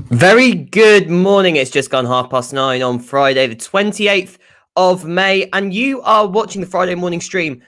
Very good morning. It's just gone 9:30 on Friday, the 28th of May, and you are watching the Friday morning stream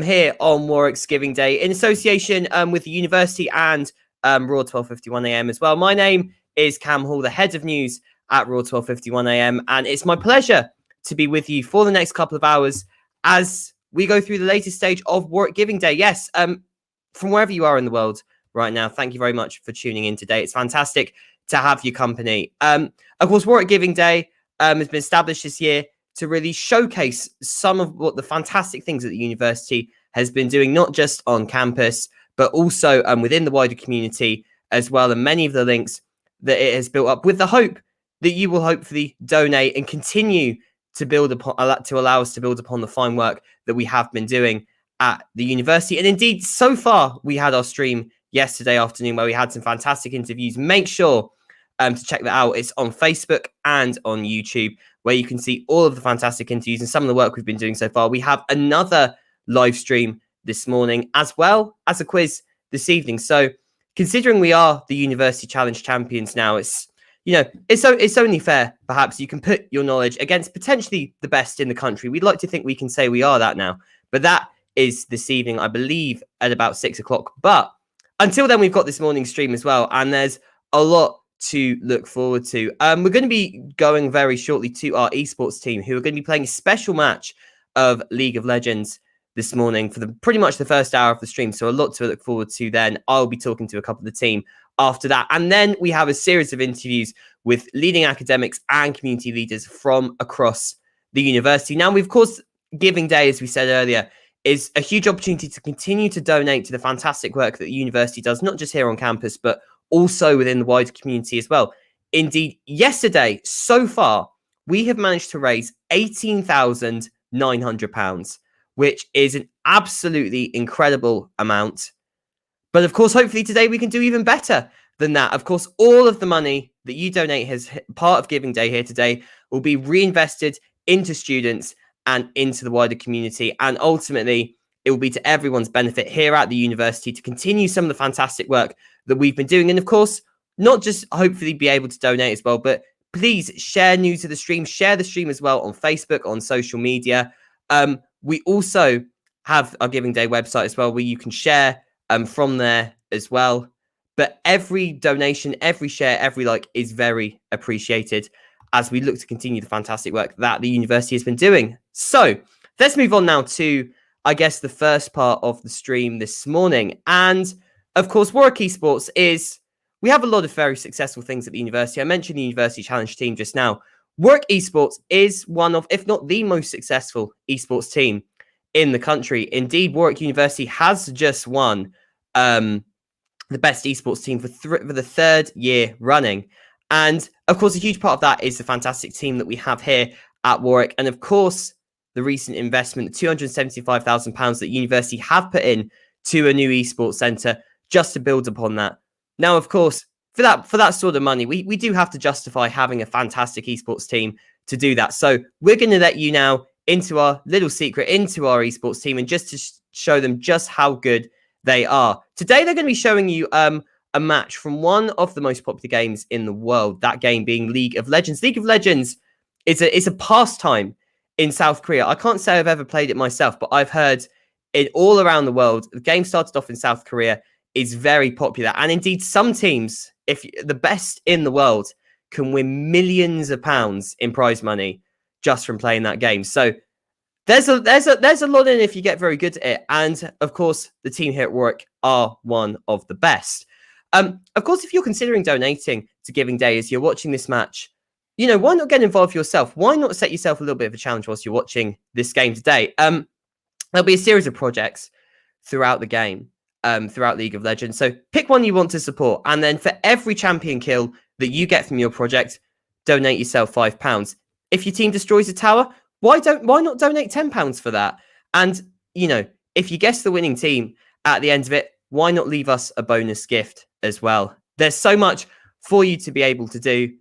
here on Warwick's Giving Day in association with the university and Raw 12:51 a.m. as well. My name is Cam Hall, the head of news at Raw 12:51 a.m., and it's my pleasure to be with you for the next couple of hours as we go through the latest stage of Warwick Giving Day. Yes, from wherever you are in the world right now, thank you very much for tuning in today. It's fantastic to have your company. Of course, Warwick Giving Day has been established this year to really showcase some of what the fantastic things that the university has been doing, not just on campus, but also within the wider community as well, and many of the links that it has built up with the hope that you will hopefully donate and continue to build upon, to allow us to build upon the fine work that we have been doing at the university. And indeed, so far, we had our stream yesterday afternoon where we had some fantastic interviews. Make sure to check that out. It's on Facebook and on YouTube where you can see all of the fantastic interviews and some of the work we've been doing so far. We have another live stream this morning as well as a quiz this evening. So considering we are the University Challenge champions now, it's only fair perhaps you can put your knowledge against potentially the best in the country. We'd like to think we can say we are that now, but that is this evening, I believe, at about 6 o'clock. But until then, we've got this morning stream as well, and there's a lot to look forward to. We're going to be going very shortly to our esports team, who are going to be playing a special match of League of Legends this morning for pretty much the first hour of the stream. So a lot to look forward to then. I'll be talking to a couple of the team after that. And then we have a series of interviews with leading academics and community leaders from across the university. Now, of course, Giving Day, as we said earlier, is a huge opportunity to continue to donate to the fantastic work that the university does, not just here on campus, but also within the wider community as well. Indeed, yesterday, so far, we have managed to raise £18,900, which is an absolutely incredible amount. But of course, hopefully today we can do even better than that. Of course, all of the money that you donate as part of Giving Day here today will be reinvested into students and into the wider community. And ultimately, it will be to everyone's benefit here at the university to continue some of the fantastic work that we've been doing. And of course, not just hopefully be able to donate as well, but please share news of the stream, share the stream as well on Facebook, on social media. We also have our Giving Day website as well, where you can share from there as well. But every donation, every share, every like is very appreciated as we look to continue the fantastic work that the university has been doing. So let's move on now to, I guess, the first part of the stream this morning. And of course, Warwick Esports we have a lot of very successful things at the university. I mentioned the University Challenge team just now. Warwick Esports is one of, if not the most successful esports team in the country. Indeed, Warwick University has just won the best esports team for the third year running. And of course, a huge part of that is the fantastic team that we have here at Warwick. And of course, the recent investment, the £275,000 that university have put in to a new esports centre just to build upon that. Now, of course, for that sort of money, we do have to justify having a fantastic esports team to do that. So we're going to let you now into our little secret, into our esports team, and just to show them just how good they are. Today, they're going to be showing you a match from one of the most popular games in the world, that game being League of Legends. League of Legends is a pastime in South Korea. I can't say I've ever played it myself, but I've heard it all around the world. The game started off in South Korea, is very popular. And indeed, some teams, if the best in the world, can win millions of pounds in prize money just from playing that game. So there's a lot in it if you get very good at it. And of course, the team here at Warwick are one of the best. Of course, if you're considering donating to Giving Day as you're watching this match, why not get involved yourself? Why not set yourself a little bit of a challenge whilst you're watching this game today? There'll be a series of projects throughout the game, throughout League of Legends. So pick one you want to support. And then for every champion kill that you get from your project, donate yourself £5. If your team destroys a tower, why not donate £10 for that? And, if you guess the winning team at the end of it, why not leave us a bonus gift as well? There's so much for you to be able to do.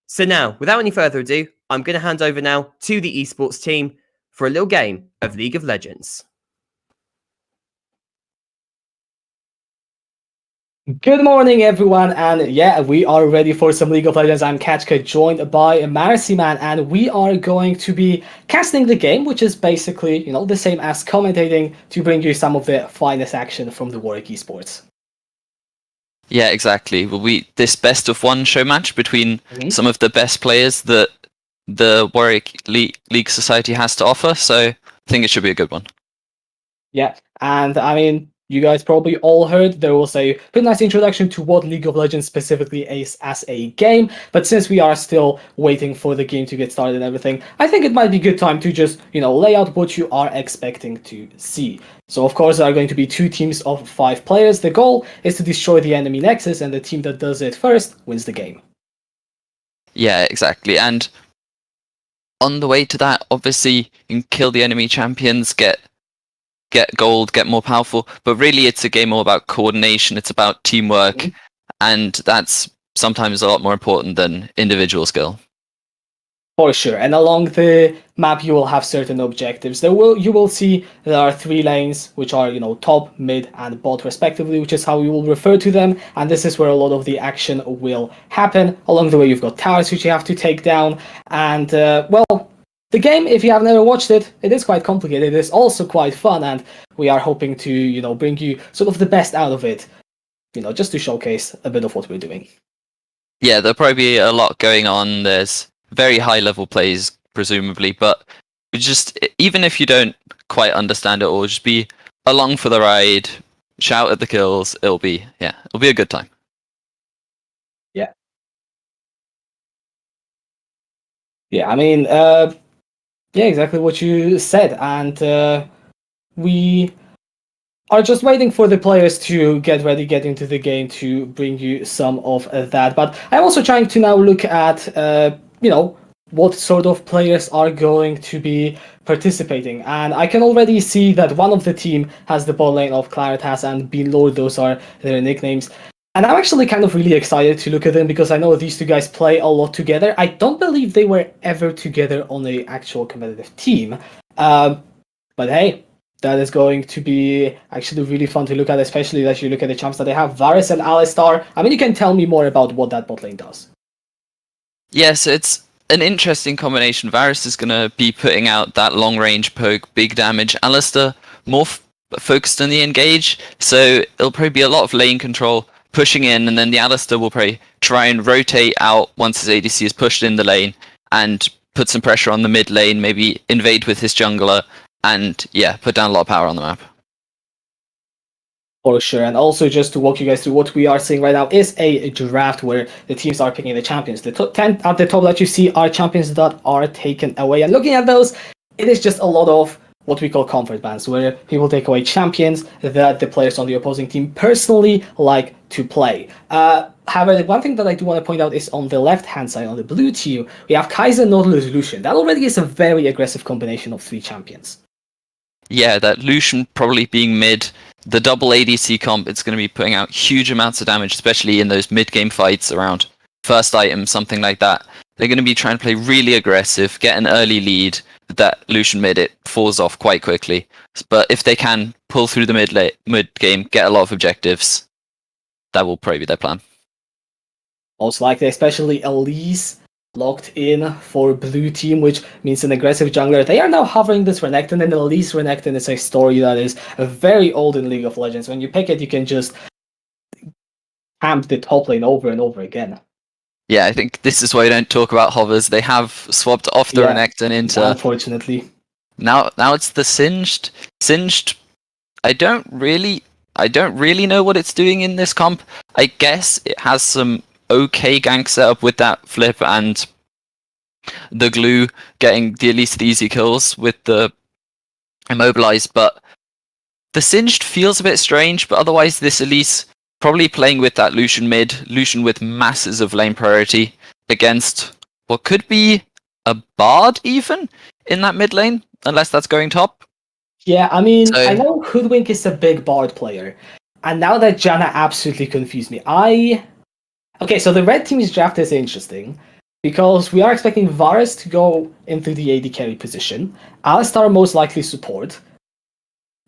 So now, without any further ado, I'm going to hand over now to the esports team for a little game of League of Legends. Good morning, everyone, and yeah, we are ready for some League of Legends. I'm Kachka, joined by Marcy Man, and we are going to be casting the game, which is basically, the same as commentating to bring you some of the finest action from the Warwick Esports. Yeah, exactly. Will be this best of one show match between some of the best players that the Warwick League Society has to offer, so I think it should be a good one. Yeah, and I mean, you guys probably all heard there was a pretty nice introduction to what League of Legends specifically is as a game, but since we are still waiting for the game to get started and everything, I think it might be a good time to just, lay out what you are expecting to see. So of course there are going to be 2 teams of 5 players. The goal is to destroy the enemy nexus, and the team that does it first wins the game. Yeah, exactly. And on the way to that, obviously, you can kill the enemy champions, get gold, get more powerful, but really it's a game all about coordination, it's about teamwork, and that's sometimes a lot more important than individual skill. For sure, and along the map you will have certain objectives. You will see there are 3 lanes, which are top, mid, and bot respectively, which is how we will refer to them. And this is where a lot of the action will happen. Along the way, you've got towers which you have to take down, and the game, if you have never watched it, it is quite complicated. It is also quite fun, and we are hoping to bring you sort of the best out of it, just to showcase a bit of what we're doing. Yeah, there'll probably be a lot going on. There's very high level plays, presumably, but just even if you don't quite understand it all, just be along for the ride, shout at the kills. It'll be a good time. Yeah, I mean, yeah, exactly what you said, and we are just waiting for the players to get ready, get into the game to bring you some of that. But I'm also trying to now look at, what sort of players are going to be participating. And I can already see that one of the team has the bot lane of Claritas and Beanlord. Those are their nicknames. And I'm actually kind of really excited to look at them because I know these 2 guys play a lot together. I don't believe they were ever together on an actual competitive team. But hey, that is going to be actually really fun to look at, especially as you look at the champs that they have, Varus and Alistar. I mean, you can tell me more about what that bot lane does. Yes, it's an interesting combination. Varus is going to be putting out that long range poke, big damage. Alistar more focused on the engage, so it'll probably be a lot of lane control, pushing in, and then the Alistar will probably try and rotate out once his ADC is pushed in the lane and put some pressure on the mid lane, maybe invade with his jungler, and yeah, put down a lot of power on the map. For sure, and also just to walk you guys through what we are seeing right now is a draft where the teams are picking the champions. The top 10 at the top that you see are champions that are taken away, and looking at those, it is just a lot of what we call comfort bans, where people take away champions that the players on the opposing team personally like to play. However, the one thing that I do want to point out is on the left-hand side, on the blue team, we have Kaiser, Nautilus, Lucian. That already is a very aggressive combination of 3 champions. Yeah, that Lucian probably being mid, the double ADC comp, it's going to be putting out huge amounts of damage, especially in those mid-game fights around first item, something like that. They're going to be trying to play really aggressive, get an early lead. That Lucian mid, it falls off quite quickly. But if they can pull through the mid game, get a lot of objectives, that will probably be their plan. Most likely, especially Elise locked in for blue team, which means an aggressive jungler. They are now hovering this Renekton, and Elise Renekton is a story that is very old in League of Legends. When you pick it, you can just camp the top lane over and over again. Yeah, I think this is why you don't talk about hovers. They have swapped off the Renekton into... Unfortunately. Now it's the Singed. Singed, I don't really know what it's doing in this comp. I guess it has some okay gank setup with that flip and the glue getting at least the easy kills with the immobilized, but the Singed feels a bit strange, but otherwise this Elise probably playing with that Lucian mid, Lucian with masses of lane priority against what could be a Bard even in that mid lane, unless that's going top. Yeah, I mean, I know Hoodwink is a big Bard player, and now that Janna absolutely confused me. Okay, so the red team's draft is interesting, because we are expecting Varus to go into the AD carry position, Alistar most likely support,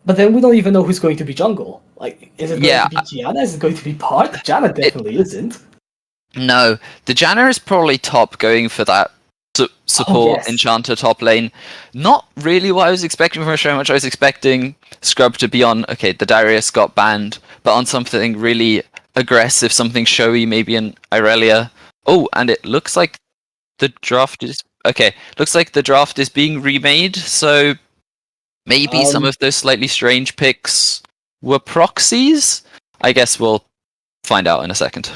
But then we don't even know who's going to be jungle. Like, is it going Yeah. to be Kiana? Is it going to be Part? Janna definitely isn't. No, the Janna is probably top going for that support yes. enchanter top lane. Not really what I was expecting from her so much. I was expecting Scrub to be on, okay, the Darius got banned, but on something really aggressive, something showy, maybe an Irelia. Oh, and it looks like the draft is... Okay, looks like the draft is being remade, so maybe some of those slightly strange picks were proxies? I guess we'll find out in a second.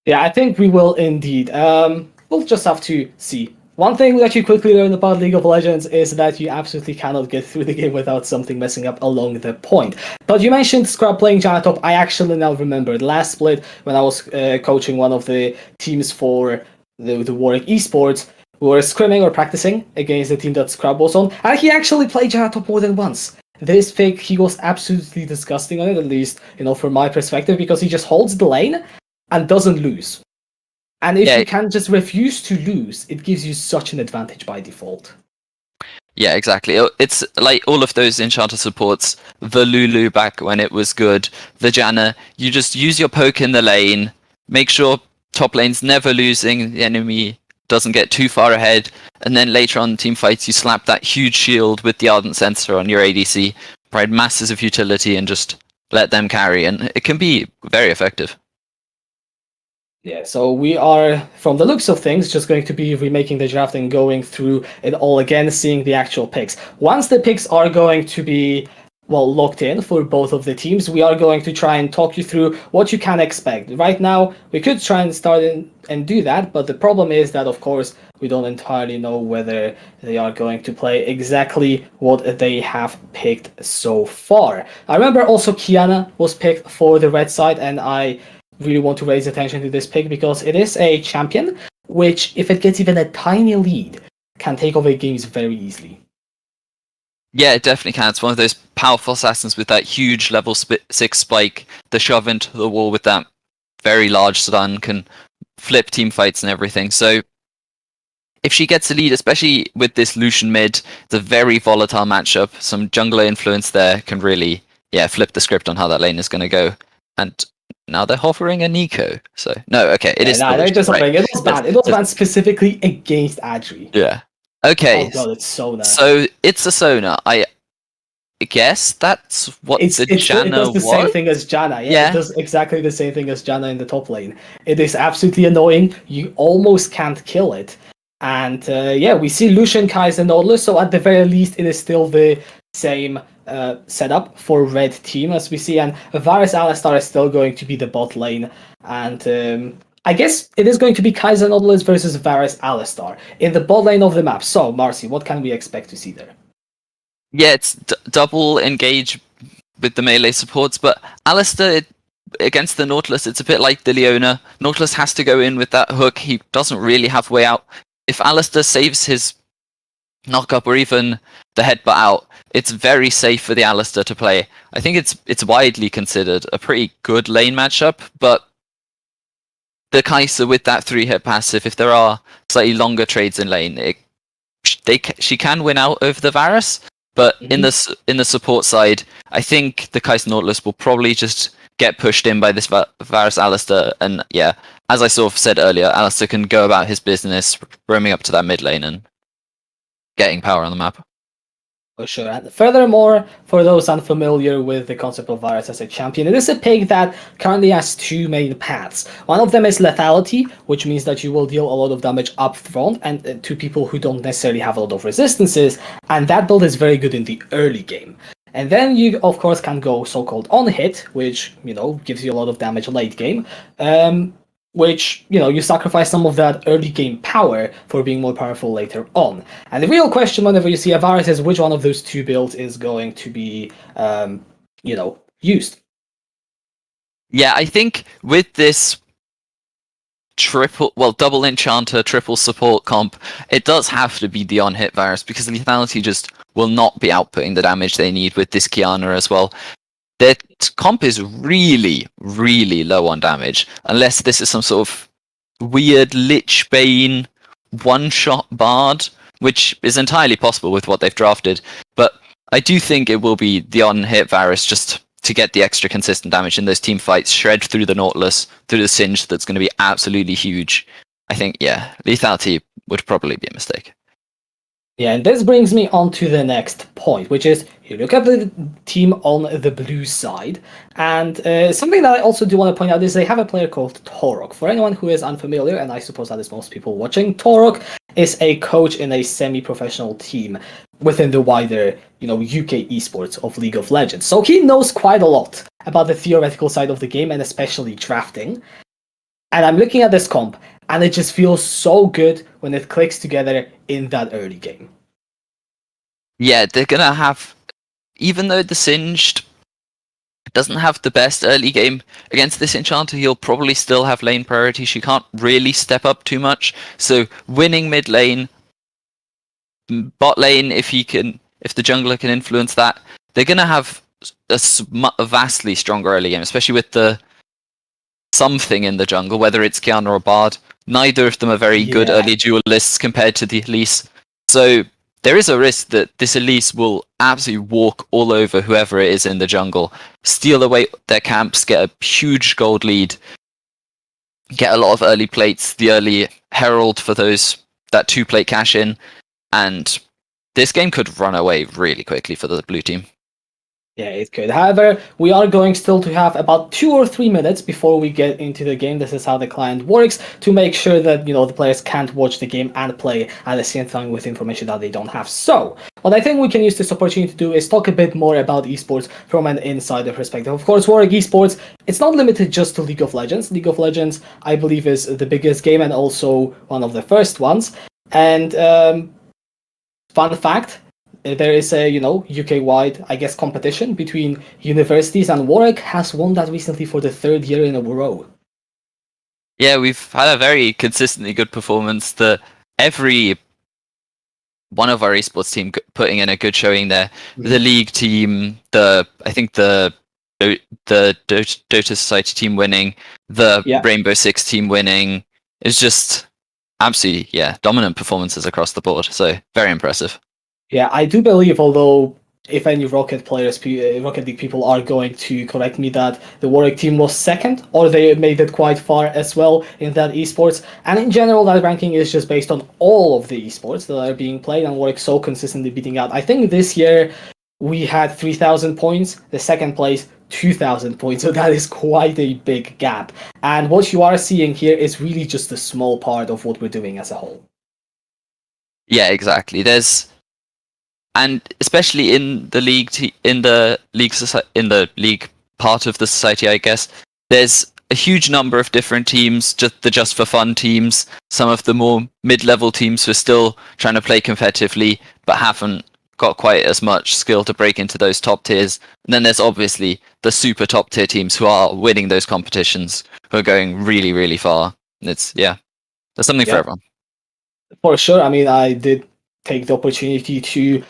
Yeah, I think we will indeed. We'll just have to see. One thing that you quickly learn about League of Legends is that you absolutely cannot get through the game without something messing up along the point. But you mentioned Scrub playing Janna top. I actually now remembered last split when I was coaching one of the teams for the Warwick Esports. We were scrimming or practicing against the team that Scrub was on, and he actually played Janna top more than once. This pick, he was absolutely disgusting on it, at least, from my perspective, because he just holds the lane and doesn't lose. And if you can just refuse to lose, it gives you such an advantage by default. Yeah, exactly. It's like all of those enchanter supports, the Lulu back when it was good, the Janna, you just use your poke in the lane, make sure top lane's never losing, the enemy doesn't get too far ahead, and then later on in team fights you slap that huge shield with the Ardent Sensor on your ADC, provide masses of utility and just let them carry, and it can be very effective. Yeah, so we are, from the looks of things, just going to be remaking the draft and going through it all again, seeing the actual picks. Once the picks are going to be, well, locked in for both of the teams, we are going to try and talk you through what you can expect. Right now, we could try and start and do that, but the problem is that, of course, we don't entirely know whether they are going to play exactly what they have picked so far. I remember also Kiana was picked for the red side, and I really want to raise attention to this pick because it is a champion which, if it gets even a tiny lead, can take over games very easily. Yeah, it definitely can. It's one of those powerful assassins with that huge level 6 spike, the shove into the wall with that very large stun, can flip team fights and everything. So if she gets a lead, especially with this Lucian mid, it's a very volatile matchup. Some jungler influence there can really, flip the script on how that lane is going to go. And now they're offering a Nico. So no, okay, it is. No, they're just offering. It was banned. It was banned specifically against Adri. Yeah. Okay. Oh god, it's Sona. So it's a Sona. I guess that's what the Janna It does the was? same thing as Janna. Yeah, it does exactly the same thing as Janna in the top lane. It is absolutely annoying. You almost can't kill it. And we see Lucian, Kai'Sa, Nautilus. So at the very least, it is still the same setup for red team as we see. And Varus Alistar is still going to be the bot lane. And I guess it is going to be Kai'Sa Nautilus versus Varus Alistar in the bot lane of the map. So, Marcy, what can we expect to see there? Yeah, it's double engage with the melee supports, but Alistar against the Nautilus, it's a bit like the Leona. Nautilus has to go in with that hook. He doesn't really have way out. If Alistar saves his knock-up or even the headbutt out, it's very safe for the Alistar to play. I think it's widely considered a pretty good lane matchup, but the Kai'Sa with that 3-hit passive, if there are slightly longer trades in lane, she can win out over the Varus. But in the support side, I think the Kai'Sa Nautilus will probably just get pushed in by this Varus Alistar. And yeah, as I sort of said earlier, Alistar can go about his business, roaming up to that mid lane and getting power on the map. For sure. And furthermore, for those unfamiliar with the concept of Varus as a champion, it is a pick that currently has two main paths. One of them is lethality, which means that you will deal a lot of damage up front and to people who don't necessarily have a lot of resistances, and that build is very good in the early game. And then you, of course, can go so-called on-hit, which, gives you a lot of damage late game, which, you sacrifice some of that early game power for being more powerful later on. And the real question whenever you see a Varus is which one of those two builds is going to be, used. Yeah, I think with this double enchanter, triple support comp, it does have to be the on-hit Varus, because lethality just will not be outputting the damage they need with this Kiana as well. Their comp is really, really low on damage, unless this is some sort of weird Lich Bane one-shot Bard, which is entirely possible with what they've drafted. But I do think it will be the on-hit Varus just to get the extra consistent damage in those team fights, shred through the Nautilus, through the Singed, that's going to be absolutely huge. I think, yeah, lethality would probably be a mistake. Yeah, and this brings me on to the next point, which is you look at the team on the blue side, and something that I also do want to point out is they have a player called Torok. For anyone who is unfamiliar, and I suppose that is most people watching, Torok is a coach in a semi-professional team within the wider, UK esports of League of Legends. So he knows quite a lot about the theoretical side of the game, and especially drafting. And I'm looking at this comp, and it just feels so good when it clicks together in that early game. Yeah, they're going to have, even though the Singed doesn't have the best early game against this Enchanter, he'll probably still have lane priority. She can't really step up too much. So winning mid lane, bot lane, if the jungler can influence that, they're going to have a vastly stronger early game, especially with the something in the jungle, whether it's Kiana or Bard. Neither of them are very good early duelists compared to the Elise. So there is a risk that this Elise will absolutely walk all over whoever it is in the jungle, steal away their camps, get a huge gold lead, get a lot of early plates, the early herald for that 2-plate cash in, and this game could run away really quickly for the blue team. Yeah, it could. However, we are going still to have about 2 or 3 minutes before we get into the game. This is how the client works, to make sure that, the players can't watch the game and play at the same time with information that they don't have. So, what I think we can use this opportunity to do is talk a bit more about esports from an insider perspective. Of course, Warwick Esports, it's not limited just to League of Legends. League of Legends, I believe, is the biggest game and also one of the first ones. And fun fact, there is a, UK-wide, I guess, competition between universities, and Warwick has won that recently for the 3rd year in a row. Yeah, we've had a very consistently good performance. Every one of our esports team putting in a good showing there. Mm-hmm. The league team, I think the Dota Society team winning, the Rainbow Six team winning. It's just absolutely, dominant performances across the board. So very impressive. Yeah, I do believe, although if any Rocket League people are going to correct me, that the Warwick team was 2nd, or they made it quite far as well in that esports. And in general, that ranking is just based on all of the esports that are being played, and Warwick so consistently beating out. I think this year we had 3,000 points, the 2nd place 2,000 points, so that is quite a big gap. And what you are seeing here is really just a small part of what we're doing as a whole. Yeah, exactly. And especially in the league part of the society, I guess, there's a huge number of different teams, just for fun teams. Some of the more mid-level teams who are still trying to play competitively, but haven't got quite as much skill to break into those top tiers. And then there's obviously the super top tier teams who are winning those competitions, who are going really, really far. And there's something for everyone. For sure. I mean, I did take the opportunity to,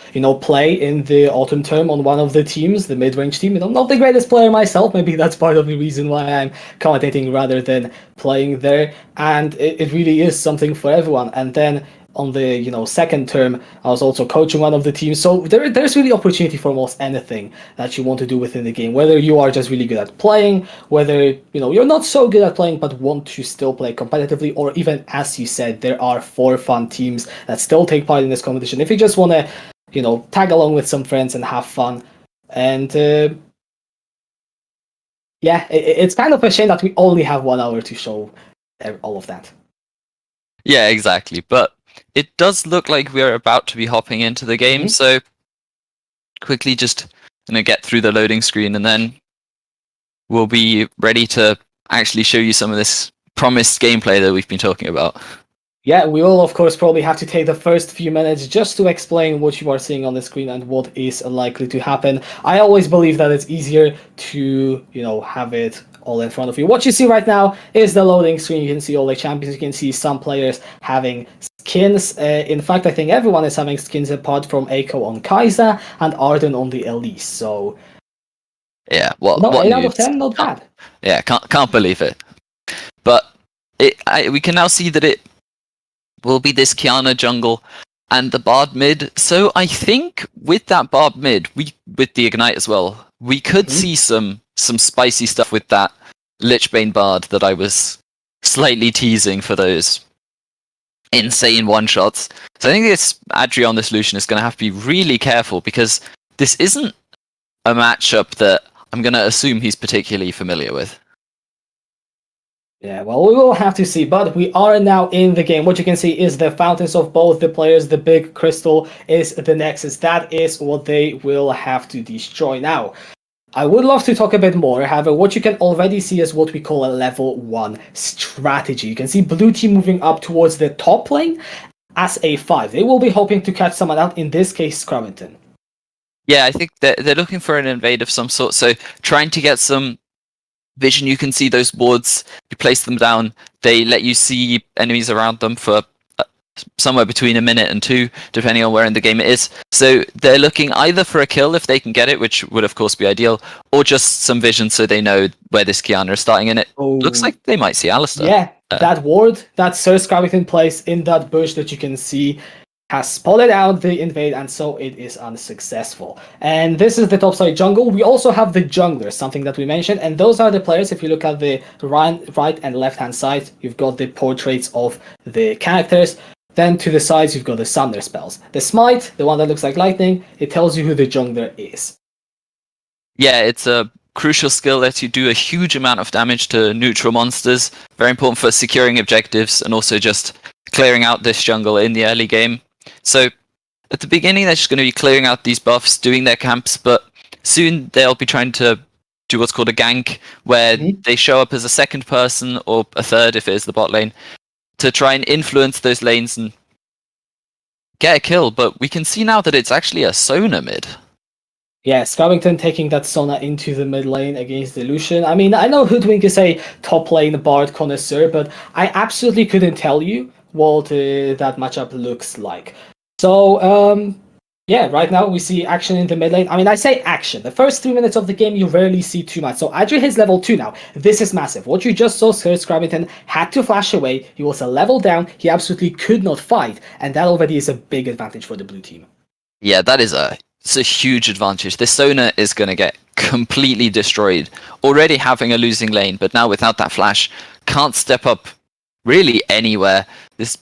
play in the autumn term on one of the teams, the mid-range team. I'm not the greatest player myself. Maybe that's part of the reason why I'm commentating rather than playing there. And it really is something for everyone. And then on the 2nd term, I was also coaching one of the teams. So there's really opportunity for almost anything that you want to do within the game. Whether you are just really good at playing, whether you're not so good at playing but want to still play competitively, or even, as you said, there are 4 fun teams that still take part in this competition. If you just want to tag along with some friends and have fun. And it's kind of a shame that we only have 1 hour to show all of that. Yeah, exactly. But it does look like we're about to be hopping into the game, so quickly just get through the loading screen, and then we'll be ready to actually show you some of this promised gameplay that we've been talking about. Yeah, we will, of course, probably have to take the first few minutes just to explain what you are seeing on the screen and what is likely to happen. I always believe that it's easier to, have it all in front of you. What you see right now is the loading screen. You can see all the champions. You can see some players having skins. In fact, I think everyone is having skins apart from Eiko on Kai'Sa and Arden on the Elise. So, yeah, 8 out of 10, not bad. Yeah, can't believe it. But we can now see that it will be this Kiana jungle, and the Bard mid. So I think with that Bard mid, with the Ignite as well, we could see some spicy stuff with that Lichbane Bard that I was slightly teasing for those insane one-shots. So I think this Adri on this Lucian is going to have to be really careful, because this isn't a matchup that I'm going to assume he's particularly familiar with. Yeah, well, we will have to see, but we are now in the game. What you can see is the fountains of both the players. The big crystal is the Nexus. That is what they will have to destroy. Now, I would love to talk a bit more. However, what you can already see is what we call a level 1 strategy. You can see blue team moving up towards the top lane as a 5. They will be hoping to catch someone out, in this case, Scrummington. Yeah, I think they're looking for an invade of some sort, so trying to get some vision. You can see those wards, you place them down, they let you see enemies around them for somewhere between a minute and 2, depending on where in the game it is. So they're looking either for a kill if they can get it, which would of course be ideal, or just some vision so they know where this Kiana is starting, and it looks like they might see Alistair. Yeah, that ward that Sir Scrummington placed in that bush that you can see has spotted out the invade, and so it is unsuccessful. And this is the topside jungle. We also have the junglers, something that we mentioned, and those are the players. If you look at the right and left hand side, you've got the portraits of the characters. Then to the sides, you've got the Sunder spells. The Smite, the one that looks like lightning, it tells you who the jungler is. Yeah, it's a crucial skill that you do a huge amount of damage to neutral monsters. Very important for securing objectives and also just clearing out this jungle in the early game. So at the beginning, they're just going to be clearing out these buffs, doing their camps, but soon they'll be trying to do what's called a gank, where they show up as a second person or a third if it is the bot lane, to try and influence those lanes and get a kill. But we can see now that it's actually a Sona mid. Yeah, Scrummington taking that Sona into the mid lane against the Lucian. I mean, I know Hoodwink is a top lane Bard connoisseur, but I absolutely couldn't tell you what that matchup looks like. So, yeah, right now we see action in the mid lane. I mean, I say action. The first 3 minutes of the game, you rarely see too much. So Adri is level 2 now. This is massive. What you just saw, Sir Scrummington had to flash away. He was a level down. He absolutely could not fight. And that already is a big advantage for the blue team. Yeah, it's a huge advantage. This Sona is going to get completely destroyed. Already having a losing lane, but now without that flash, can't step up really anywhere. This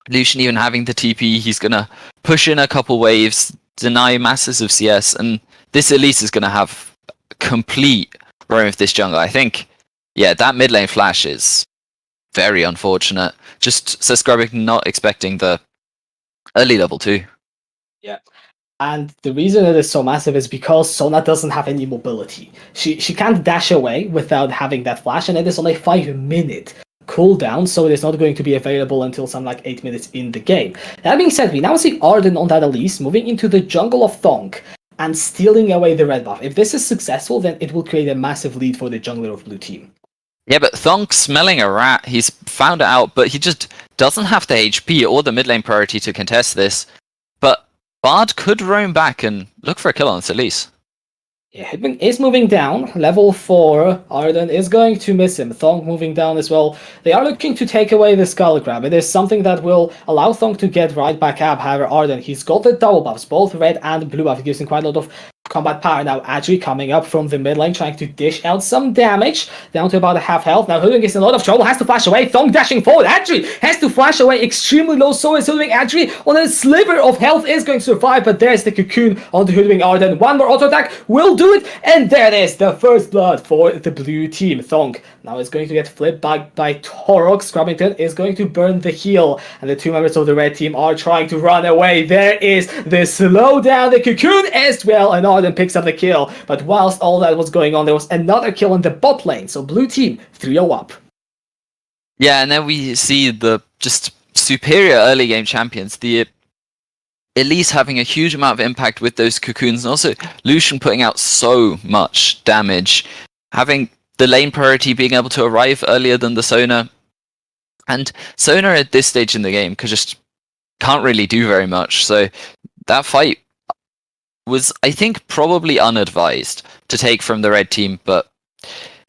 Lucian even having the TP, he's going to push in a couple waves, deny masses of CS, and this Elise is going to have complete roam of this jungle. I think, yeah, that mid lane flash is very unfortunate. Just Sir Scrubbing not expecting the early level 2. Yeah. And the reason it is so massive is because Sona doesn't have any mobility. She can't dash away without having that flash, and it is on a 5-minute cooldown, so it is not going to be available until some 8 minutes in the game. That being said, we now see Arden on that Elise moving into the jungle of Thonk and stealing away the red buff. If this is successful, then it will create a massive lead for the jungler of blue team. Yeah, but Thonk's smelling a rat. He's found it out, but he just doesn't have the HP or the mid lane priority to contest this. But Bard could roam back and look for a kill on Elise. Yeah, Hitman is moving down. Level 4. Arden is going to miss him. Thonk moving down as well. They are looking to take away the Skull Grab. It is something that will allow Thonk to get right back up. However, Arden, he's got the double buffs, both red and blue buff. It gives him quite a lot of combat power. Now Adri coming up from the mid lane, trying to dish out some damage, down to about a half health. Now Hoodwink is in a lot of trouble, has to flash away. Thonk dashing forward. Adri has to flash away, extremely low. So is Hoodwink. Adri on a sliver of health is going to survive, but there's the cocoon on the Hoodwink Arden. One more auto attack will do it, and there it is, the first blood for the blue team. Thonk now is going to get flipped back by Torok. Scrummington is going to burn the heal, and the 2 members of the red team are trying to run away. There is the slow down, the cocoon as well, and Arden picks up the kill. But whilst all that was going on, there was another kill in the bot lane, so blue team 3-0 up. Yeah, and then we see the just superior early game champions, the Elise having a huge amount of impact with those cocoons, and also Lucian putting out so much damage, having the lane priority being able to arrive earlier than the Sona. And Sona at this stage in the game can't really do very much, so that fight was, I think, probably unadvised to take from the red team, but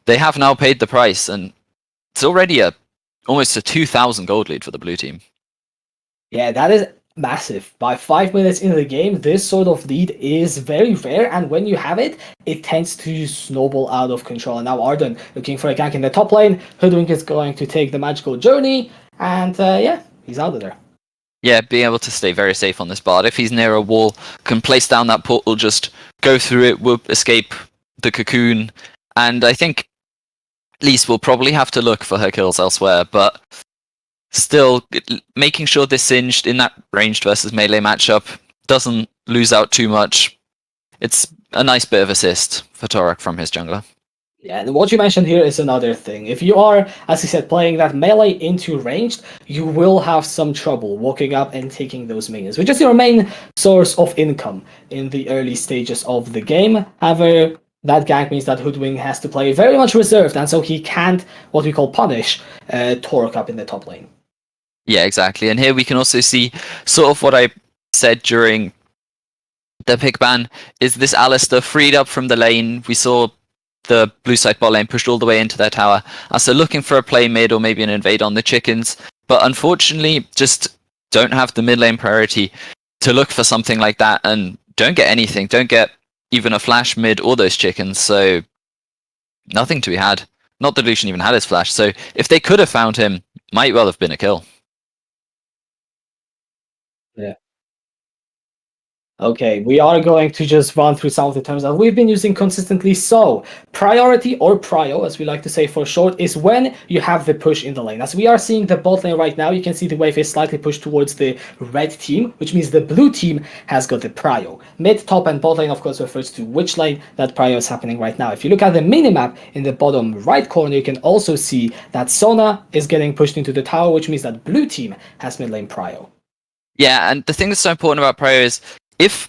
they have now paid the price, and it's already almost a 2,000 gold lead for the blue team. Yeah, that is massive. By 5 minutes into the game, this sort of lead is very rare, and when you have it, it tends to snowball out of control. And now Arden looking for a gank in the top lane. Hoodwink is going to take the magical journey, and yeah, he's out of there. Yeah, being able to stay very safe on this bard. If he's near a wall, can place down that portal, just go through it, whoop, escape the cocoon. And I think Lise will probably have to look for her kills elsewhere, but still making sure this Singed in that ranged versus melee matchup doesn't lose out too much. It's a nice bit of assist for Torok from his jungler. Yeah, and what you mentioned here is another thing. If you are, as you said, playing that melee into ranged, you will have some trouble walking up and taking those minions, which is your main source of income in the early stages of the game. However, that gank means that Hoodwink has to play very much reserved, and so he can't, what we call punish, Torok up in the top lane. Yeah, exactly. And here we can also see sort of what I said during the pick ban, is this Alistar freed up from the lane. We saw the blue side bot lane pushed all the way into their tower. So looking for a play mid or maybe an invade on the chickens. But unfortunately, just don't have the mid lane priority to look for something like that, and don't get anything. Don't get even a flash mid or those chickens. So nothing to be had. Not that Lucian even had his flash. So if they could have found him, might well have been a kill. Yeah. Okay, we are going to just run through some of the terms that we've been using consistently. So, priority, or prio, as we like to say for short, is when you have the push in the lane. As we are seeing the bot lane right now, you can see the wave is slightly pushed towards the red team, which means the blue team has got the prio. Mid, top, and bot lane, of course, refers to which lane that prio is happening right now. If you look at the minimap in the bottom right corner, you can also see that Sona is getting pushed into the tower, which means that blue team has mid lane prio. Yeah, and the thing that's so important about prio is, if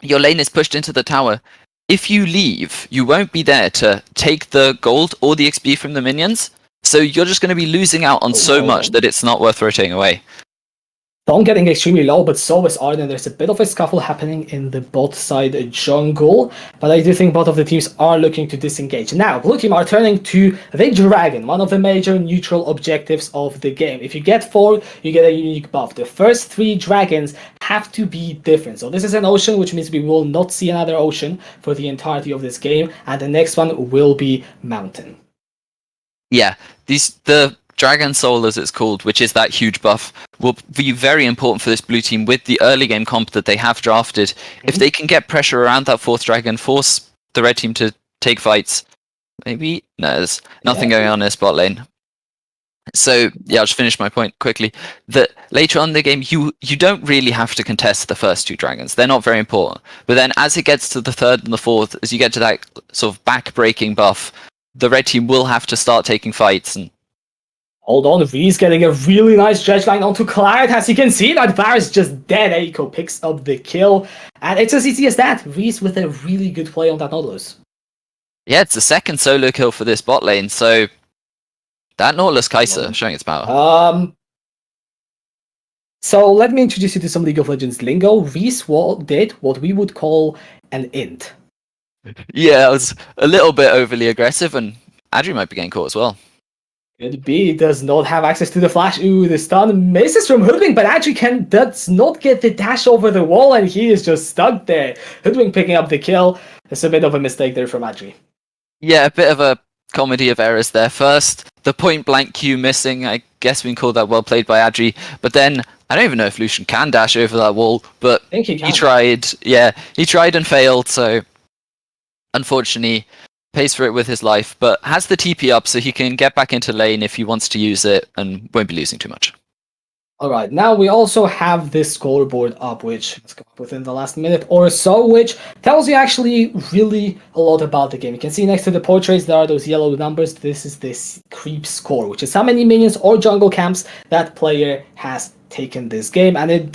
your lane is pushed into the tower, if you leave, you won't be there to take the gold or the XP from the minions, so you're just going to be losing out on so much that it's not worth rotating away. Dom getting extremely low, but so is Arden. There's a bit of a scuffle happening in the bot side jungle, but I do think both of the teams are looking to disengage. Now, blue team are turning to the dragon, one of the major neutral objectives of the game. If you get 4, you get a unique buff. The first 3 dragons have to be different. So this is an ocean, which means we will not see another ocean for the entirety of this game, and the next one will be mountain. Yeah, the Dragon Soul, as it's called, which is that huge buff, will be very important for this blue team with the early game comp that they have drafted. If they can get pressure around that 4th dragon, force the red team to take fights, maybe? No, there's nothing going on in this bot lane. So, yeah, I'll just finish my point quickly. That later on in the game, you don't really have to contest the first 2 dragons. They're not very important. But then as it gets to the 3rd and the 4th, as you get to that sort of back-breaking buff, the red team will have to start taking fights. And hold on, Reese getting a really nice dredge line onto Clyde. As you can see, that bar is just dead. Eiko picks up the kill. And it's as easy as that. Reese with a really good play on that Nautilus. Yeah, it's the 2nd solo kill for this bot lane, so that Nautilus Kai'Sa showing its power. So let me introduce you to some League of Legends lingo. Reese did what we would call an int. Yeah, it was a little bit overly aggressive, and Adri might be getting caught as well. Could be. Does not have access to the flash. Ooh, the stun misses from Hoodwink, but Adri does not get the dash over the wall, and he is just stuck there. Hoodwink picking up the kill. It's a bit of a mistake there from Adri. Yeah, a bit of a comedy of errors there. First, the point-blank Q missing. I guess we can call that well played by Adri. But then, I don't even know if Lucian can dash over that wall, but I think he tried. Yeah, he tried and failed, so unfortunately pays for it with his life, but has the TP up so he can get back into lane if he wants to use it and won't be losing too much. Alright, now we also have this scoreboard up, which has come up within the last minute or so, which tells you actually really a lot about the game. You can see next to the portraits there are those yellow numbers. This is this creep score, which is how many minions or jungle camps that player has taken this game, and it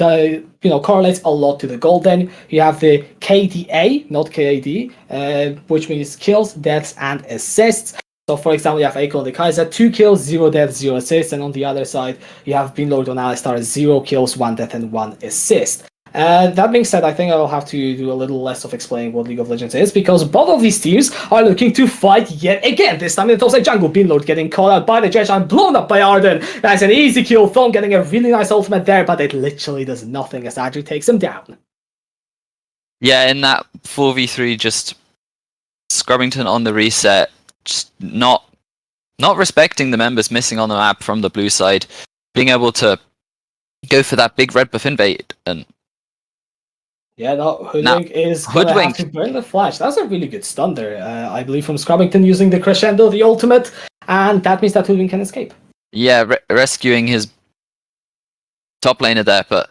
correlates a lot to the gold. Then you have the KDA, not KAD, which means kills, deaths, and assists. So for example, you have Eiko on the Kai'Sa, 2 kills, 0 deaths, 0 assists, and on the other side, you have Binlord on Alistar, 0 kills, 1 death, and 1 assist. That being said, I think I'll have to do a little less of explaining what League of Legends is, because both of these teams are looking to fight yet again. This time in the topside jungle, Beanlord getting caught out by the Judge and blown up by Arden. That's an easy kill. Thong getting a really nice ultimate there, but it literally does nothing as Adri takes him down. Yeah, in that 4v3, just Scrubbington on the reset, just not respecting the members missing on the map from the blue side, being able to go for that big red buff invade, and yeah, no, Hoodwink is going to have to burn the flash. That's a really good stun there, I believe, from Scrubbington using the Crescendo, the ultimate, and that means that Hoodwink can escape. Yeah, rescuing his top laner there, but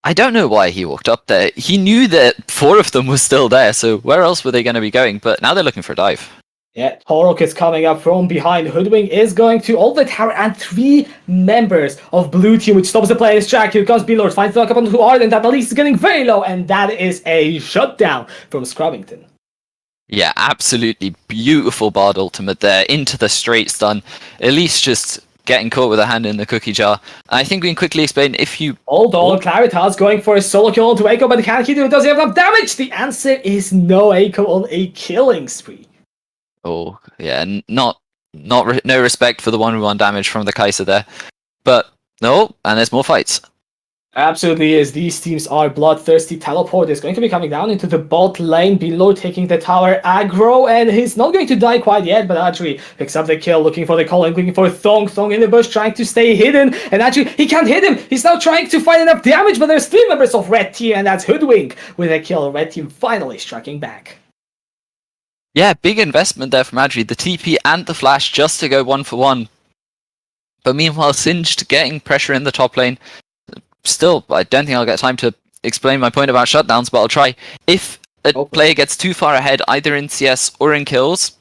I don't know why he walked up there. He knew that 4 of them were still there, so where else were they going to be going? But now they're looking for a dive. Yeah, Torok is coming up from behind. Hoodwink is going to ult the tower, and 3 members of blue team, which stops the player's track. Here comes Beanlord, finds the knock up onto Arden, that at least is getting very low, and that is a shutdown from Scrubbington. Yeah, absolutely beautiful Bard ultimate there into the straight stun. Elise just getting caught with a hand in the cookie jar. I think we can quickly explain if you... Hold on, Claritas going for a solo kill onto Echo, but can he do it? Does he have enough damage? The answer is no. Echo on a killing spree. Oh, yeah, no respect for the 1v1 damage from the Kaiser there. But, no, and there's more fights. Absolutely is. These teams are bloodthirsty. Teleport is going to be coming down into the bot lane. Below taking the tower aggro, and he's not going to die quite yet, but Adri picks up the kill, looking for the calling, looking for Thong. Thong in the bush, trying to stay hidden, and Adri, he can't hit him. He's now trying to find enough damage, but there's 3 members of Red Team, and that's Hoodwink with a kill. Red Team finally striking back. Yeah, big investment there from Adri. The TP and the flash just to go 1-for-1. But meanwhile, Singed getting pressure in the top lane. Still, I don't think I'll get time to explain my point about shutdowns, but I'll try. If a player gets too far ahead, either in CS or in kills,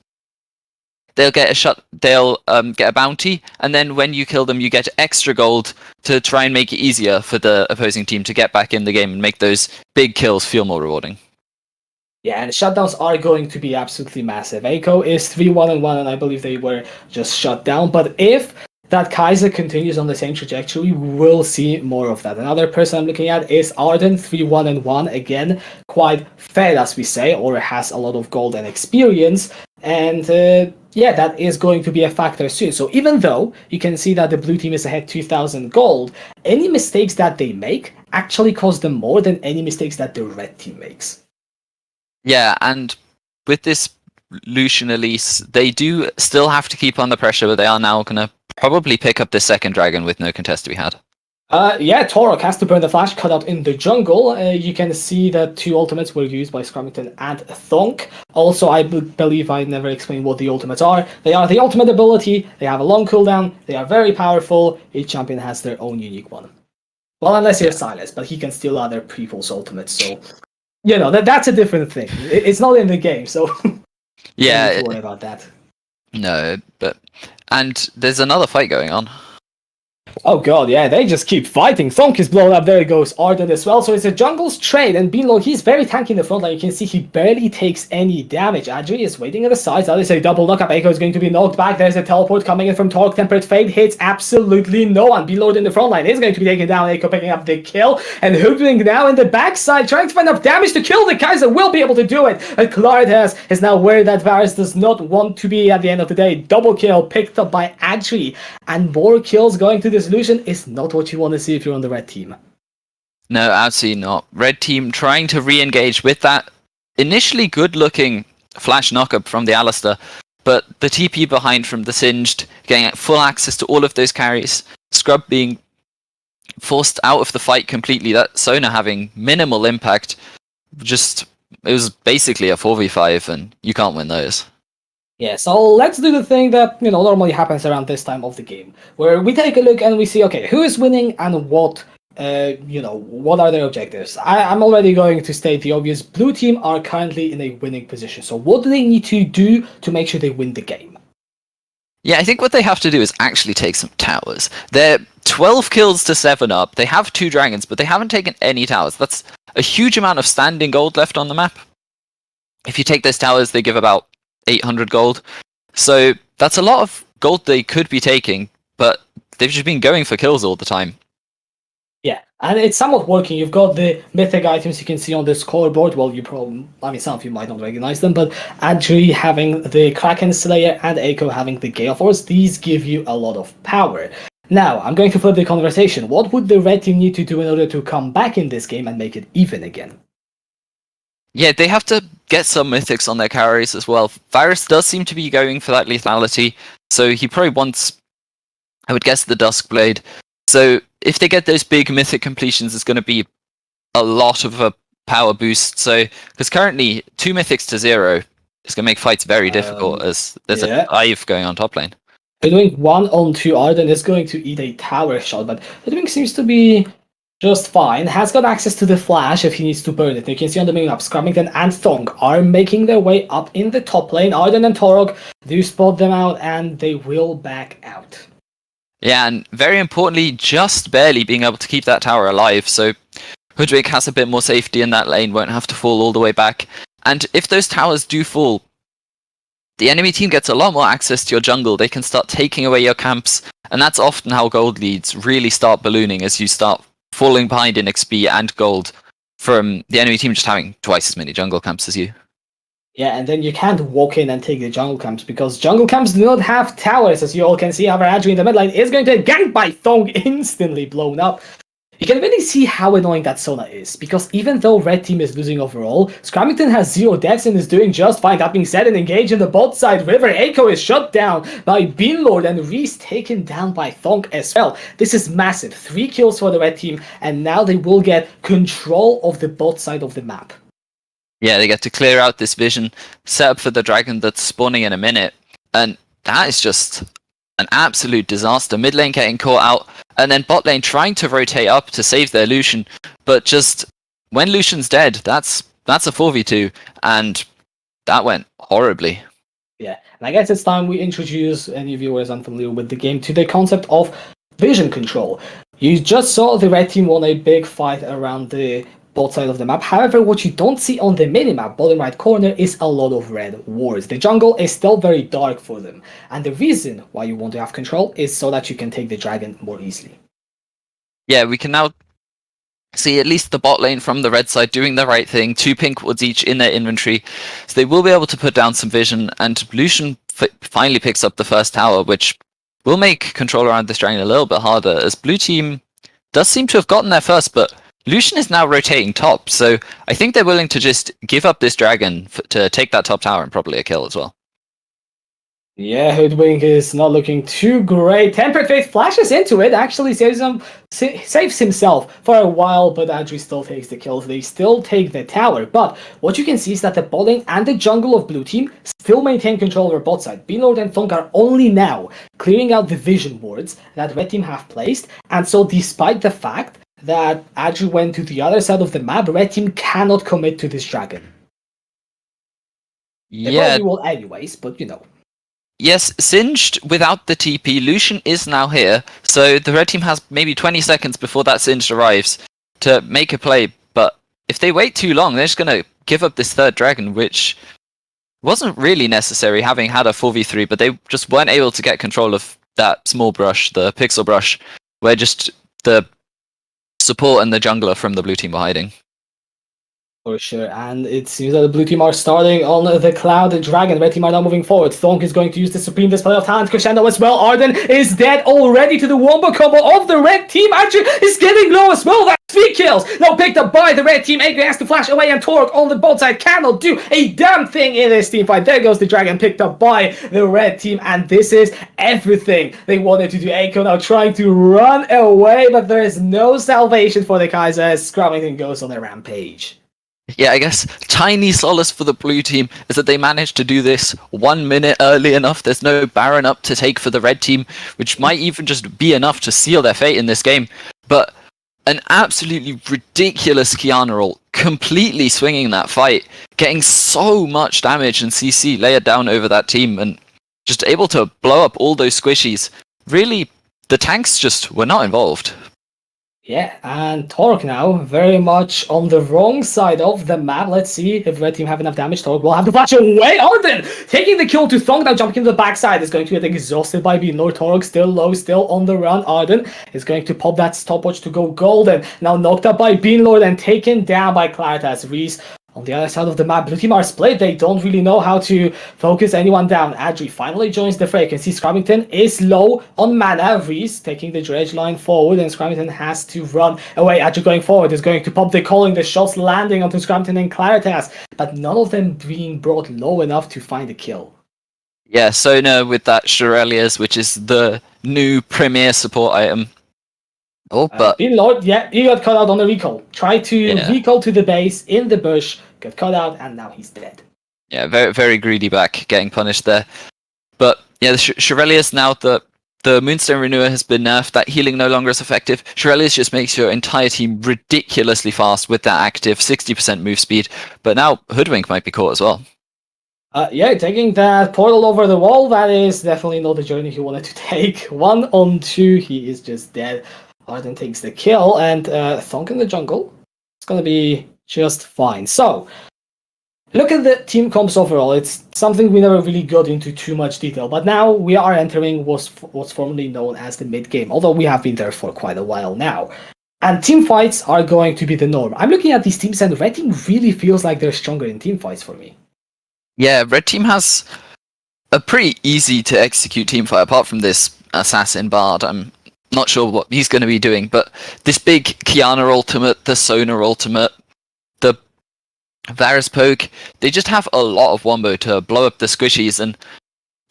they'll get a bounty, and then when you kill them, you get extra gold to try and make it easier for the opposing team to get back in the game and make those big kills feel more rewarding. Yeah, and shutdowns are going to be absolutely massive. Echo is 3-1-1, and I believe they were just shut down. But if that Kaiser continues on the same trajectory, we will see more of that. Another person I'm looking at is Arden, 3-1-1. Again, quite fed, as we say, or has a lot of gold and experience. And yeah, that is going to be a factor soon. So even though you can see that the blue team is ahead 2,000 gold, any mistakes that they make actually cost them more than any mistakes that the red team makes. Yeah, and with this Lucian Elise, they do still have to keep on the pressure, but they are now going to probably pick up the second dragon with no contest to be had. Yeah, Torok has to burn the flash cut out in the jungle. You can see that 2 ultimates were used by Scrummington and Thonk. Also, I believe I never explained what the ultimates are. They are the ultimate ability, they have a long cooldown, they are very powerful, each champion has their own unique one. Well, unless you're Silas, but he can steal other people's ultimates, so... You know, that's a different thing. It's not in the game, so... Yeah. Don't worry about that. No, but... And there's another fight going on. Oh god, yeah, they just keep fighting. Thonk is blown up, there goes Arden as well. So it's a jungle's trade, and Beanlord, he's very tanky in the front line. You can see he barely takes any damage. Adri is waiting at the sides. That is a double knockup. Echo is going to be knocked back. There's a teleport coming in from Torque. Temperate Fade hits absolutely no one. Beanlord in the front line is going to be taken down. Echo picking up the kill, and Hoodwink now in the backside, trying to find enough damage to kill the Kaiser. Will be able to do it. And Claritas is now where that Varus does not want to be at the end of the day. Double kill picked up by Adri, and more kills going to this Lucian is not what you want to see if you're on the red team. No, absolutely not. Red team trying to re-engage with that initially good-looking flash knockup from the Alistair, but the TP behind from the Singed, getting full access to all of those carries, Scrub being forced out of the fight completely, that Sona having minimal impact, it was basically a 4v5, and you can't win those. Yeah, so let's do the thing that, normally happens around this time of the game, where we take a look and we see, okay, who is winning and what are their objectives. I'm already going to state the obvious. Blue team are currently in a winning position, so what do they need to do to make sure they win the game? Yeah, I think what they have to do is actually take some towers. They're 12 kills to 7 up, they have 2 dragons, but they haven't taken any towers. That's a huge amount of standing gold left on the map. If you take those towers, they give about 800 gold. So that's a lot of gold they could be taking, but they've just been going for kills all the time. Yeah, and it's somewhat working. You've got the mythic items you can see on the scoreboard. Well, some of you might not recognize them, but actually having the Kraken Slayer and Echo having the Gale Force, these give you a lot of power. Now, I'm going to flip the conversation. What would the red team need to do in order to come back in this game and make it even again? Yeah, they have to get some mythics on their carries as well. Virus does seem to be going for that lethality, so he probably wants, I would guess, the Duskblade. So if they get those big mythic completions, it's going to be a lot of a power boost. So because currently 2 mythics to 0 is going to make fights very difficult, as there's a dive going on top lane. Doing 1-on-2 Arden is going to eat a tower shot, but Hoodwink seems to be just fine. Has got access to the flash if he needs to burn it. You can see on the main map, Scrummington and Thong are making their way up in the top lane. Arden and Torog do spot them out, and they will back out. Yeah, and very importantly, just barely being able to keep that tower alive, so Hoodwink has a bit more safety in that lane, won't have to fall all the way back. And if those towers do fall, the enemy team gets a lot more access to your jungle. They can start taking away your camps, and that's often how gold leads really start ballooning, as you start falling behind in XP and gold from the enemy team just having twice as many jungle camps as you. Yeah, and then you can't walk in and take the jungle camps, because jungle camps do not have towers, as you all can see. However, Adri in the mid lane is going to get ganked by Thong, instantly blown up. You can really see how annoying that Sona is, because even though red team is losing overall, Scrummington has 0 deaths and is doing just fine. That being said, and engage in the bot side river, Echo is shut down by Beanlord, and Reese taken down by Thonk as well. This is massive. 3 kills for the red team, and now they will get control of the bot side of the map. Yeah, they get to clear out this vision, set up for the dragon that's spawning in a minute, and that is just an absolute disaster. Mid lane getting caught out, and then bot lane trying to rotate up to save their Lucian, but just when Lucian's dead, that's a 4v2, and that went horribly. Yeah, and I guess it's time we introduce any viewers unfamiliar with the game to the concept of vision control. You just saw the red team won a big fight around the bot side of the map. However, what you don't see on the minimap, bottom right corner, is a lot of red wards. The jungle is still very dark for them, and the reason why you want to have control is so that you can take the dragon more easily. Yeah, we can now see at least the bot lane from the red side doing the right thing, 2 pink wards each in their inventory, so they will be able to put down some vision, and Lucian finally picks up the first tower, which will make control around this dragon a little bit harder, as blue team does seem to have gotten there first, but Lucian is now rotating top, so I think they're willing to just give up this dragon to take that top tower and probably a kill as well. Yeah, Hoodwink is not looking too great. Tempered Faith flashes into it, actually saves himself for a while, but Adri still takes the kills. They still take the tower, but what you can see is that the bot lane and the jungle of blue team still maintain control over bot side. Beanlord and Thunk are only now clearing out the vision wards that red team have placed, and so despite the fact that Adri went to the other side of the map, red team cannot commit to this dragon. They probably will anyways, but you know. Yes, Singed without the TP, Lucian is now here, so the red team has maybe 20 seconds before that Singed arrives to make a play, but if they wait too long, they're just going to give up this third dragon, which wasn't really necessary, having had a 4v3, but they just weren't able to get control of that small brush, the pixel brush, where just the support and the jungler from the blue team were hiding. For sure, and it seems that the blue team are starting on the Cloud Dragon. Red team are now moving forward. Thonk is going to use the Supreme Display of Talent Crescendo as well. Arden is dead already to the wombo combo of the red team. Actually, is getting low as well. That's 3 kills. Now picked up by the red team. Adrian has to flash away, and Torok on the bot side cannot do a damn thing in this team fight. There goes the dragon picked up by the red team, and this is everything they wanted to do. Echo now trying to run away, but there is no salvation for the Kaiser as Scrummington goes on a rampage. Yeah, I guess tiny solace for the blue team is that they managed to do this 1 minute early enough. There's no Baron up to take for the red team, which might even just be enough to seal their fate in this game. But an absolutely ridiculous Kiana ult, completely swinging that fight, getting so much damage and CC layered down over that team, and just able to blow up all those squishies. Really, the tanks just were not involved. Yeah, and Torque now very much on the wrong side of the map. Let's see if Red Team have enough damage. Torque will have to flash away. Arden taking the kill to Thong, now jumping to the backside. Is going to get exhausted by being low. Torque still low, still on the run. Arden is going to pop that stopwatch to go golden. Now knocked up by Beanlord and taken down by Claritas. Reese on the other side of the map, Blue Team are split. They don't really know how to focus anyone down. Adri finally joins the fray. You can see Scrummington is low on mana. Reese taking the dredge line forward, and Scrummington has to run away. Adri going forward is going to pop the calling. The shots landing onto Scrummington and Claritas, but none of them being brought low enough to find a kill. Yeah, Sona with that Shirelias, which is the new premier support item. Oh, but Lord, yeah, he got caught out on the recall. Tried to recall to the base in the bush, got caught out, and now he's dead. Yeah, very, very greedy back, getting punished there. But yeah, the Shirelias, now that the Moonstone Renewer has been nerfed, that healing no longer is effective. Shirelias just makes your entire team ridiculously fast with that active 60% move speed. But now Hoodwink might be caught as well. Yeah, taking that portal over the wall, that is definitely not the journey he wanted to take. 1-on-2, he is just dead. Arden takes the kill, and Thonk in the jungle. It's gonna be just fine. So, look at the team comps overall. It's something we never really got into too much detail, but now we are entering what's formerly known as the mid-game, although we have been there for quite a while now. And team fights are going to be the norm. I'm looking at these teams, and Red Team really feels like they're stronger in team fights for me. Yeah, Red Team has a pretty easy to execute team fight, apart from this Assassin Bard. I'm not sure what he's going to be doing, but this big Kiana ultimate, the Sona ultimate, the Varus poke, they just have a lot of wombo to blow up the squishies, and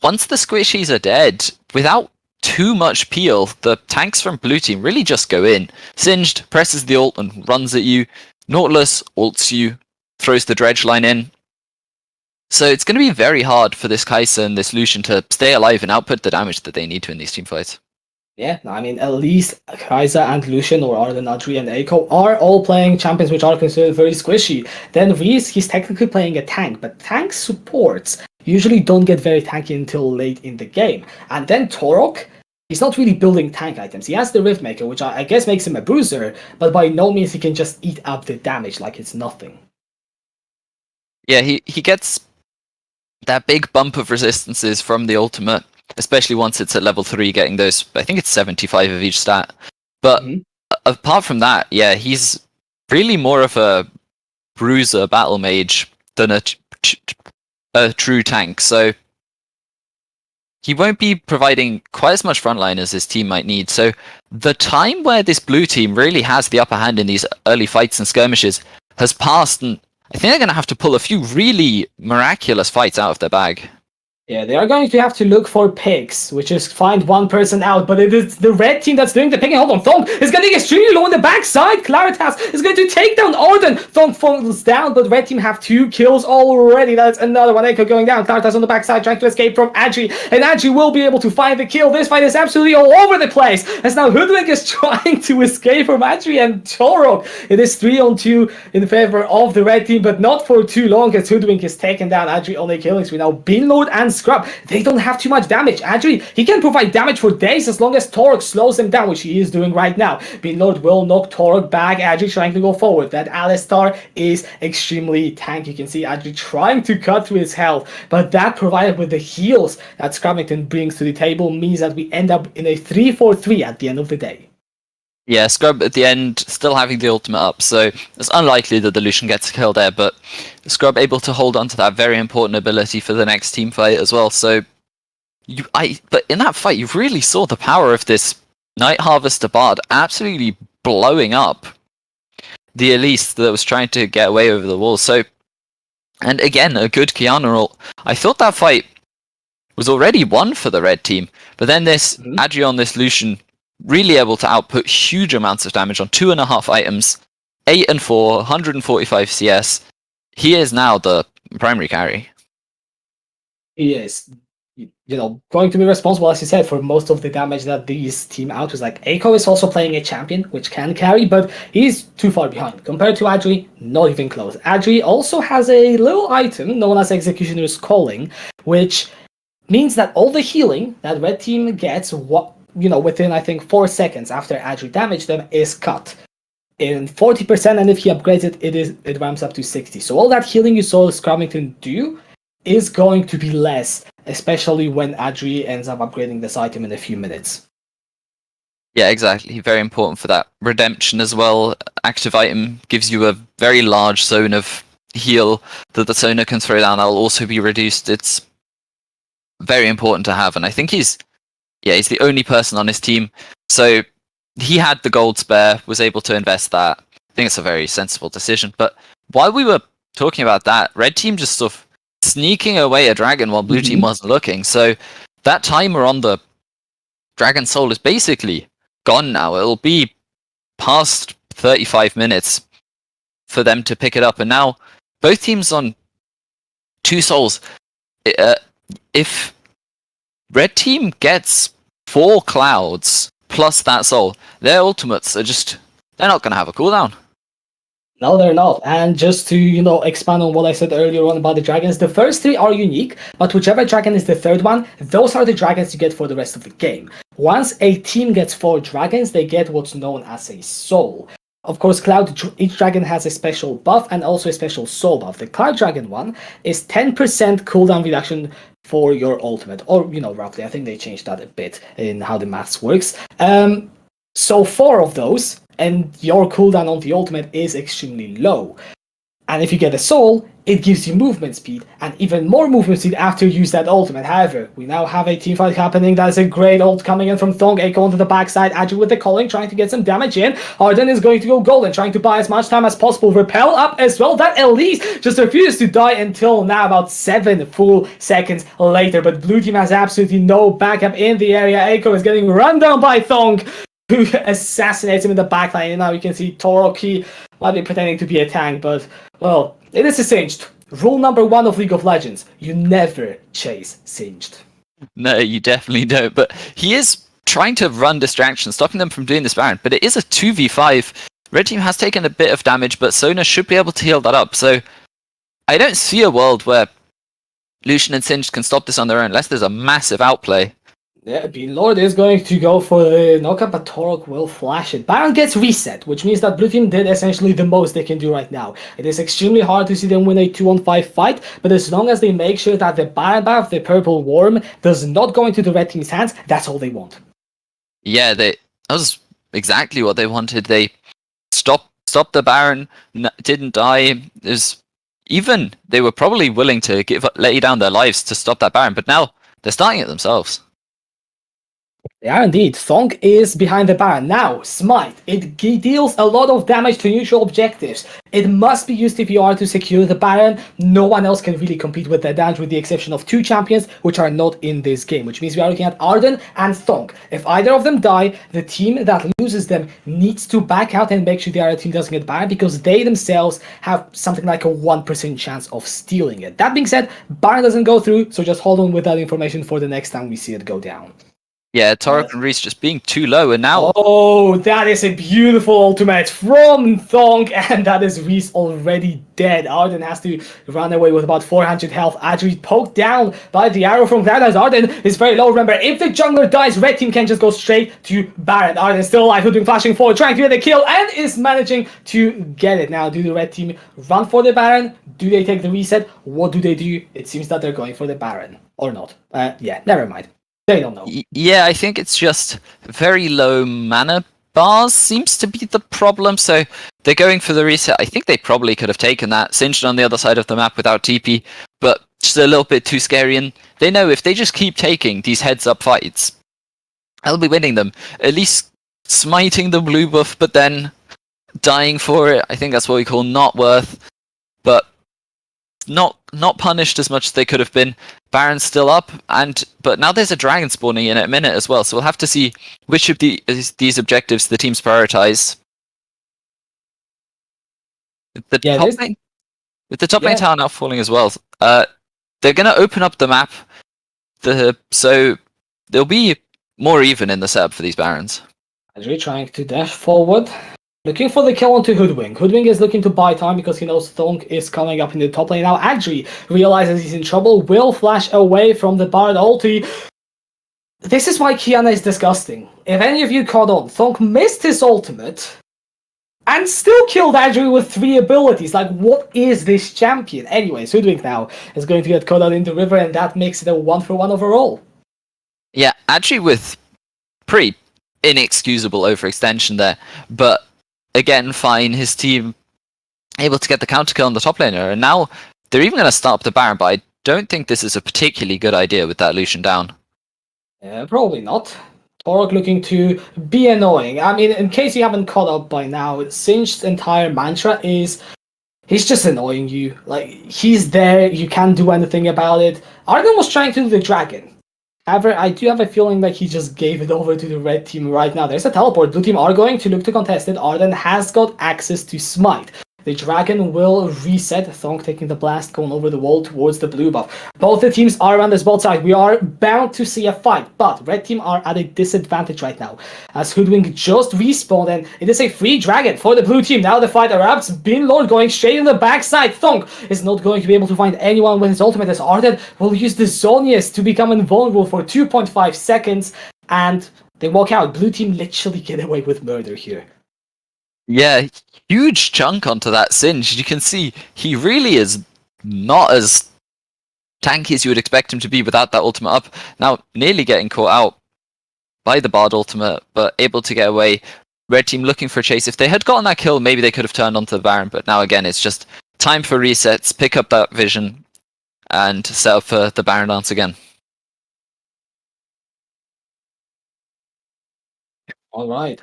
once the squishies are dead, without too much peel, the tanks from Blue Team really just go in. Singed presses the ult and runs at you. Nautilus ults you, throws the dredge line in. So it's going to be very hard for this Kai'Sa and this Lucian to stay alive and output the damage that they need to in these team fights. Yeah, I mean, at least Kai'Sa and Lucian, or Arden, Adri, and Eiko are all playing champions which are considered very squishy. Then Reese, he's technically playing a tank, but tank supports usually don't get very tanky until late in the game. And then Torok, he's not really building tank items. He has the Riftmaker, which I guess makes him a bruiser, but by no means he can just eat up the damage like it's nothing. Yeah, he gets that big bump of resistances from the ultimate, especially once it's at level 3, getting those, I think it's 75 of each stat. But apart from that, yeah, he's really more of a bruiser battle mage than a true tank. So he won't be providing quite as much frontline as his team might need. So the time where this blue team really has the upper hand in these early fights and skirmishes has passed, and I think they're going to have to pull a few really miraculous fights out of their bag. Yeah, they are going to have to look for picks, which is find one person out, but it is the red team that's doing the picking. Hold on, Thong is getting extremely low on the backside. Claritas is going to take down Arden. Thong falls down, but red team have 2 kills already. That's another one. Echo going down. Claritas on the backside trying to escape from Adri, and Adri will be able to find the kill. This fight is absolutely all over the place, as now Hoodwink is trying to escape from Adri and Torok. It is 3-on-2 in favor of the red team, but not for too long, as Hoodwink is taken down. Adri on a killing spree. Now Beanlord and Scrub, they don't have too much damage. Adri, he can provide damage for days as long as Torok slows him down, which he is doing right now. Beanlord will knock Torok back. Adri trying to go forward. That Alistar is extremely tanky. You can see Adri trying to cut through his health, but that provided with the heals that Scrummington brings to the table means that we end up in a 3-4-3 at the end of the day. Yeah, Scrub at the end still having the ultimate up, so it's unlikely that the Lucian gets a kill there, but Scrub able to hold on to that very important ability for the next team fight as well. So, but in that fight, you really saw the power of this Night Harvester Bard absolutely blowing up the Elise that was trying to get away over the wall. So, and again, a good Kiana ult. I thought that fight was already won for the red team, but then this Adri on this Lucian, really able to output huge amounts of damage on 2.5 items, 8 and 4, 145 CS. He is now the primary carry. He is, going to be responsible, as you said, for most of the damage that these team out was. Like, Eiko is also playing a champion, which can carry, but he's too far behind. Compared to Adri, not even close. Adri also has a little item known as Executioner's Calling, which means that all the healing that red team gets within I think 4 seconds after Adri damaged them, is cut in 40%, and if he upgrades it, it ramps up to 60. So all that healing you saw Scrummington do is going to be less, especially when Adri ends up upgrading this item in a few minutes. Yeah, exactly. Very important for that redemption as well. Active item gives you a very large zone of heal that the Sona can throw down. That'll also be reduced. It's very important to have, and I think he's the only person on his team. So he had the gold spare, was able to invest that. I think it's a very sensible decision. But while we were talking about that, red team just sort of sneaking away a dragon while blue team wasn't looking. So that timer on the Dragon Soul is basically gone now. It'll be past 35 minutes for them to pick it up, and now both teams on 2 souls. If red team gets 4 clouds plus that soul, their ultimates are they're not going to have a cooldown. No, they're not. And just to, expand on what I said earlier on about the dragons, the first 3 are unique, but whichever dragon is the 3rd one, those are the dragons you get for the rest of the game. Once a team gets 4 dragons, they get what's known as a soul. Of course, each dragon has a special buff and also a special soul buff. The Cloud Dragon one is 10% cooldown reduction for your ultimate, or, roughly. I think they changed that a bit in how the maths works. So 4 of those, and your cooldown on the ultimate is extremely low. And if you get a soul, it gives you movement speed, and even more movement speed after you use that ultimate. However, we now have a teamfight happening. That's a great ult coming in from Thong. Echo onto the backside, Adri with the calling, trying to get some damage in. Arden is going to go golden, trying to buy as much time as possible. Repel up as well. That Elise just refuses to die until now, about 7 full seconds later. But blue team has absolutely no backup in the area. Echo is getting run down by Thong, who assassinates him in the backline. And now you can see Toroki might be pretending to be a tank, but, well, it is a singed. Rule number 1 of League of Legends, you never chase singed. No, you definitely don't. But he is trying to run distractions, stopping them from doing this Baron. But it is a 2v5. Red team has taken a bit of damage, but Sona should be able to heal that up. So I don't see a world where Lucian and Singed can stop this on their own, unless there's a massive outplay. Yeah, Beanlord is going to go for the knockup, but Torok will flash it. Baron gets reset, which means that blue team did essentially the most they can do right now. It is extremely hard to see them win a 2-on-5 fight, but as long as they make sure that the Baron buff, the purple worm, does not go into the red team's hands, that's all they want. Yeah, that was exactly what they wanted. They stopped the Baron, didn't die. They were probably willing to lay down their lives to stop that Baron, but now they're starting it themselves. They are indeed. Thong is behind the Baron. Now, Smite. It deals a lot of damage to neutral objectives. It must be used if you are to secure the Baron. No one else can really compete with that damage, with the exception of 2 champions, which are not in this game, which means we are looking at Arden and Thong. If either of them die, the team that loses them needs to back out and make sure the other team doesn't get Baron, because they themselves have something like a 1% chance of stealing it. That being said, Baron doesn't go through, so just hold on with that information for the next time we see it go down. Yeah, Torok and Reese just being too low, and now... Oh, that is a beautiful ultimate from Thong, and that is Reese already dead. Arden has to run away with about 400 health. Adri poked down by the arrow from Cloud, as Arden is very low. Remember, if the jungler dies, red team can just go straight to Baron. Arden still alive, doing flashing forward, trying to get the kill, and is managing to get it. Now, do the red team run for the Baron? Do they take the reset? What do they do? It seems that they're going for the Baron. Or not. Yeah, never mind. They don't know. Yeah, I think it's just very low mana bars seems to be the problem. So they're going for the reset. I think they probably could have taken that, Singed on the other side of the map without TP, but just a little bit too scary. And they know if they just keep taking these heads-up fights, they'll be winning them. At least smiting the blue buff, but then dying for it. I think that's what we call not worth, but not punished as much as they could have been. Baron's still up, but now there's a dragon spawning in a minute as well, so we'll have to see which of these objectives the teams prioritize. With the top lane tower now falling as well, they're going to open up the map, so they'll be more even in the setup for these Barons. Adri trying to dash forward. Looking for the kill onto Hoodwink. Hoodwink is looking to buy time because he knows Thong is coming up in the top lane. Now Adri realizes he's in trouble, will flash away from the Bard ulti. this is why Kiana is disgusting. If any of you caught on, Thonk missed his ultimate and still killed Andrew with 3 abilities. Like, what is this champion? Anyways, Hoodwink now is going to get caught out in the river, and that makes it a 1-for-1 overall. Yeah, actually with pretty inexcusable overextension there, but again, fine, his team able to get the counter kill on the top laner, and now they're even going to start up the Baron, but I don't think this is a particularly good idea with that Lucian down. Probably not. Torok looking to be annoying. I mean, in case you haven't caught up by now, Singe's entire mantra is he's just annoying you. Like, he's there, you can't do anything about it. Arden was trying to do the dragon. However, I do have a feeling that he just gave it over to the red team right now. There's a teleport. Blue team are going to look to contest it. Arden has got access to smite. The dragon will reset. Thonk taking the blast, going over the wall towards the blue buff. Both the teams are on this both sides. We are bound to see a fight, but red team are at a disadvantage right now, as Hoodwink just respawned, and it is a free dragon for the blue team. Now the fight erupts. Bin Lord going straight in the backside. Thonk is not going to be able to find anyone with his ultimate, as Arden will use the Zonius to become invulnerable for 2.5 seconds, and they walk out. Blue team literally get away with murder here. Yeah, huge chunk onto that Singe. You can see he really is not as tanky as you would expect him to be without that ultimate up. Now, nearly getting caught out by the Bard ultimate, but able to get away. Red team looking for a chase. If they had gotten that kill, maybe they could have turned onto the Baron, but now again, it's just time for resets, pick up that vision, and set up for the Baron dance again. Alright,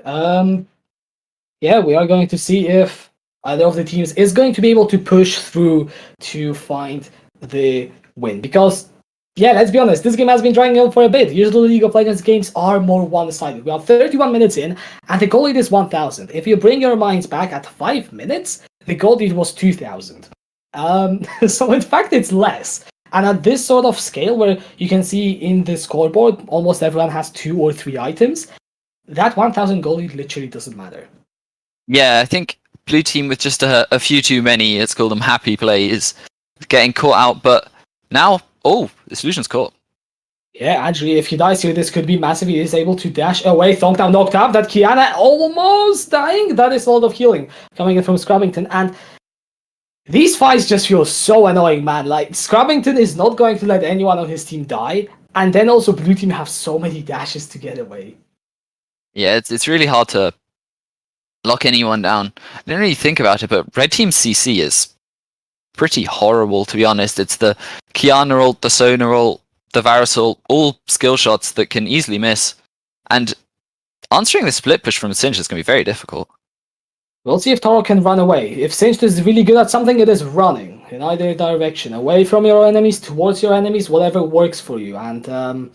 yeah, we are going to see if either of the teams is going to be able to push through to find the win. Because, yeah, let's be honest, this game has been dragging on for a bit. Usually League of Legends games are more one-sided. We are 31 minutes in, and the goal lead is 1,000. If you bring your minds back at 5 minutes, the goal lead was 2,000. So in fact, it's less. And at this sort of scale, where you can see in the scoreboard, almost everyone has 2 or 3 items, that 1,000 goal lead literally doesn't matter. Yeah, I think blue team with just a few too many, let's call them happy plays, getting caught out, but now, oh, the solution's caught. Yeah, actually, if he dies here, this could be massive. He is able to dash away. Thonk now knocked up. That Kiana almost dying. That is a lot of healing coming in from Scrubbington. And these fights just feel so annoying, man. Like, Scrubbington is not going to let anyone on his team die. And then also blue team have so many dashes to get away. Yeah, it's really hard to lock anyone down. I didn't really think about it, but red team CC is pretty horrible, to be honest. It's the Kiana ult, the Sona ult, the Varus ult, all skill shots that can easily miss. And answering the split push from Singe is going to be very difficult. We'll see if Toro can run away. If Singe is really good at something, it is running in either direction. Away from your enemies, towards your enemies, whatever works for you. And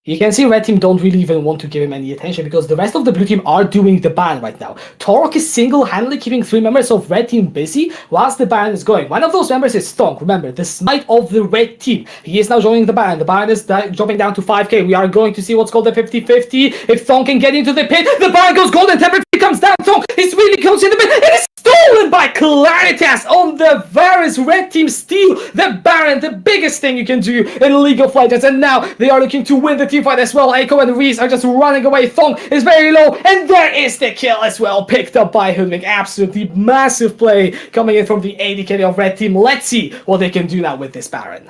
you can see red team don't really even want to give him any attention because the rest of the blue team are doing the ban right now. Torok is single-handedly keeping 3 members of red team busy whilst the ban is going. One of those members is Thonk. Remember, the smite of the red team. He is now joining the ban. The ban is dropping down to 5k. We are going to see what's called the 50-50. If Thonk can get into the pit, the ban goes golden. Temperature comes down. Thonk is really close in the pit. It is stolen by Claritas on the Varus. Red team steal the Baron, the biggest thing you can do in League of Legends. And now they are looking to win the team fight as well. Echo and Reese are just running away. Thonk is very low, and there is the kill as well, picked up by Hoodwink. Absolutely massive play coming in from the AD carry of red team. Let's see what they can do now with this Baron.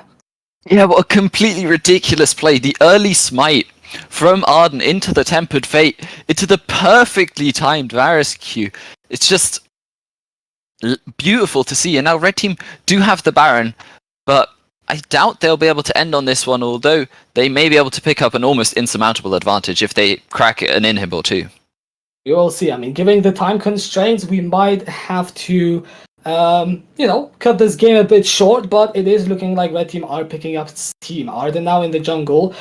Yeah, what a completely ridiculous play. The early smite from Arden into the Tempered Fate, into the perfectly timed Varus Q. It's just beautiful to see. And now red team do have the Baron, but I doubt they'll be able to end on this one, although they may be able to pick up an almost insurmountable advantage if they crack an inhib or two. We will see. I mean, given the time constraints, we might have to, cut this game a bit short, but it is looking like red team are picking up steam. Arden now in the jungle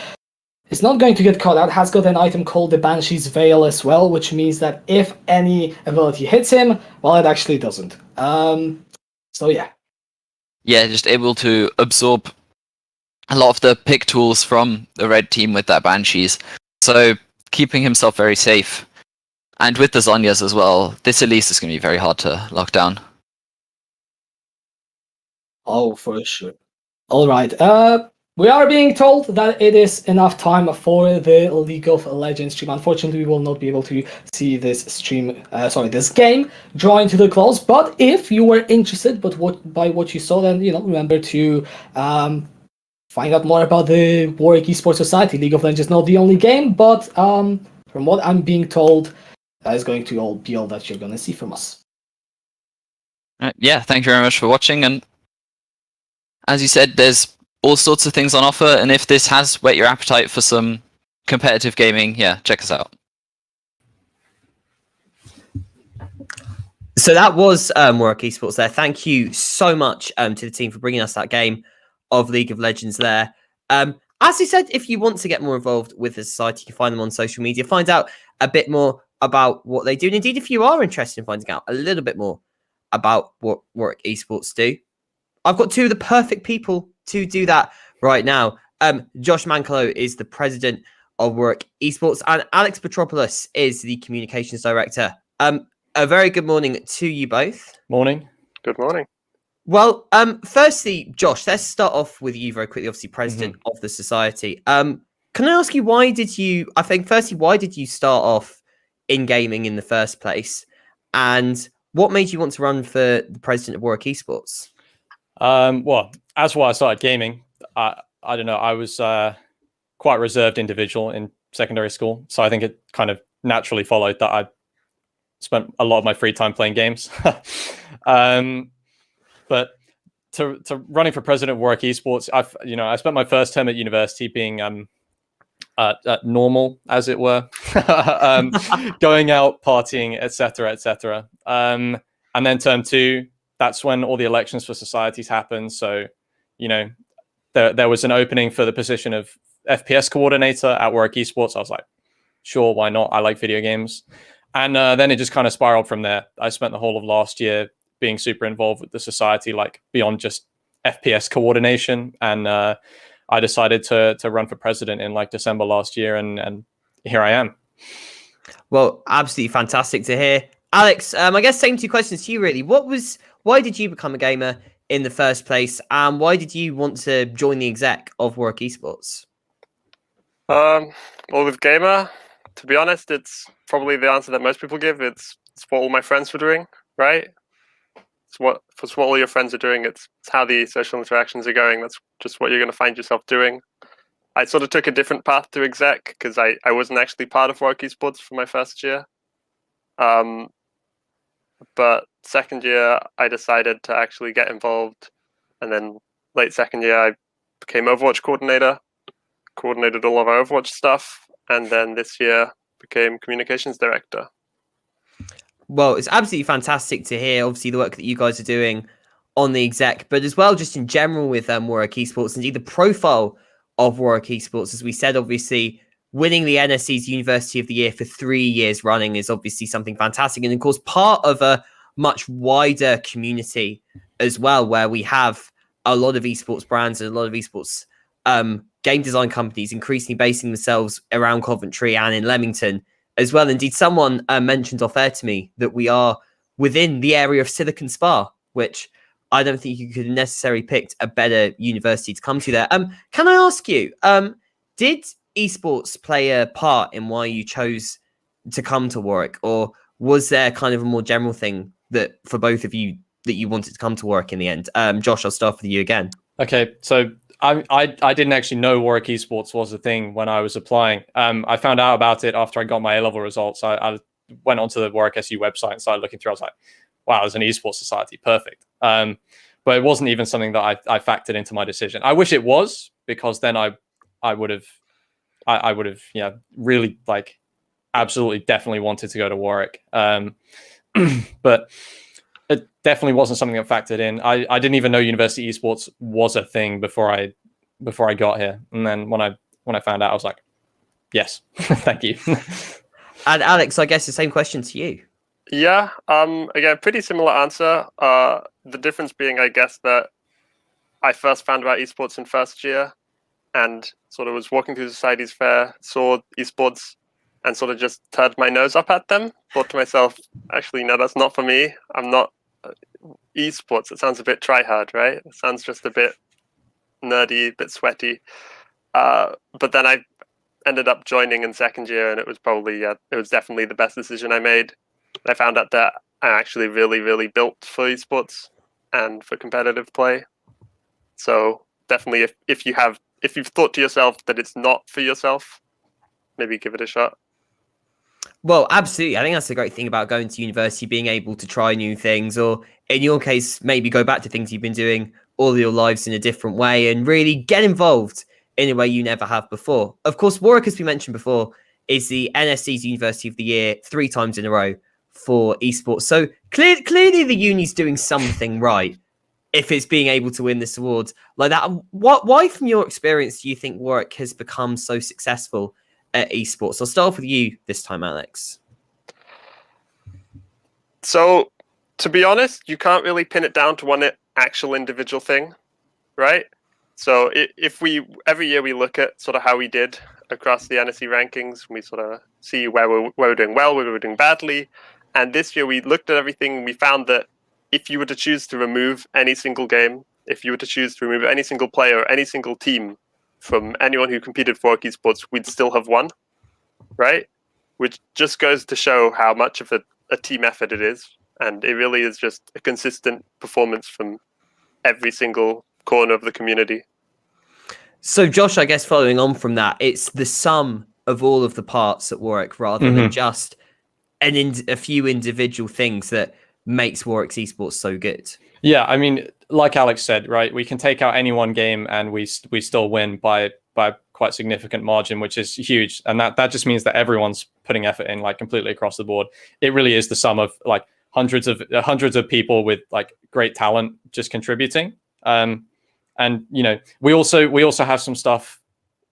is not going to get caught out, has got an item called the Banshee's Veil as well, which means that if any ability hits him, well, it actually doesn't. So yeah. Yeah, just able to absorb a lot of the pick tools from the red team with that Banshees. So keeping himself very safe. And with the Zonyas as well, this Elise is going to be very hard to lock down. Oh, for sure. Alright, We are being told that it is enough time for the League of Legends stream. Unfortunately, we will not be able to see this this game drawing to the close. But if you were interested, by what you saw, then remember to find out more about the Warwick Esports Society. League of Legends is not the only game, but from what I'm being told, that is going to be all that you're going to see from us. Yeah, thank you very much for watching. And as you said, there's all sorts of things on offer. And if this has whet your appetite for some competitive gaming, yeah, check us out. So that was Warwick Esports there. Thank you so much to the team for bringing us that game of League of Legends there. As you said, if you want to get more involved with the society, you can find them on social media, find out a bit more about what they do. And indeed, if you are interested in finding out a little bit more about what Warwick Esports do, I've got two of the perfect people to do that right now. Josh Mankalo is the president of Warwick Esports, and Alex Petropoulos is the communications director. A very good morning to you both. Morning. Good morning. Well, firstly, Josh, let's start off with you very quickly, obviously president of the society. Can I ask you, why did you start off in gaming in the first place? And what made you want to run for the president of Warwick Esports? Well, as why I started gaming, I don't know, I was quite a reserved individual in secondary school. So I think it kind of naturally followed that I spent a lot of my free time playing games. But to running for president of Warwick Esports, I spent my first term at university being normal, as it were, going out, partying, etc., etc. And then term two, that's when all the elections for societies happened. So, there was an opening for the position of FPS coordinator at Warwick Esports. I was like, sure, why not? I like video games. And then it just kind of spiraled from there. I spent the whole of last year being super involved with the society, like beyond just FPS coordination. And I decided to run for president in like December last year. And here I am. Well, absolutely fantastic to hear. Alex, I guess same two questions to you, really. Why did you become a gamer in the first place? And why did you want to join the exec of Warwick Esports? Well, with gamer, to be honest, it's probably the answer that most people give. It's what all my friends were doing, right? It's what all your friends are doing. It's how the social interactions are going. That's just what you're going to find yourself doing. I sort of took a different path to exec because I wasn't actually part of Warwick Esports for my first year. But second year, I decided to actually get involved. And then late second year, I became Overwatch coordinated all of our Overwatch stuff. And then this year became communications director. Well, it's absolutely fantastic to hear, obviously, the work that you guys are doing on the exec, but as well, just in general with Warwick Esports, indeed, the profile of Warwick Esports, as we said, obviously, winning the NSC's University of the Year for 3 years running is obviously something fantastic. And of course, part of a much wider community as well, where we have a lot of esports brands and a lot of esports game design companies increasingly basing themselves around Coventry and in Leamington as well. Indeed, someone mentioned off air to me that we are within the area of Silicon Spa, which I don't think you could have necessarily picked a better university to come to there. Can I ask you, did esports play a part in why you chose to come to Warwick, or was there kind of a more general thing that for both of you that you wanted to come to Warwick in the end? Josh, I'll start with you again. Okay, so I didn't actually know Warwick Esports was a thing when I was applying. I found out about it after I got my A-level results. I went onto the Warwick SU website and started looking through. I was like, wow, there's an esports society, perfect. But it wasn't even something that I factored into my decision. I wish it was, because then I would have really like absolutely definitely wanted to go to Warwick. But it definitely wasn't something that factored in. I didn't even know University Esports was a thing before I got here. And then when I found out, I was like, yes, thank you. And Alex, I guess the same question to you. Yeah, again, pretty similar answer. The difference being, I guess, that I first found about esports in first year and sort of was walking through the society's fair, saw esports and sort of just turned my nose up at them. Thought to myself, actually, no, that's not for me. I'm not esports. It sounds a bit try-hard, right? It sounds just a bit nerdy, a bit sweaty. But then I ended up joining in second year, and it was definitely the best decision I made. I found out that I'm actually really, really built for esports and for competitive play. So definitely, if you've thought to yourself that it's not for yourself, maybe give it a shot. Well, absolutely. I think that's the great thing about going to university, being able to try new things, or in your case, maybe go back to things you've been doing all your lives in a different way and really get involved in a way you never have before. Of course, Warwick, as we mentioned before, is the NSC's University of the Year 3 times in a row for esports. So clearly the uni's doing something right if it's being able to win this award like that. Why, from your experience, do you think Warwick has become so successful at esports? I'll start off with you this time, Alex. So, to be honest, you can't really pin it down to one actual individual thing, right? So every year we look at sort of how we did across the NSC rankings, and we sort of see where we're doing well, where we're doing badly. And this year we looked at everything, and we found that if you were to choose to remove any single game, if you were to choose to remove any single player, any single team from anyone who competed for Warwick Esports, we'd still have won, right? Which just goes to show how much of a team effort it is. And it really is just a consistent performance from every single corner of the community. So, Josh, I guess following on from that, it's the sum of all of the parts at Warwick rather than just a few individual things that makes Warwick's esports so good. Yeah, I mean, like Alex said, right, we can take out any one game and we still win by quite significant margin, which is huge. And that just means that everyone's putting effort in, like, completely across the board. It really is the sum of like hundreds of people with like great talent just contributing. And you know, we also have some stuff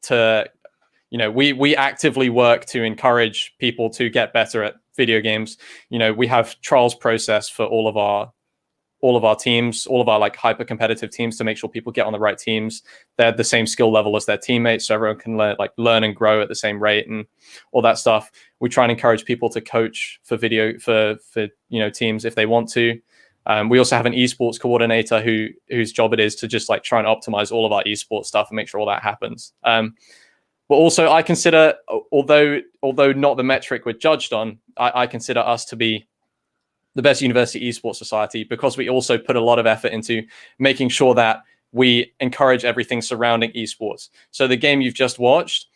to, you know, we actively work to encourage people to get better at video games. You know, we have trials process for all of our teams, all of our like hyper competitive teams, to make sure people get on the right teams. They're at the same skill level as their teammates, so everyone can learn and grow at the same rate and all that stuff. We try and encourage people to coach for you know, teams if they want to. We also have an esports coordinator whose job it is to just like try and optimize all of our esports stuff and make sure all that happens. But also, I consider, although not the metric we're judged on, I consider us to be the best university esports society, because we also put a lot of effort into making sure that we encourage everything surrounding esports. So the game you've just watched,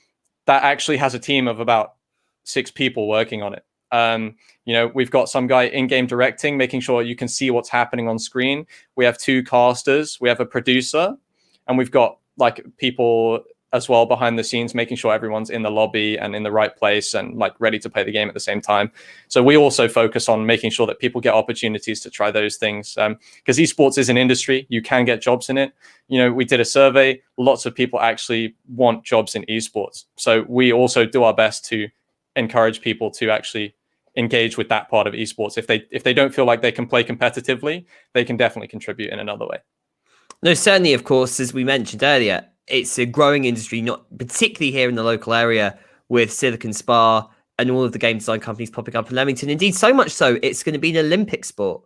that actually has a team of about 6 people working on it. You know, we've got some guy in-game directing, making sure you can see what's happening on screen. We have 2 casters, we have a producer, and we've got like people as well behind the scenes, making sure everyone's in the lobby and in the right place and like ready to play the game at the same time. So we also focus on making sure that people get opportunities to try those things, because esports is an industry. You can get jobs in it. You know, we did a survey. Lots of people actually want jobs in esports. So we also do our best to encourage people to actually engage with that part of esports. If they don't feel like they can play competitively, they can definitely contribute in another way. No, certainly, of course, as we mentioned earlier, it's a growing industry, not particularly here in the local area, with Silicon Spa and all of the game design companies popping up in Leamington. Indeed, so much so, it's going to be an Olympic sport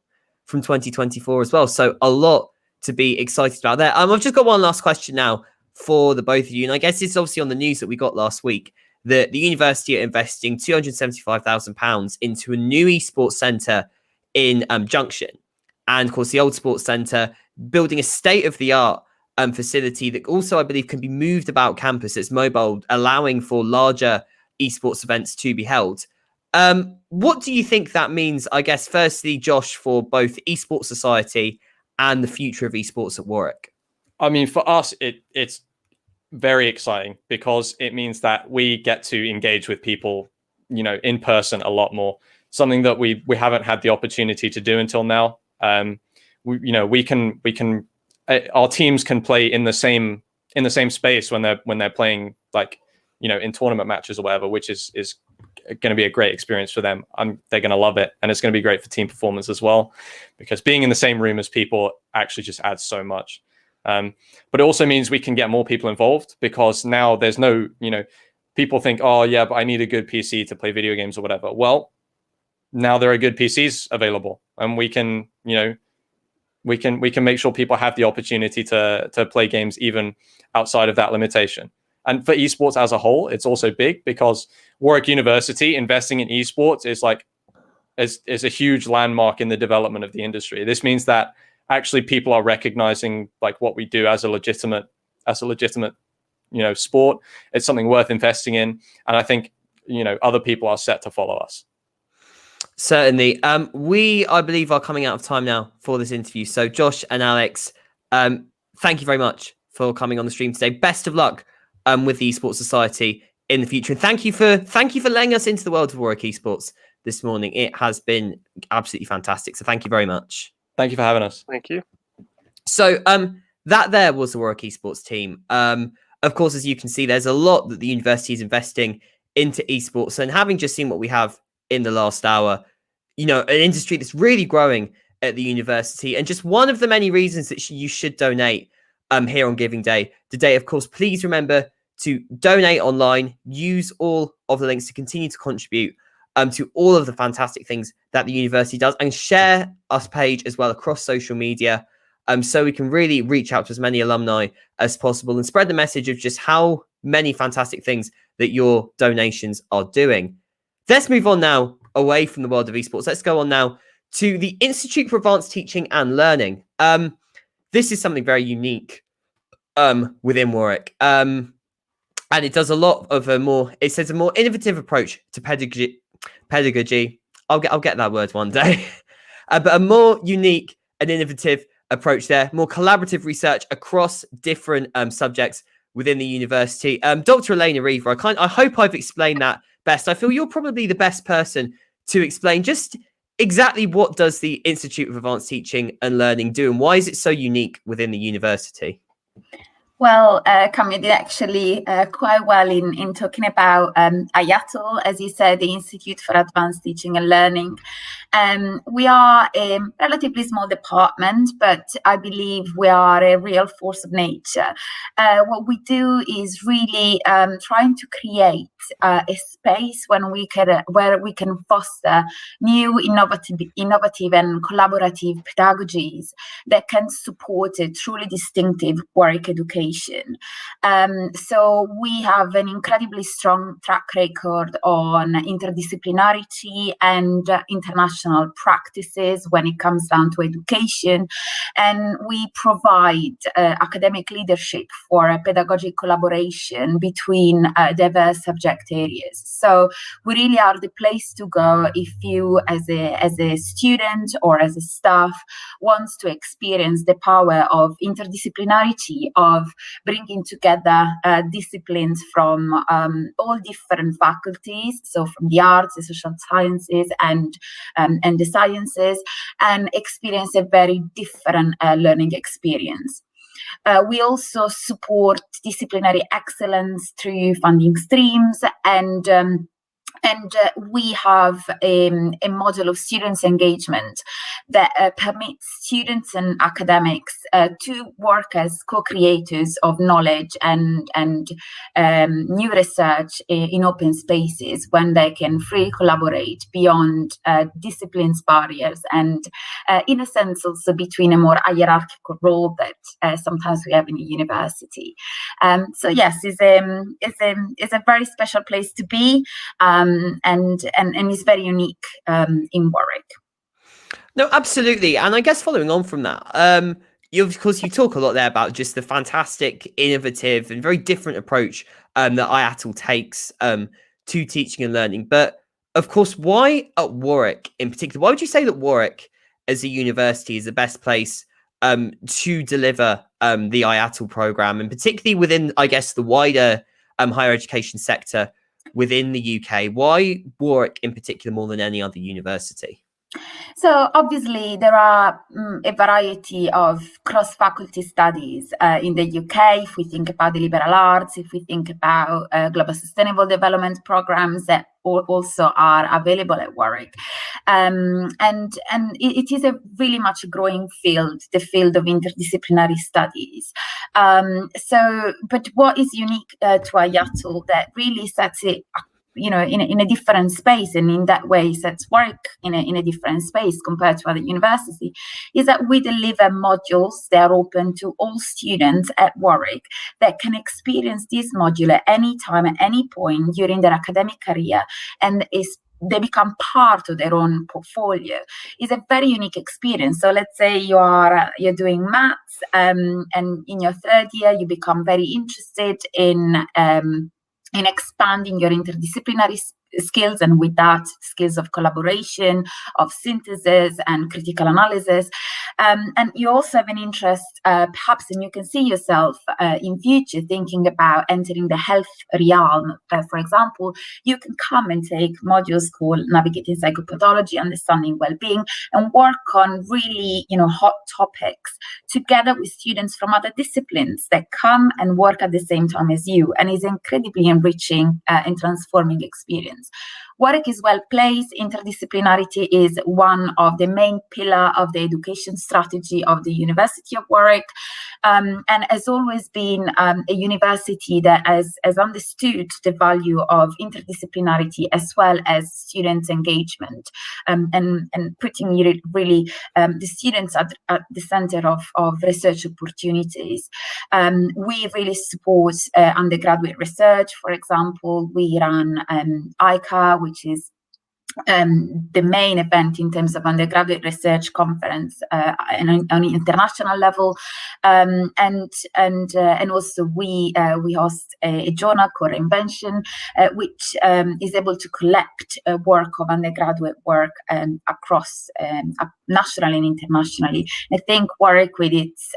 from 2024 as well. So a lot to be excited about there. I've just got one last question now for the both of you. And I guess it's obviously on the news that we got last week that the university are investing £275,000 into a new esports centre in Junction. And of course, the old sports centre building a state-of-the-art facility that also, I believe, can be moved about campus. It's mobile, allowing for larger esports events to be held. What do you think that means, I guess, firstly, Josh, for both esports society and the future of esports at Warwick? I mean, for us, it's very exciting because it means that we get to engage with people, you know, in person a lot more. Something that we haven't had the opportunity to do until now. We can our teams can play in the same space when they're playing, like, you know, in tournament matches or whatever, which is going to be a great experience for them. They're going to love it, and it's going to be great for team performance as well, because being in the same room as people actually just adds so much. But it also means we can get more people involved, because now there's no, you know, people think, oh yeah, but I need a good PC to play video games or whatever. Well, now there are good PCs available, and we can, you know, we can make sure people have the opportunity to play games even outside of that limitation. And for esports as a whole, it's also big because Warwick University investing in esports is a huge landmark in the development of the industry. This means that actually people are recognizing like what we do as a legitimate sport. It's something worth investing in, and I think other people are set to follow us. Certainly. We, I believe, are coming out of time now for this interview. So Josh and Alex, thank you very much for coming on the stream today. Best of luck with the Esports Society in the future, and thank you for letting us into the world of Warwick Esports this morning. It has been absolutely fantastic. So thank you very much. Thank you for having us. Thank you. So that there was the Warwick Esports team. Of course, as you can see, there's a lot that the university is investing into esports, and having just seen what we have in the last hour, an industry that's really growing at the university, and just one of the many reasons that you should donate here on Giving Day today. Of course, please remember to donate online, use all of the links to continue to contribute to all of the fantastic things that the university does, and share us page as well across social media, so we can really reach out to as many alumni as possible and spread the message of just how many fantastic things that your donations are doing. Let's move on now away from the world of esports. Let's go on now to the Institute for Advanced Teaching and Learning. This is something very unique within Warwick. And it does a lot of a more innovative approach to pedagogy. I'll get that word one day. But a more unique and innovative approach there, more collaborative research across different subjects within the university. Dr. Elena Reaver, I hope I've explained that best. I feel you're probably the best person to explain just exactly what does the Institute of Advanced Teaching and Learning do, and why is it so unique within the university? Well, Cam, you did actually quite well in talking about IATL, as you said, the Institute for Advanced Teaching and Learning. We are a relatively small department, but I believe we are a real force of nature. What we do is really trying to create a space where we can foster new, innovative and collaborative pedagogies that can support a truly distinctive Warwick education. So we have an incredibly strong track record on interdisciplinarity and international practices when it comes down to education, and we provide academic leadership for pedagogic collaboration between diverse subject areas. So we really are the place to go if you, as a student or as a staff, wants to experience the power of interdisciplinarity, of bringing together disciplines from all different faculties, so from the arts, the social sciences, and the sciences, and experience a very different learning experience. We also support disciplinary excellence through funding streams, and we have a model of students' engagement that permits students and academics to work as co-creators of knowledge and new research in open spaces when they can freely collaborate beyond disciplines barriers, and in a sense also between a more hierarchical role that sometimes we have in a university. So yes, it's a very special place to be. And is very unique in Warwick. No, absolutely. And I guess following on from that, you talk a lot there about just the fantastic, innovative and very different approach that IATL takes to teaching and learning. But of course, why at Warwick in particular? Why would you say that Warwick as a university is the best place to deliver the IATL program, and particularly within, I guess, the wider higher education sector within the UK? Why Warwick in particular more than any other university? So obviously there are a variety of cross-faculty studies in the UK. If we think about the liberal arts, if we think about global sustainable development programs that also are available at Warwick, and it is a really much growing field, the field of interdisciplinary studies. But what is unique to IATL that really sets it in a different space, and in that way sets Warwick in a different space compared to other universities, is that we deliver modules that are open to all students at Warwick that can experience this module at any time, at any point during their academic career, and they become part of their own portfolio. It's a very unique experience. So let's say you're doing maths, and in your third year you become very interested in expanding your interdisciplinary skills, and with that, skills of collaboration, of synthesis and critical analysis. And you also have an interest, perhaps, and you can see yourself in future thinking about entering the health realm. For example, you can come and take modules called Navigating Psychopathology, Understanding Wellbeing, and work on really, hot topics together with students from other disciplines that come and work at the same time as you, and is incredibly enriching and transforming experience. Warwick is well placed. Interdisciplinarity is one of the main pillars of the education strategy of the University of Warwick, and has always been a university that has understood the value of interdisciplinarity as well as student engagement, and putting really the students at the center of research opportunities. We really support undergraduate research. For example, we run ICA, which is the main event in terms of undergraduate research conference on an international level, and also we host a journal called Invention, which is able to collect work of undergraduate work across nationally and internationally. I think Warwick, with its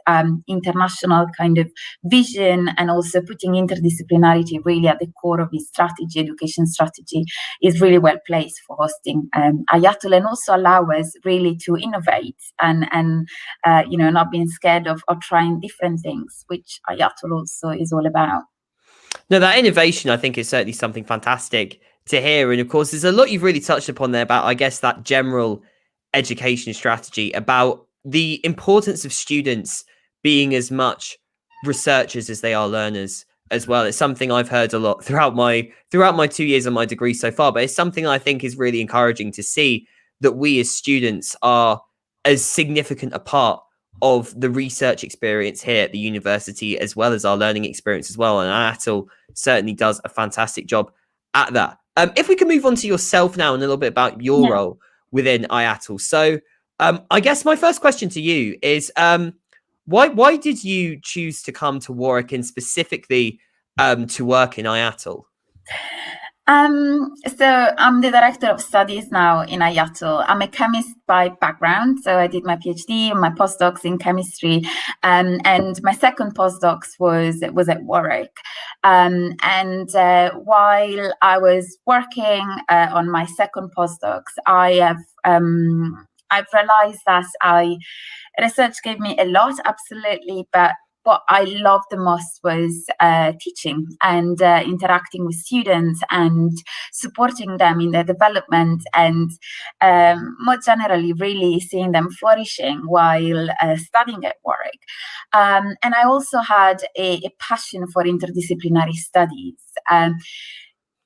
international kind of vision and also putting interdisciplinarity really at the core of its strategy, education strategy, is really well placed for hosting IATL, and also allow us really to innovate and not being scared of trying different things, which IATL also is all about. No, that innovation, I think, is certainly something fantastic to hear. And of course, there's a lot you've really touched upon there about, I guess, that general education strategy, about the importance of students being as much researchers as they are learners as well. It's something I've heard a lot throughout my 2 years of my degree so far, but it's something I think is really encouraging to see, that we as students are as significant a part of the research experience here at the university as well as our learning experience as well. And IATL certainly does a fantastic job at that. If we can move on to yourself now and a little bit about your role within IATL. So I guess my first question to you is, why did you choose to come to Warwick and specifically to work in IATL? So I'm the director of studies now in IATL. I'm a chemist by background, so I did my PhD and my postdocs in chemistry, and my second postdocs was at Warwick. And while I was working on my second postdocs, I've realized that research gave me a lot, absolutely, but what I loved the most was teaching and interacting with students and supporting them in their development, and more generally, really seeing them flourishing while studying at Warwick. And I also had a passion for interdisciplinary studies.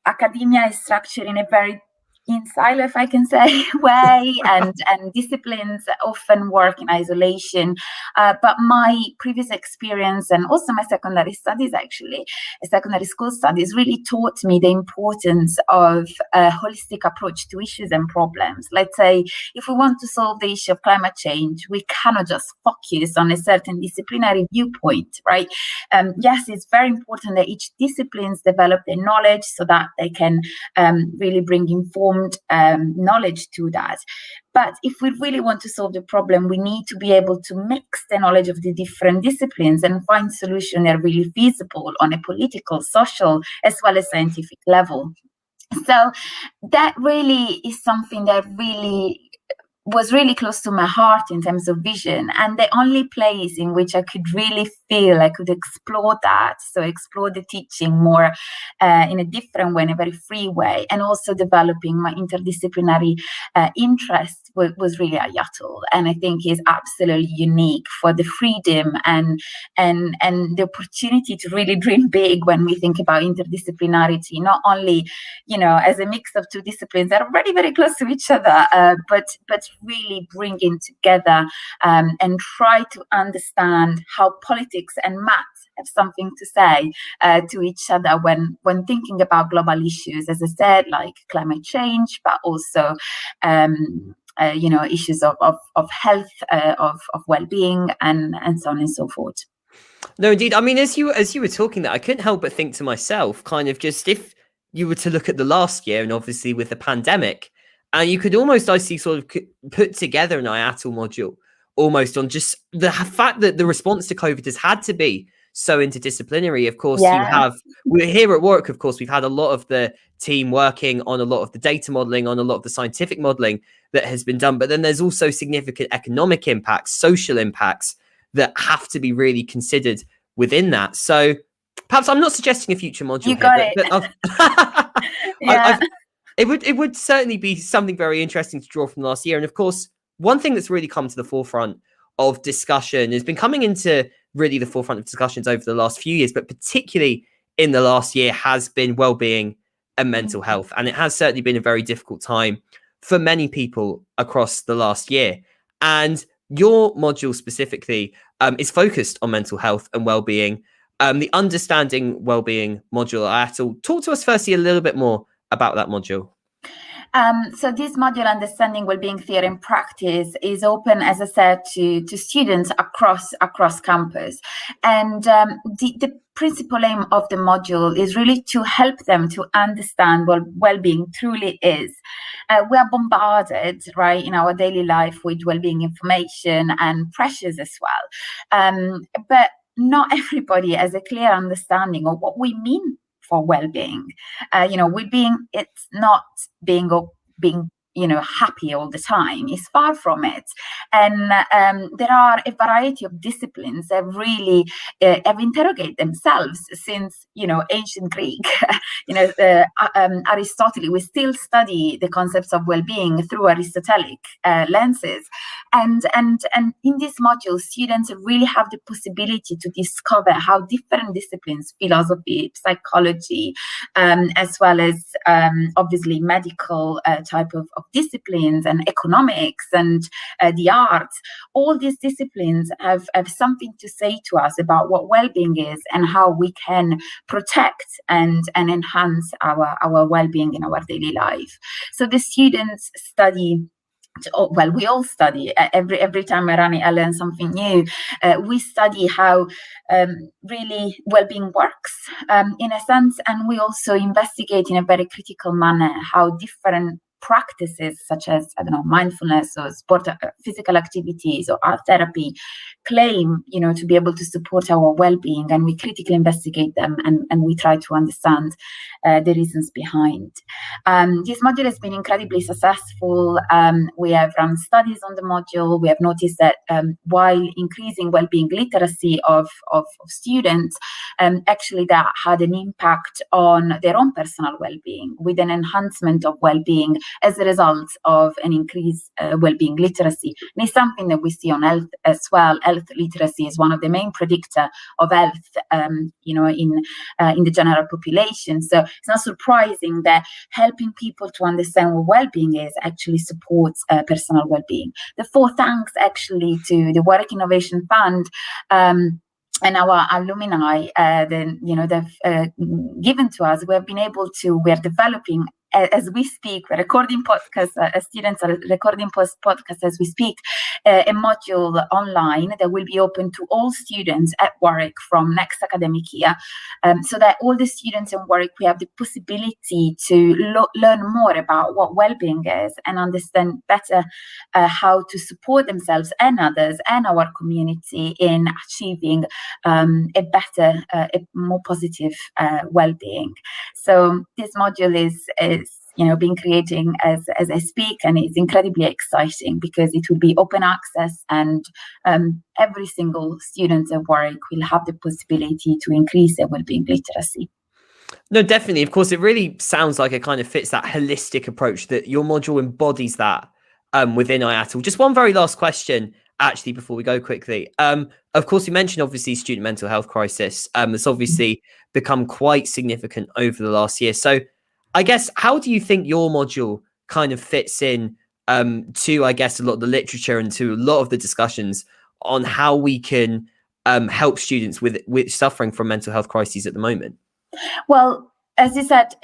Academia is structured in a very in silo, if I can say, way, and disciplines often work in isolation. But my previous experience and also my secondary studies, actually, secondary school studies, really taught me the importance of a holistic approach to issues and problems. Let's say, if we want to solve the issue of climate change, we cannot just focus on a certain disciplinary viewpoint, right? Yes, it's very important that each disciplines develop their knowledge so that they can really bring informed knowledge to that. But if we really want to solve the problem, we need to be able to mix the knowledge of the different disciplines and find solutions that are really feasible on a political, social, as well as scientific level. So that really is something that really was really close to my heart in terms of vision, and the only place in which I could really feel I could explore that, so explore the teaching more in a different way, in a very free way, and also developing my interdisciplinary interest was really Ayatul. And I think is absolutely unique for the freedom and the opportunity to really dream big when we think about interdisciplinarity, not only, you know, as a mix of two disciplines that are very, very close to each other, but really bringing together and try to understand how politics and maths have something to say to each other when thinking about global issues, as I said, like climate change, but also you know, issues of health, of well-being, and so on and so forth. No, indeed. I mean, as you were talking that, I couldn't help but think to myself, kind of just if you were to look at the last year, and obviously with the pandemic, and you could almost, I see, sort of put together an IATL module almost on just the fact that the response to COVID has had to be so interdisciplinary. Of course, we're here at Warwick, of course, we've had a lot of the team working on a lot of the data modeling, on a lot of the scientific modeling that has been done. But then there's also significant economic impacts, social impacts that have to be really considered within that. So perhaps I'm not suggesting a future module. You got it. Yeah. It would certainly be something very interesting to draw from last year. And of course, one thing that's really come to the forefront of discussion has been coming into really the forefront of discussions over the last few years, but particularly in the last year, has been well-being and mental health. And it has certainly been a very difficult time for many people across the last year. And your module specifically is focused on mental health and well-being. The Understanding Wellbeing module, Ayatul, talk to us firstly a little bit more about that module. So this module, Understanding Wellbeing Theory and Practice, is open, as I said, to students across campus. And the principal aim of the module is really to help them to understand what well-being truly is. We are bombarded, right, in our daily life with well-being information and pressures as well. But not everybody has a clear understanding of what we mean for well-being. You know, well-being, it's not being you know, happy all the time. It's far from it. And there are a variety of disciplines that really have interrogated themselves since, you know, ancient Greek. You know, Aristotle, we still study the concepts of well-being through Aristotelic lenses. And in this module, students really have the possibility to discover how different disciplines, philosophy, psychology, as well as obviously medical type of disciplines, and economics, and the arts, all these disciplines have something to say to us about what well-being is and how we can protect and enhance our well-being in our daily life. So the students study. Well, we all study. Every time I learn something new. We study how really well-being works in a sense, and we also investigate in a very critical manner how different practices such as, I don't know, mindfulness or sport, physical activities or art therapy claim, you know, to be able to support our well-being, and we critically investigate them and we try to understand the reasons behind. This module has been incredibly successful. We have run studies on the module. We have noticed that while increasing well-being literacy of students, actually that had an impact on their own personal well-being, with an enhancement of well-being as a result of an increased well-being literacy. And it's something that we see on health as well. Health literacy is one of the main predictor of health, you know, in the general population. So it's not surprising that helping people to understand what well-being is actually supports personal well-being. Therefore, thanks actually to the Warwick Innovation Fund and our alumni, they've given to us, we have been able to, we're developing as we speak, we're recording podcasts, students are recording podcasts as we speak, a module online that will be open to all students at Warwick from next academic year, so that all the students in Warwick, we have the possibility to learn more about what well-being is and understand better how to support themselves and others and our community in achieving a better, a more positive well-being. So this module is been creating as I speak, and it's incredibly exciting because it will be open access, and every single student at Warwick will have the possibility to increase their wellbeing literacy. No, definitely. Of course, it really sounds like it kind of fits that holistic approach that your module embodies that within IATL. Just one very last question, actually, before we go quickly. Of course, you mentioned obviously student mental health crisis. It's obviously become quite significant over the last year. So I guess, how do you think your module kind of fits in to, I guess, a lot of the literature and to a lot of the discussions on how we can help students with suffering from mental health crises at the moment? Well, as you said,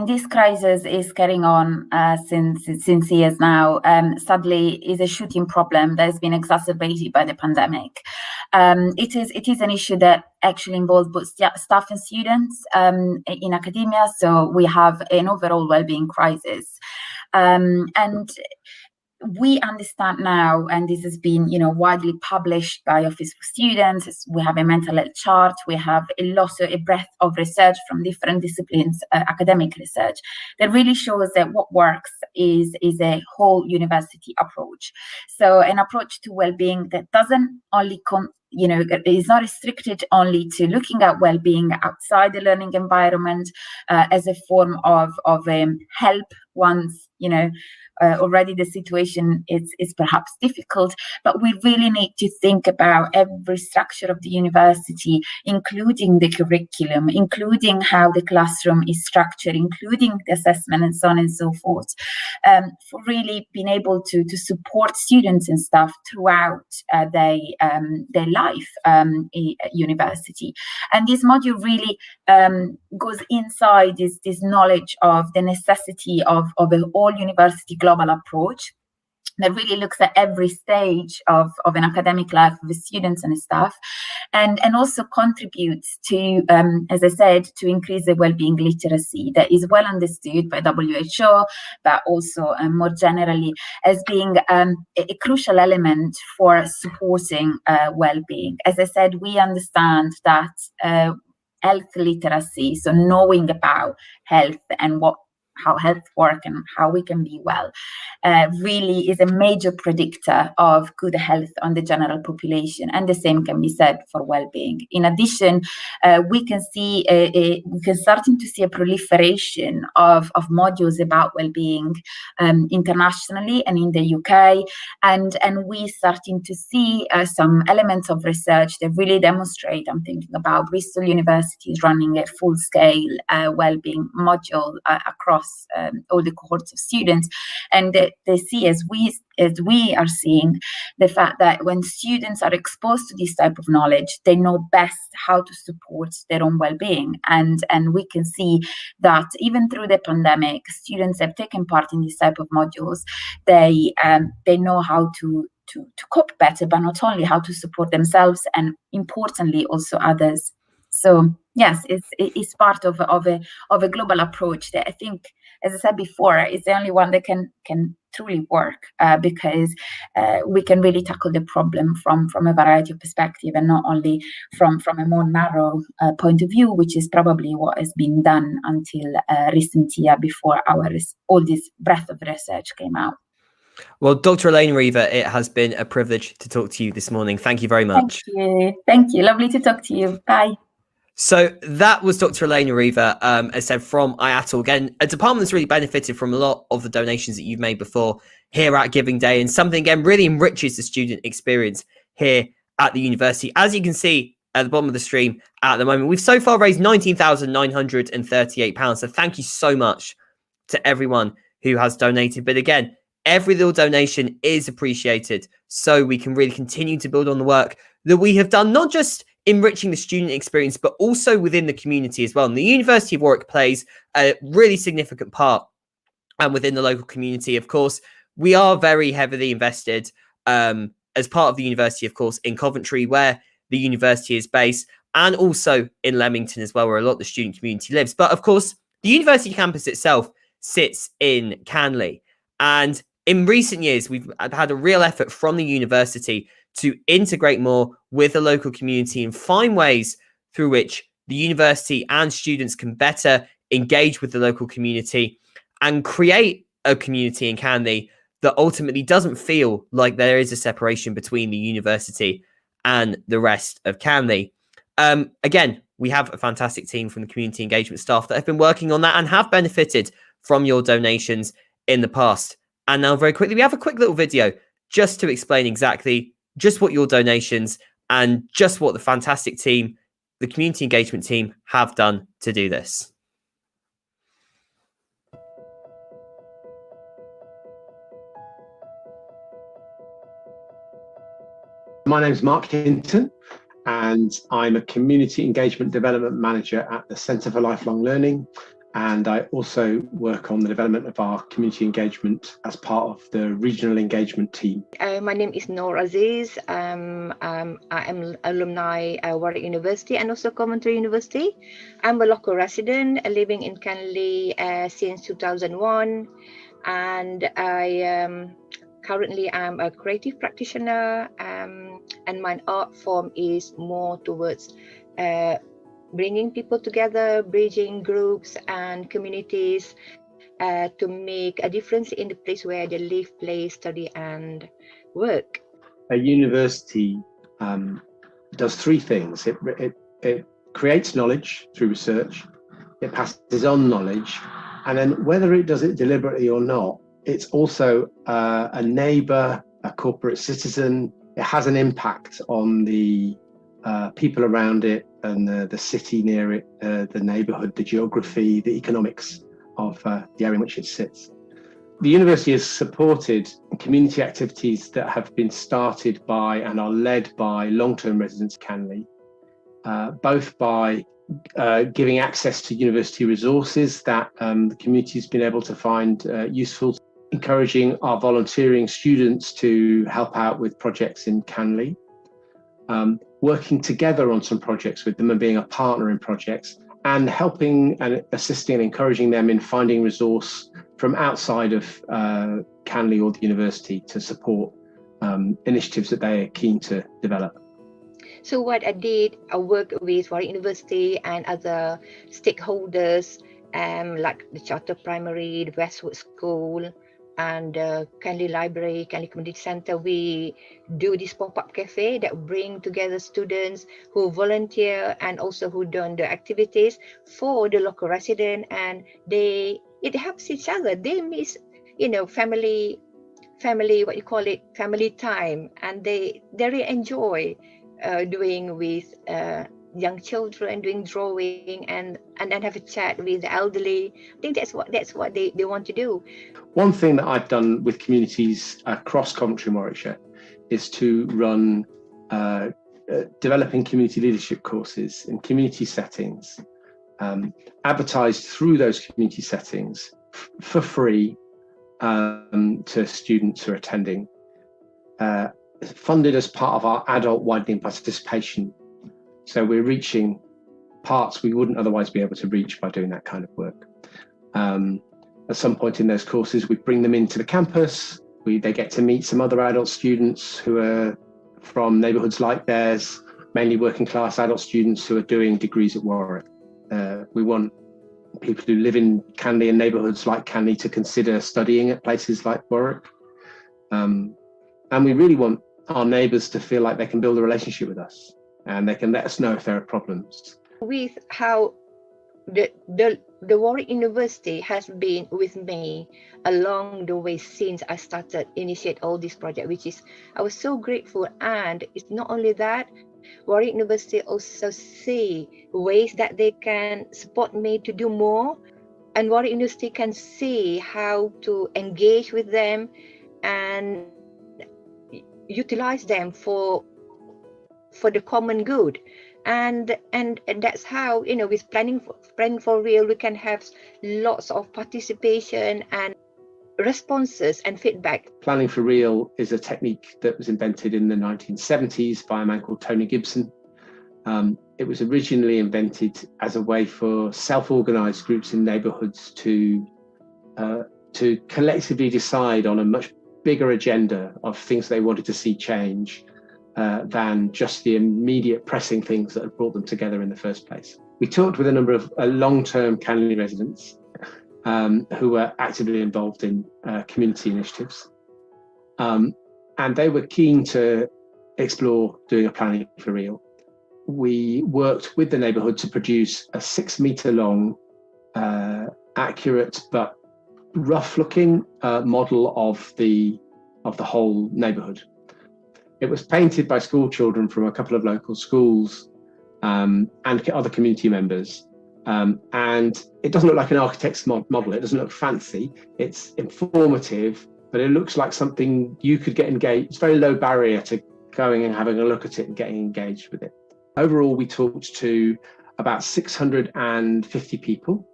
this crisis is carrying on since years now. Sadly, is a shooting problem that has been exacerbated by the pandemic. It is an issue that actually involves both staff and students in academia. So we have an overall well-being crisis, and we understand now, and this has been, widely published by Office for Students. We have a mental health chart. We have a breadth of research from different disciplines, academic research, that really shows that what works is a whole university approach. So an approach to well-being that doesn't only is not restricted only to looking at well-being outside the learning environment as a form of help once, already the situation is perhaps difficult, but we really need to think about every structure of the university, including the curriculum, including how the classroom is structured, including the assessment, and so on and so forth, for really being able to support students and staff throughout their life at university. And this module really goes inside this knowledge of the necessity of an all-university global approach that really looks at every stage of an academic life of the students and the staff, and also contributes to, as I said, to increase the well-being literacy that is well understood by WHO, but also more generally as being a crucial element for supporting well-being. As I said, we understand that health literacy, so knowing about health and how health works and how we can be well, really is a major predictor of good health on the general population, and the same can be said for well-being. In addition, we can starting to see a proliferation of modules about well-being internationally and in the UK, and we starting to see some elements of research that really demonstrate. I'm thinking about Bristol University is running a full-scale well-being module across all the cohorts of students, and they see, as we are seeing, the fact that when students are exposed to this type of knowledge, they know best how to support their own well-being, and we can see that even through the pandemic, students have taken part in this type of modules. They know how to cope better, but not only how to support themselves, and importantly also others. So yes, it's part of a global approach that I think, as I said before, is the only one that can truly work, because we can really tackle the problem from a variety of perspectives, and not only from a more narrow point of view, which is probably what has been done until recent year before all this breadth of research came out. Well, Dr. Elaine Reaver, it has been a privilege to talk to you this morning. Thank you very much. Thank you. Lovely to talk to you. Bye. So that was Dr. Elaine Reaver, as said, from IATL. Again, a department that's really benefited from a lot of the donations that you've made before here at Giving Day, and something, again, really enriches the student experience here at the university. As you can see at the bottom of the stream at the moment, we've so far raised £19,938. So thank you so much to everyone who has donated. But again, every little donation is appreciated, so we can really continue to build on the work that we have done, not just enriching the student experience, but also within the community as well. And the University of Warwick plays a really significant part within the local community. Of course, we are very heavily invested as part of the university, of course, in Coventry, where the university is based, and also in Leamington as well, where a lot of the student community lives. But of course, the university campus itself sits in Canley. And in recent years, we've had a real effort from the university to integrate more with the local community and find ways through which the university and students can better engage with the local community. and create a community in Canley that ultimately doesn't feel like there is a separation between the university and the rest of Canley. Again, we have a fantastic team from the community engagement staff that have been working on that and have benefited from your donations in the past. And now very quickly, we have a quick little video just to explain exactly just what your donations and just what the fantastic team, the community engagement team, have done to do this. My name is Mark Hinton, and I'm a Community Engagement Development Manager at the Centre for Lifelong Learning. And I also work on the development of our community engagement as part of the regional engagement team. My name is Noor Aziz. I am alumni at Warwick University and also Coventry University. I'm a local resident living in Canley since 2001, and I currently am a creative practitioner, and my art form is more towards bringing people together, bridging groups and communities to make a difference in the place where they live, play, study and work. A university does three things. It creates knowledge through research, it passes on knowledge, and then whether it does it deliberately or not, it's also a neighbour, a corporate citizen. It has an impact on the people around it and the city near it, the neighbourhood, the geography, the economics of the area in which it sits. The university has supported community activities that have been started by and are led by long-term residents of Canley, both by giving access to university resources that the community has been able to find useful, encouraging our volunteering students to help out with projects in Canley, working together on some projects with them and being a partner in projects, and helping and assisting and encouraging them in finding resource from outside of Canley or the university to support initiatives that they are keen to develop. So what I did, I worked with Warwick University and other stakeholders, like the Charter Primary, the Westwood School, and Canley Library, Canley Community Centre. We do this pop-up cafe that bring together students who volunteer and also who done the activities for the local resident, and it helps each other. They miss, family, what you call it, family time, and they really enjoy doing with young children, doing drawing, and then have a chat with the elderly. I think that's what they want to do. One thing that I've done with communities across Coventry and Warwickshire is to run developing community leadership courses in community settings, advertised through those community settings for free to students who are attending, funded as part of our adult widening participation. So we're reaching parts we wouldn't otherwise be able to reach by doing that kind of work. At some point in those courses, we bring them into the campus. They get to meet some other adult students who are from neighbourhoods like theirs, mainly working class adult students who are doing degrees at Warwick. We want people who live in Canley and neighbourhoods like Canley to consider studying at places like Warwick. And we really want our neighbours to feel like they can build a relationship with us and they can let us know if there are problems. With how the Warwick University has been with me along the way since I started initiate all this project, which is I was so grateful. And it's not only that, Warwick University also see ways that they can support me to do more, and Warwick University can see how to engage with them and utilize them for the common good. And that's how, with planning for real, we can have lots of participation and responses and feedback. Planning for real is a technique that was invented in the 1970s by a man called Tony Gibson. It was originally invented as a way for self-organized groups in neighborhoods to collectively decide on a much bigger agenda of things they wanted to see change than just the immediate pressing things that had brought them together in the first place. We talked with a number of long-term Canley residents who were actively involved in community initiatives. And they were keen to explore doing a planning for real. We worked with the neighbourhood to produce a 6-metre long, accurate but rough-looking model of the whole neighbourhood. It was painted by school children from a couple of local schools and other community members. And it doesn't look like an architect's model. It doesn't look fancy. It's informative, but it looks like something you could get engaged. It's very low barrier to going and having a look at it and getting engaged with it. Overall, we talked to about 650 people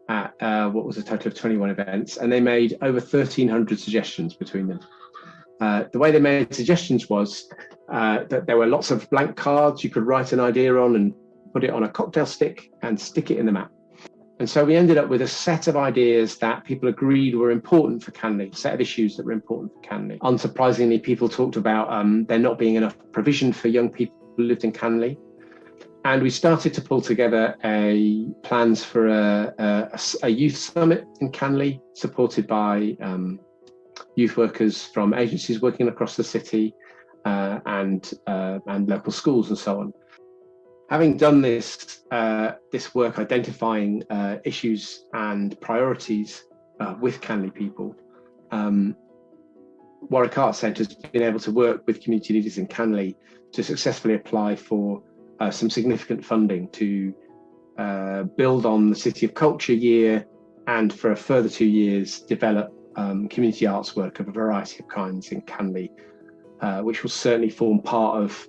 at what was a total of 21 events, and they made over 1,300 suggestions between them. The way they made suggestions was that there were lots of blank cards you could write an idea on and put it on a cocktail stick and stick it in the map. And so we ended up with a set of ideas that people agreed were important for Canley, a set of issues that were important for Canley. Unsurprisingly, people talked about there not being enough provision for young people who lived in Canley. And we started to pull together plans for a youth summit in Canley, supported by youth workers from agencies working across the city and local schools and so on. Having done this work identifying issues and priorities with Canley people, Warwick Arts Centre has been able to work with community leaders in Canley to successfully apply for some significant funding to build on the City of Culture year, and for a further 2 years develop community arts work of a variety of kinds in Canley, which will certainly form part of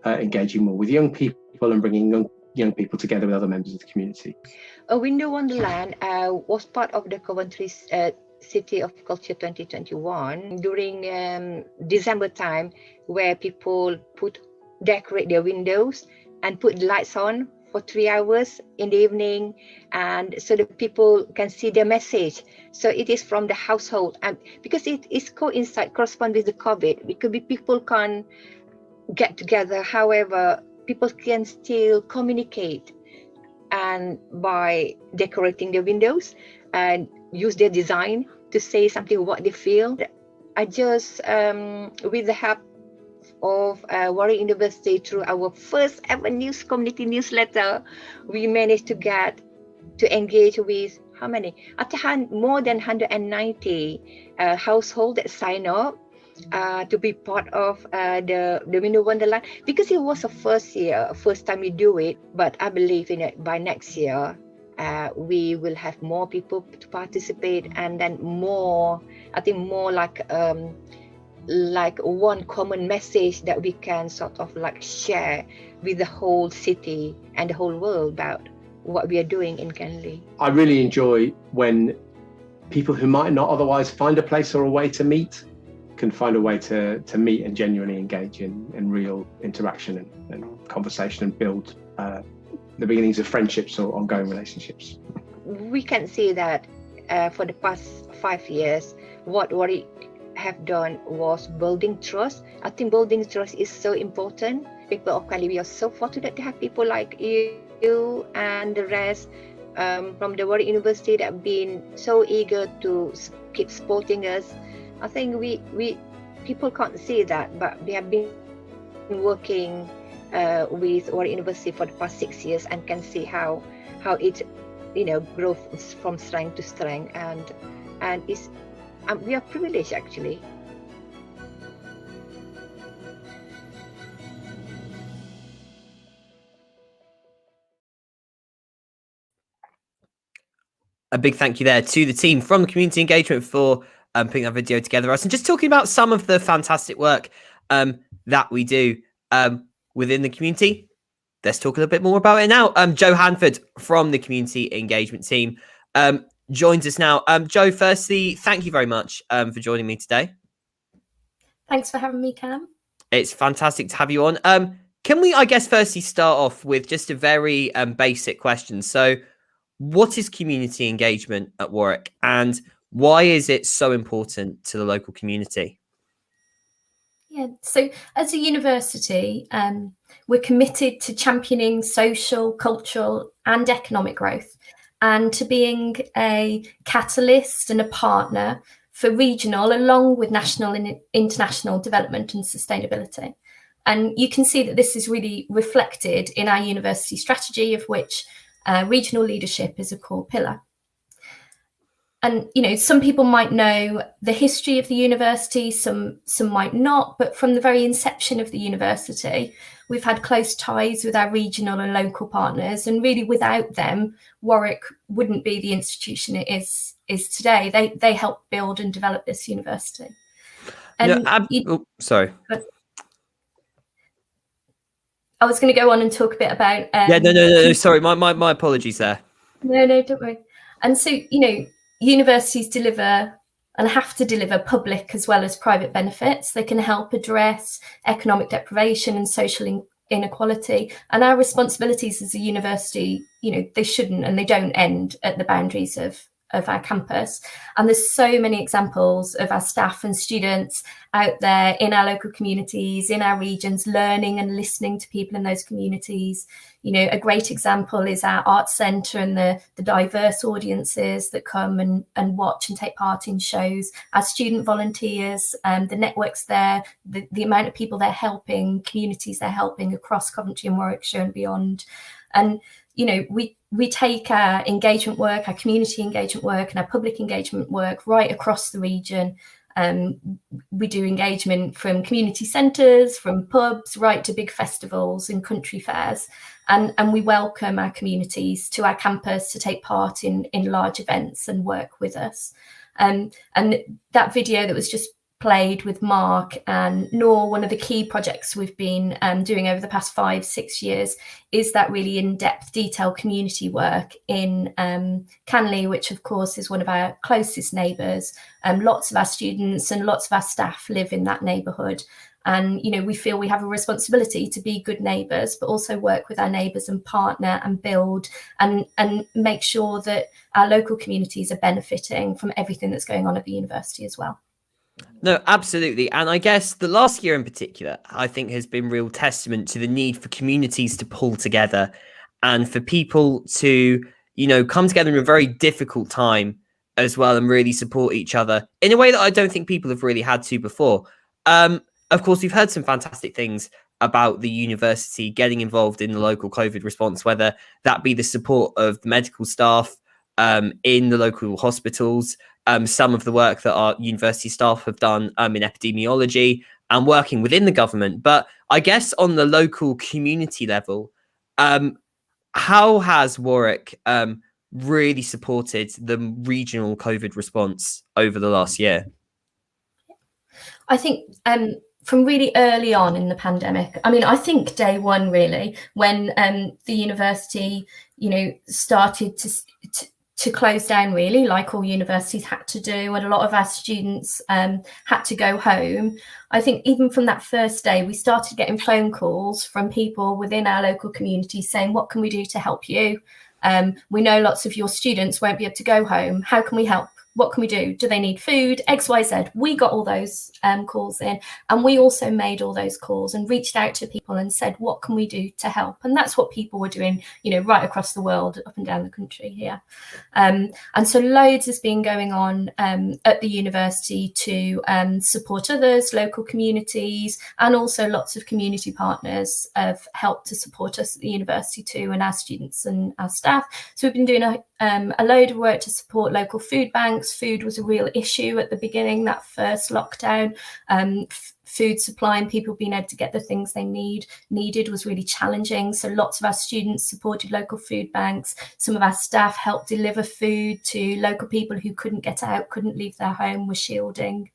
engaging more with young people and bringing young people together with other members of the community. A Window Wonderland was part of the Coventry City of Culture 2021 during December time, where people decorate their windows and put lights on for 3 hours in the evening, and so that people can see their message. So it is from the household, and because it is correspond with the COVID, because people can't get together. However, people can still communicate, and by decorating their windows and use their design to say something what they feel. I just with the help of Warwick University, through our first ever community newsletter, we managed to engage with how many? More than 190 households that sign up to be part of the Window Wonderland, because it was a first time we do it. But I believe in it, by next year we will have more people to participate, and then more like one common message that we can sort of like share with the whole city and the whole world about what we are doing in Canley. I really enjoy when people who might not otherwise find a place or a way to meet can find a way to meet and genuinely engage in real interaction and conversation, and build the beginnings of friendships or ongoing relationships. We can see that for the past 5 years, what Warwick have done was building trust. I think building trust is so important. People of Canley, we are so fortunate to have people like you and the rest from the Warwick University that have been so eager to keep supporting us. I think we people can't see that, but we have been working with Warwick University for the past 6 years, and can see how it grows from strength to strength, and it's we are privileged actually. A big thank you there to the team from the community engagement for putting that video together us, and just talking about some of the fantastic work that we do within the community. Let's talk a little bit more about it now. Joe Hanford from the community engagement team joins us now. Joe, firstly, thank you very much for joining me today. Thanks for having me, Cam. It's fantastic to have you on. Can we, I guess, firstly start off with just a very basic question? So what is community engagement at Warwick, and why is it so important to the local community? Yeah, so as a university, we're committed to championing social, cultural and economic growth. and to being a catalyst and a partner for regional along with national and international development and sustainability. And you can see that this is really reflected in our university strategy, of which regional leadership is a core pillar. And, you know, some people might know the history of the university, some might not, but from the very inception of the university, we've had close ties with our regional and local partners. And really without them, Warwick wouldn't be the institution it is today. They helped build and develop this university. And sorry. I was going to go on and talk a bit about... No, sorry, my apologies there. No, don't worry. And so, you know, universities deliver and have to deliver public as well as private benefits. They can help address economic deprivation and social inequality. And our responsibilities as a university, you know, they shouldn't and they don't end at the boundaries of our campus. And there's so many examples of our staff and students out there in our local communities, in our regions, learning and listening to people in those communities. You know, a great example is our arts centre and the diverse audiences that come and watch and take part in shows, our student volunteers, the networks there, the amount of people they're helping, communities they're helping across Coventry and Warwickshire and beyond. And, you know, we take our engagement work, our community engagement work and our public engagement work right across the region. We do engagement from community centres, from pubs, right to big festivals and country fairs. And we welcome our communities to our campus to take part in large events and work with us. And that video that was just played with Mark and Noor, one of the key projects we've been doing over the past 5-6 years is that really in-depth detailed community work in Canley, which of course is one of our closest neighbours. Lots of our students and lots of our staff live in that neighbourhood. And, you know, we feel we have a responsibility to be good neighbours, but also work with our neighbours and partner and build and make sure that our local communities are benefiting from everything that's going on at the university as well. No, absolutely. And I guess the last year in particular, I think has been real testament to the need for communities to pull together and for people to, you know, come together in a very difficult time as well and really support each other in a way that I don't think people have really had to before. Of course, we've heard some fantastic things about the university getting involved in the local COVID response, whether that be the support of the medical staff in the local hospitals, some of the work that our university staff have done in epidemiology and working within the government. But I guess on the local community level, how has Warwick really supported the regional COVID response over the last year? I think from really early on in the pandemic, I mean, I think day one, really, when the university, you know, started to close down, really, like all universities had to do, and a lot of our students had to go home. I think even from that first day, we started getting phone calls from people within our local community saying, what can we do to help you? We know lots of your students won't be able to go home. How can we help? What can we do? Do they need food? X, Y, Z. We got all those calls in, and we also made all those calls and reached out to people and said, what can we do to help? And that's what people were doing, you know, right across the world, up and down the country here. And so loads has been going on at the university to support others, local communities, and also lots of community partners have helped to support us at the university too, and our students and our staff. So we've been doing a load of work to support local food banks. Food was a real issue at the beginning, that first lockdown. Food supply and people being able to get the things they needed was really challenging. So lots of our students supported local food banks. Some of our staff helped deliver food to local people who couldn't get out, couldn't leave their home, were shielding.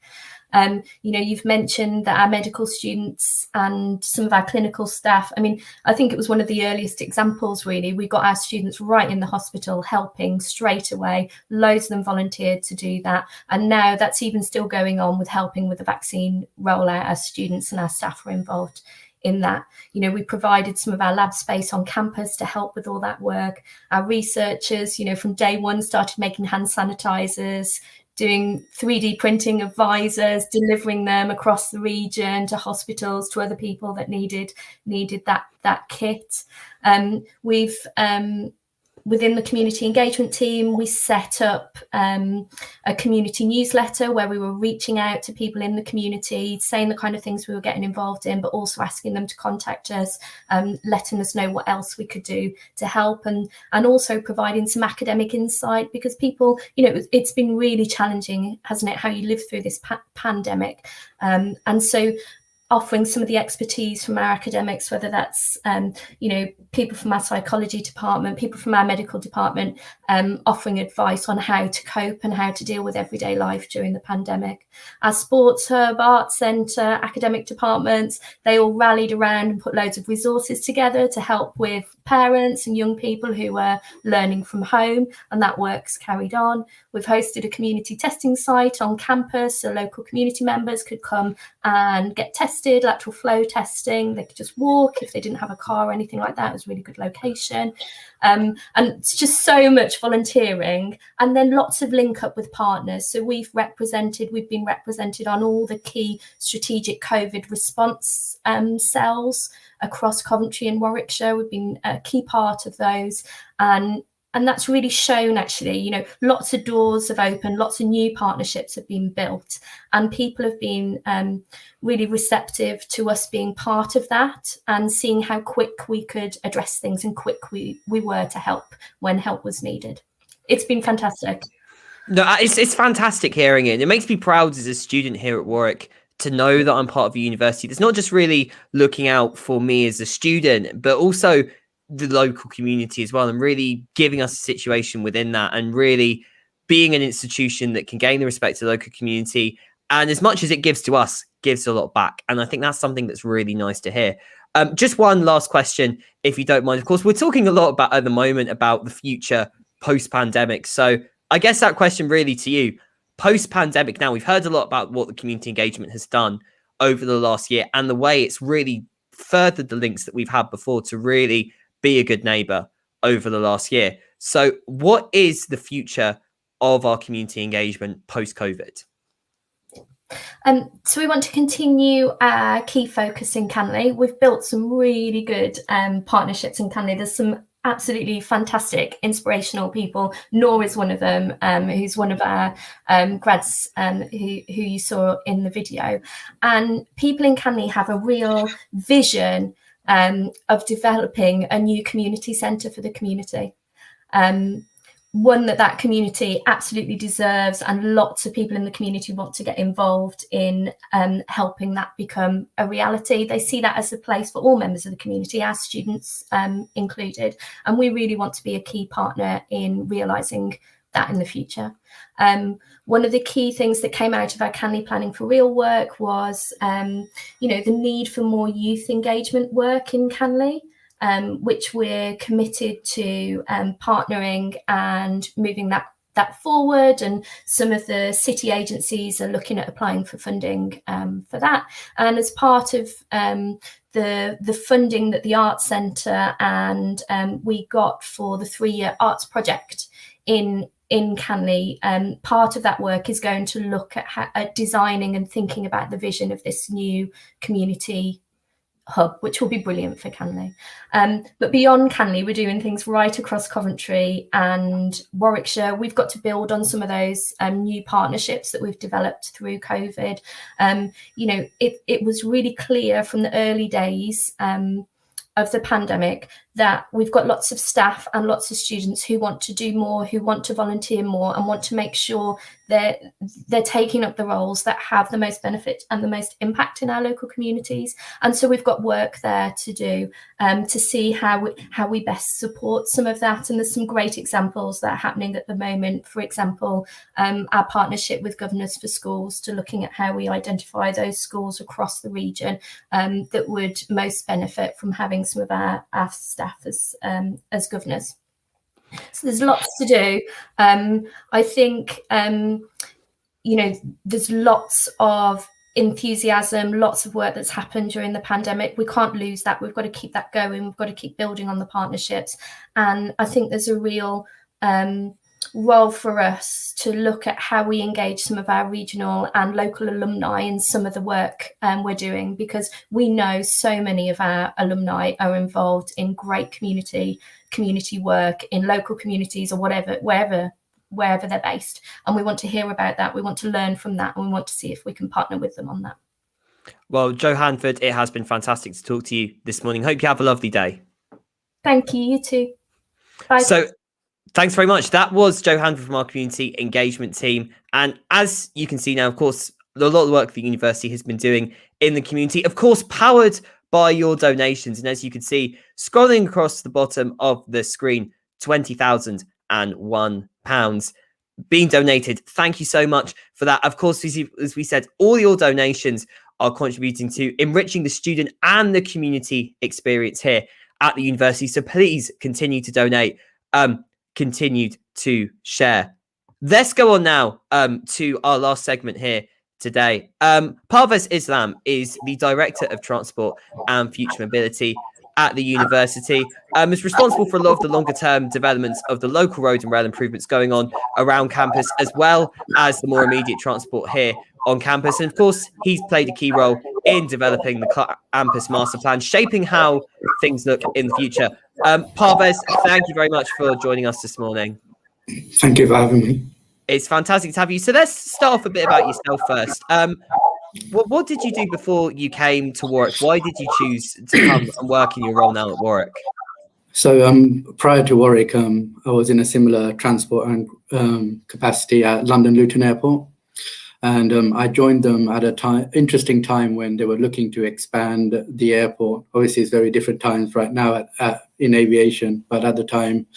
You know, you've mentioned that our medical students and some of our clinical staff, I mean, I think it was one of the earliest examples, really. We got our students right in the hospital helping straight away. Loads of them volunteered to do that. And now that's even still going on with helping with the vaccine rollout. Our students and our staff were involved in that. You know, we provided some of our lab space on campus to help with all that work. Our researchers, you know, from day one started making hand sanitizers, doing 3D printing of visors, delivering them across the region to hospitals, to other people that needed that kit. We've within the community engagement team, we set up a community newsletter where we were reaching out to people in the community, saying the kind of things we were getting involved in, but also asking them to contact us, letting us know what else we could do to help, and also providing some academic insight, because people, it's been really challenging, hasn't it, how you live through this pandemic. And so offering some of the expertise from our academics, whether that's, people from our psychology department, people from our medical department, offering advice on how to cope and how to deal with everyday life during the pandemic. Our sports hub, arts centre, academic departments, they all rallied around and put loads of resources together to help with parents and young people who were learning from home, and that work's carried on. We've hosted a community testing site on campus so local community members could come and get tested, lateral flow testing. They could just walk if they didn't have a car or anything like that. It was a really good location. And it's just so much volunteering, and then lots of link up with partners. So we've been represented on all the key strategic COVID response cells across Coventry and Warwickshire. We've been a key part of those, and that's really shown, actually, lots of doors have opened, lots of new partnerships have been built, and people have been really receptive to us being part of that and seeing how quick we could address things and quick we were to help when help was needed. It's been fantastic. No, it's fantastic hearing it. And it makes me proud as a student here at Warwick to know that I'm part of a university that's not just really looking out for me as a student, but also the local community as well, and really giving us a situation within that, and really being an institution that can gain the respect of the local community. And as much as it gives to us, gives a lot back. And I think that's something that's really nice to hear. Just one last question, if you don't mind. Of course, we're talking a lot about at the moment about the future post-pandemic. So I guess that question really to you, post-pandemic now, we've heard a lot about what the community engagement has done over the last year and the way it's really furthered the links that we've had before to really be a good neighbour over the last year. So what is the future of our community engagement post-COVID? So we want to continue our key focus in Canley. We've built some really good partnerships in Canley. There's some absolutely fantastic, inspirational people. Nor is one of them, who's one of our grads who you saw in the video. And people in Canley have a real vision of developing a new community centre for the community. One that community absolutely deserves, and lots of people in the community want to get involved in helping that become a reality. They see that as a place for all members of the community, our students included, and we really want to be a key partner in realising that in the future. One of the key things that came out of our Canley Planning for Real work was, the need for more youth engagement work in Canley. Which we're committed to partnering and moving that forward, and some of the city agencies are looking at applying for funding for that. And as part of the funding that the Arts Centre and we got for the 3-year arts project in Canley, part of that work is going to look at designing and thinking about the vision of this new community hub, which will be brilliant for Canley. But beyond Canley, we're doing things right across Coventry and Warwickshire. We've got to build on some of those new partnerships that we've developed through COVID. It was really clear from the early days of the pandemic that we've got lots of staff and lots of students who want to do more, who want to volunteer more, and want to make sure they're taking up the roles that have the most benefit and the most impact in our local communities. And so we've got work there to do to see how we best support some of that. And there's some great examples that are happening at the moment. For example, our partnership with Governors for Schools to looking at how we identify those schools across the region that would most benefit from having some of our staff as governors. So there's lots to do. I think, there's lots of enthusiasm, lots of work that's happened during the pandemic. We can't lose that. We've got to keep that going. We've got to keep building on the partnerships. And I think there's a real role for us to look at how we engage some of our regional and local alumni in some of the work we're doing, because we know so many of our alumni are involved in great community work in local communities or wherever they're based, and we want to hear about that. We want to learn from that, and we want to see if we can partner with them on that. Well, Jo Hanford, it has been fantastic to talk to you this morning. Hope you have a lovely day. Thank you. You too. Bye. So thanks very much. That was Jo Hanford from our community engagement team. And as you can see now, of course, a lot of the work the university has been doing in the community, of course, powered by your donations. And as you can see, scrolling across the bottom of the screen, £20,001 being donated. Thank you so much for that. Of course, as we said, all your donations are contributing to enriching the student and the community experience here at the university. So please continue to donate, continue to share. Let's go on now to our last segment here today. Parvez Islam is the Director of Transport and Future Mobility at the university. Is responsible for a lot of the longer term developments of the local road and rail improvements going on around campus, as well as the more immediate transport here on campus. And of course, he's played a key role in developing the campus master plan, shaping how things look in the future. Parvez, thank you very much for joining us this morning. Thank you for having me. It's fantastic to have you. So let's start off a bit about yourself first. What did you do before you came to Warwick? Why did you choose to come and work in your role now at Warwick? So prior to Warwick, I was in a similar transport and capacity at London Luton Airport. And I joined them at a interesting time when they were looking to expand the airport. Obviously, it's very different times right now in aviation, but at the time,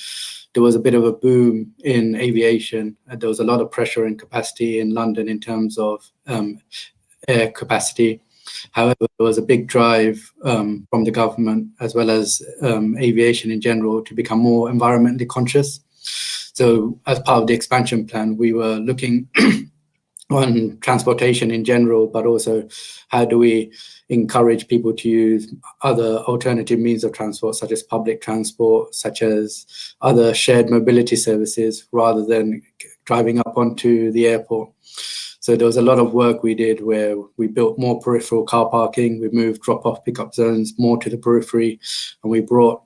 there was a bit of a boom in aviation. There was a lot of pressure and capacity in London in terms of air capacity. However, there was a big drive from the government as well as aviation in general to become more environmentally conscious. So as part of the expansion plan, we were looking on transportation in general, but also how do we encourage people to use other alternative means of transport, such as public transport, such as other shared mobility services, rather than driving up onto the airport. So there was a lot of work we did where we built more peripheral car parking, we moved drop-off pickup zones more to the periphery, and we brought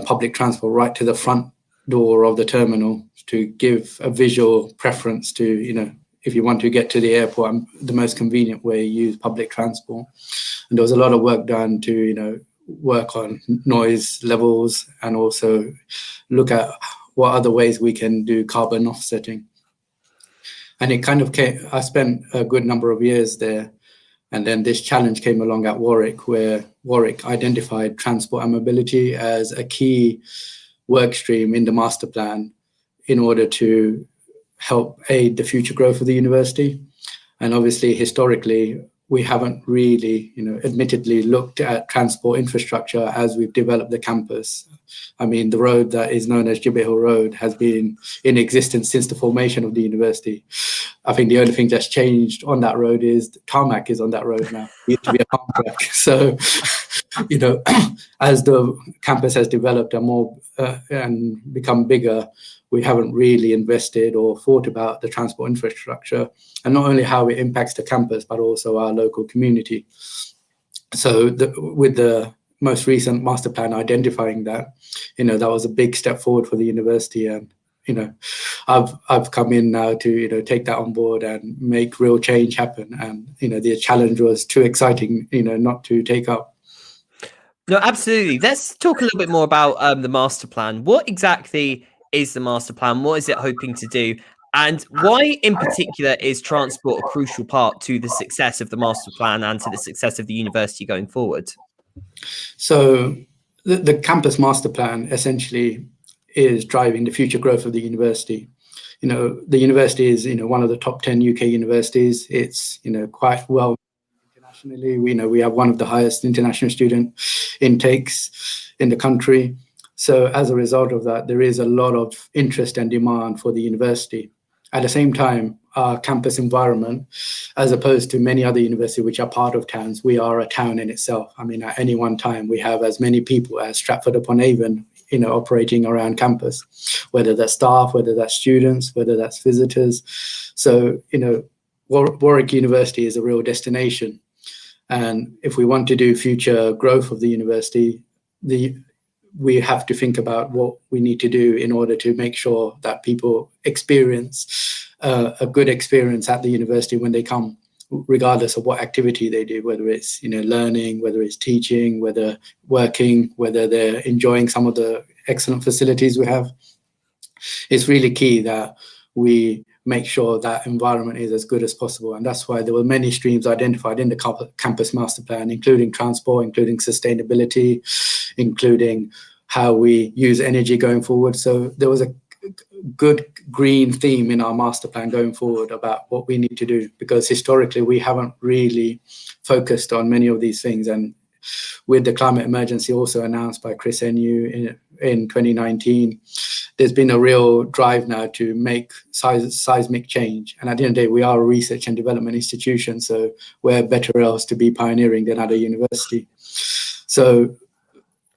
public transport right to the front door of the terminal to give a visual preference to, if you want to get to the airport, the most convenient way, use public transport. And there was a lot of work done to, work on noise levels and also look at what other ways we can do carbon offsetting. And it kind of I spent a good number of years there. And then this challenge came along at Warwick, where Warwick identified transport and mobility as a key work stream in the master plan in order to help aid the future growth of the university. And obviously, historically, we haven't really, admittedly looked at transport infrastructure as we've developed the campus. I mean, the road that is known as Gibber Hill Road has been in existence since the formation of the university. I think the only thing that's changed on that road is the tarmac is on that road now. It used to be a farm track. So, as the campus has developed and become bigger, we haven't really invested or thought about the transport infrastructure, and not only how it impacts the campus, but also our local community. So with the most recent master plan identifying that, that was a big step forward for the university. And, I've come in now to, take that on board and make real change happen. And, the challenge was too exciting, not to take up. No, absolutely. Let's talk a little bit more about the master plan. What exactly is the master plan? What is it hoping to do? And why in particular is transport a crucial part to the success of the master plan and to the success of the university going forward? So the campus master plan essentially is driving the future growth of the university. The university is, one of the top 10 UK universities. It's, quite well internationally. We have one of the highest international student intakes in the country. So as a result of that, there is a lot of interest and demand for the university. At the same time, our campus environment, as opposed to many other universities which are part of towns, we are a town in itself. I mean, at any one time, we have as many people as Stratford-upon-Avon operating around campus, whether that's staff, whether that's students, whether that's visitors. So Warwick University is a real destination, and if we want to do future growth of the university, we have to think about what we need to do in order to make sure that people experience a good experience at the university when they come, regardless of what activity they do, whether it's learning, whether it's teaching, whether working, whether they're enjoying some of the excellent facilities we have. It's really key that we make sure that environment is as good as possible, and that's why there were many streams identified in the campus master plan, including transport, including sustainability, including how we use energy going forward. So there was a good green theme in our master plan going forward about what we need to do, because historically we haven't really focused on many of these things. And with the climate emergency also announced by Chris NU in 2019, there's been a real drive now to make seismic change. And at the end of the day, we are a research and development institution, so we're better else to be pioneering than at a university. So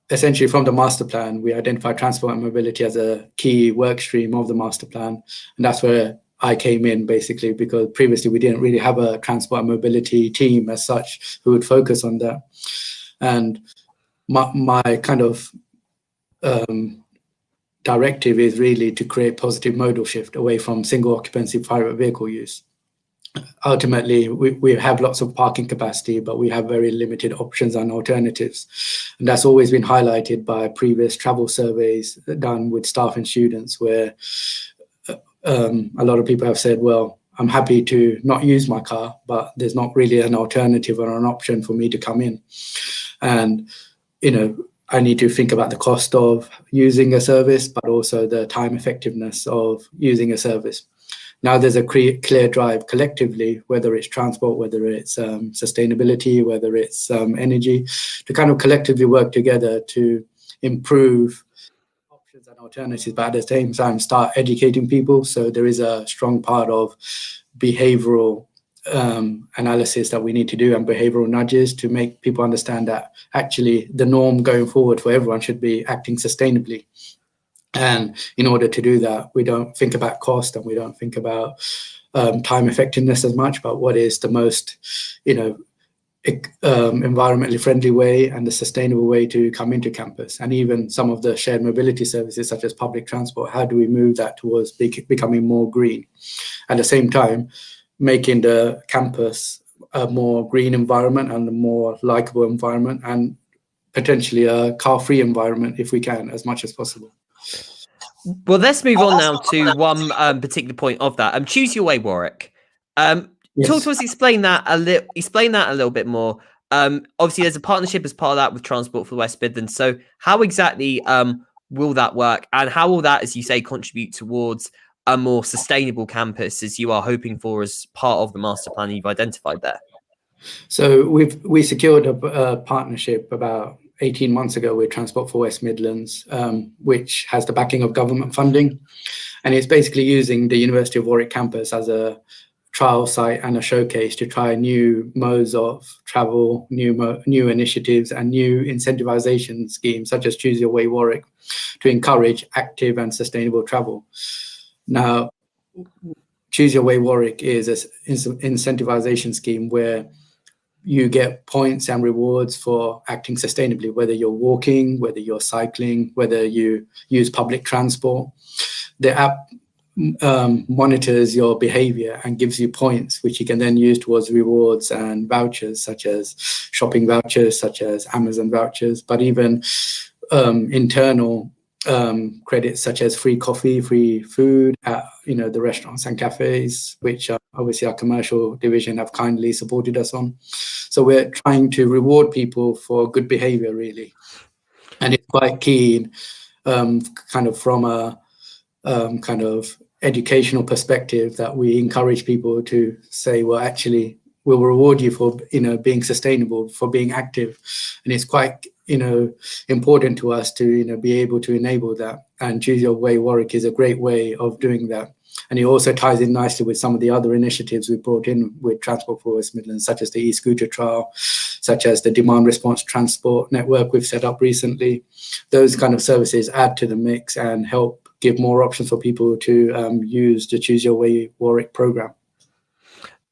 essentially, from the master plan, we identified transport and mobility as a key work stream of the master plan. And that's where I came in, basically, because previously we didn't really have a transport and mobility team as such who would focus on that. And my kind of directive is really to create positive modal shift away from single occupancy private vehicle use. Ultimately, we have lots of parking capacity, but we have very limited options and alternatives. And that's always been highlighted by previous travel surveys done with staff and students, where a lot of people have said, well, I'm happy to not use my car, but there's not really an alternative or an option for me to come in. And, I need to think about the cost of using a service, but also the time effectiveness of using a service. Now there's a clear drive collectively, whether it's transport, whether it's sustainability, whether it's energy, to kind of collectively work together to improve options and alternatives, but at the same time start educating people. So there is a strong part of behavioral analysis that we need to do, and behavioral nudges to make people understand that actually the norm going forward for everyone should be acting sustainably. And in order to do that, we don't think about cost and we don't think about time effectiveness as much, but what is the most, environmentally friendly way and the sustainable way to come into campus. And even some of the shared mobility services, such as public transport, how do we move that towards becoming more green? At the same time, making the campus a more green environment and a more likable environment, and potentially a car-free environment if we can, as much as possible. Well, let's move on now to one particular point of that. Choose your way, Warwick. Yes. Talk to us. Explain that a little bit more. Obviously, there's a partnership as part of that with Transport for the West Midlands. So, how exactly will that work, and how will that, as you say, contribute towards a more sustainable campus, as you are hoping for as part of the master plan you've identified there? So we secured a partnership about 18 months ago with Transport for West Midlands, which has the backing of government funding. And it's basically using the University of Warwick campus as a trial site and a showcase to try new modes of travel, new initiatives and new incentivization schemes, such as Choose Your Way Warwick, to encourage active and sustainable travel. Now, Choose Your Way Warwick is an incentivization scheme where you get points and rewards for acting sustainably, whether you're walking, whether you're cycling, whether you use public transport. The app monitors your behavior and gives you points, which you can then use towards rewards and vouchers, such as shopping vouchers, such as Amazon vouchers, but even internal credits such as free coffee, free food at the restaurants and cafes, which obviously our commercial division have kindly supported us on. So we're trying to reward people for good behavior, really, and it's quite keen, kind of from a kind of educational perspective, that we encourage people to say, well, actually, we'll reward you for being sustainable, for being active. And it's quite important to us to be able to enable that. And Choose Your Way Warwick is a great way of doing that. And it also ties in nicely with some of the other initiatives we brought in with Transport for West Midlands, such as the e-scooter trial, such as the demand response transport network we've set up recently. Those kind of services add to the mix and help give more options for people to use the Choose Your Way Warwick program.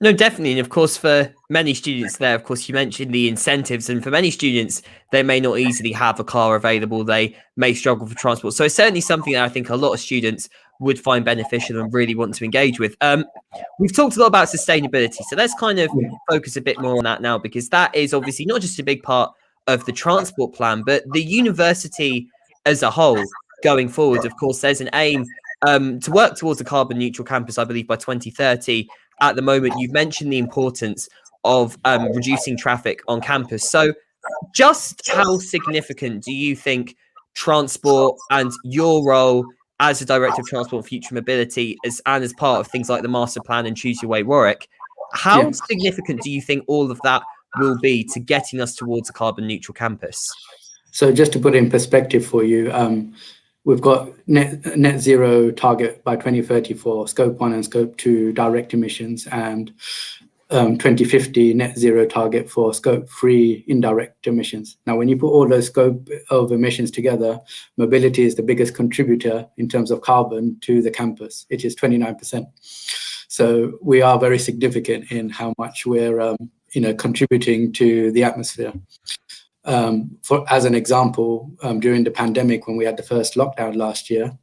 No, definitely. And of course, for many students there, of course, you mentioned the incentives. And for many students, they may not easily have a car available. They may struggle for transport. So it's certainly something that I think a lot of students would find beneficial and really want to engage with. We've talked a lot about sustainability. So let's kind of focus a bit more on that now, because that is obviously not just a big part of the transport plan, but the university as a whole going forward. Of course, there's an aim to work towards a carbon neutral campus, I believe, by 2030. At the moment, you've mentioned the importance of reducing traffic on campus. So just how significant do you think transport and your role as a Director of Transport and Future Mobility and as part of things like the Master Plan and Choose Your Way Warwick, how significant do you think all of that will be to getting us towards a carbon neutral campus? So just to put it in perspective for you, we've got net zero target by 2030 for scope 1 and scope 2 direct emissions, and 2050 net zero target for scope 3 indirect emissions. Now, when you put all those scope of emissions together, mobility is the biggest contributor in terms of carbon to the campus. It is 29%. So we are very significant in how much we're contributing to the atmosphere. As an example, during the pandemic, when we had the first lockdown last year,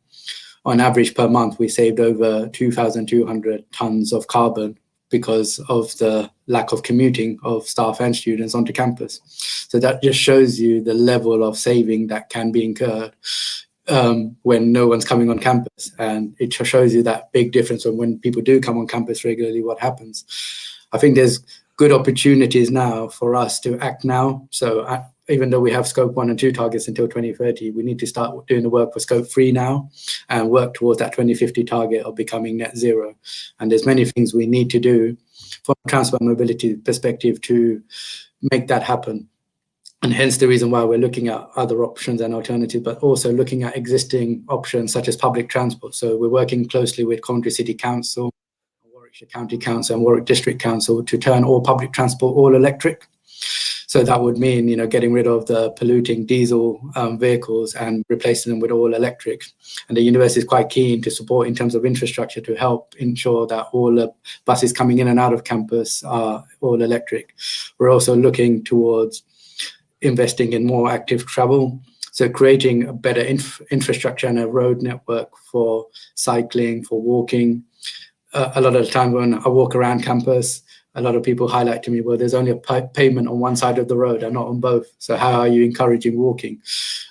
on average per month, we saved over 2,200 tons of carbon because of the lack of commuting of staff and students onto campus. So that just shows you the level of saving that can be incurred when no one's coming on campus. And it shows you that big difference when people do come on campus regularly, what happens. I think there's good opportunities now for us to act now. So even though we have scope 1 and 2 targets until 2030, we need to start doing the work for scope 3 now and work towards that 2050 target of becoming net zero. And there's many things we need to do from a transport mobility perspective to make that happen. And hence the reason why we're looking at other options and alternatives, but also looking at existing options such as public transport. So we're working closely with Coventry City Council, Warwickshire County Council and Warwick District Council to turn all public transport all electric. So that would mean, getting rid of the polluting diesel vehicles and replacing them with all electric. And the university is quite keen to support in terms of infrastructure to help ensure that all the buses coming in and out of campus are all electric. We're also looking towards investing in more active travel. So creating a better infrastructure and a road network for cycling, for walking. A lot of the time when I walk around campus, a lot of people highlight to me, well, there's only a pavement on one side of the road and not on both. So how are you encouraging walking?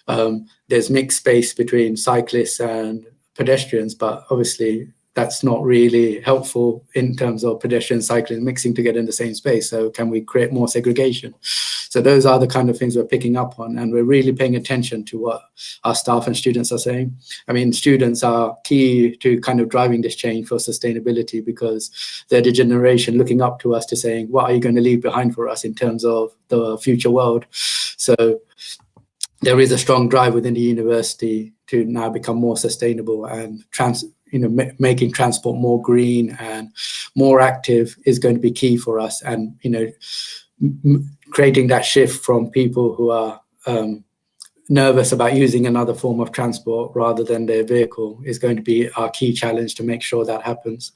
There's mixed space between cyclists and pedestrians, but obviously that's not really helpful in terms of pedestrians, cyclists mixing together in the same space. So can we create more segregation? So those are the kind of things we're picking up on, and we're really paying attention to what our staff and students are saying. I mean, students are key to kind of driving this change for sustainability because they're the generation looking up to us to saying, what are you going to leave behind for us in terms of the future world? So there is a strong drive within the university to now become more sustainable, and making transport more green and more active is going to be key for us. And creating that shift from people who are nervous about using another form of transport rather than their vehicle is going to be our key challenge to make sure that happens.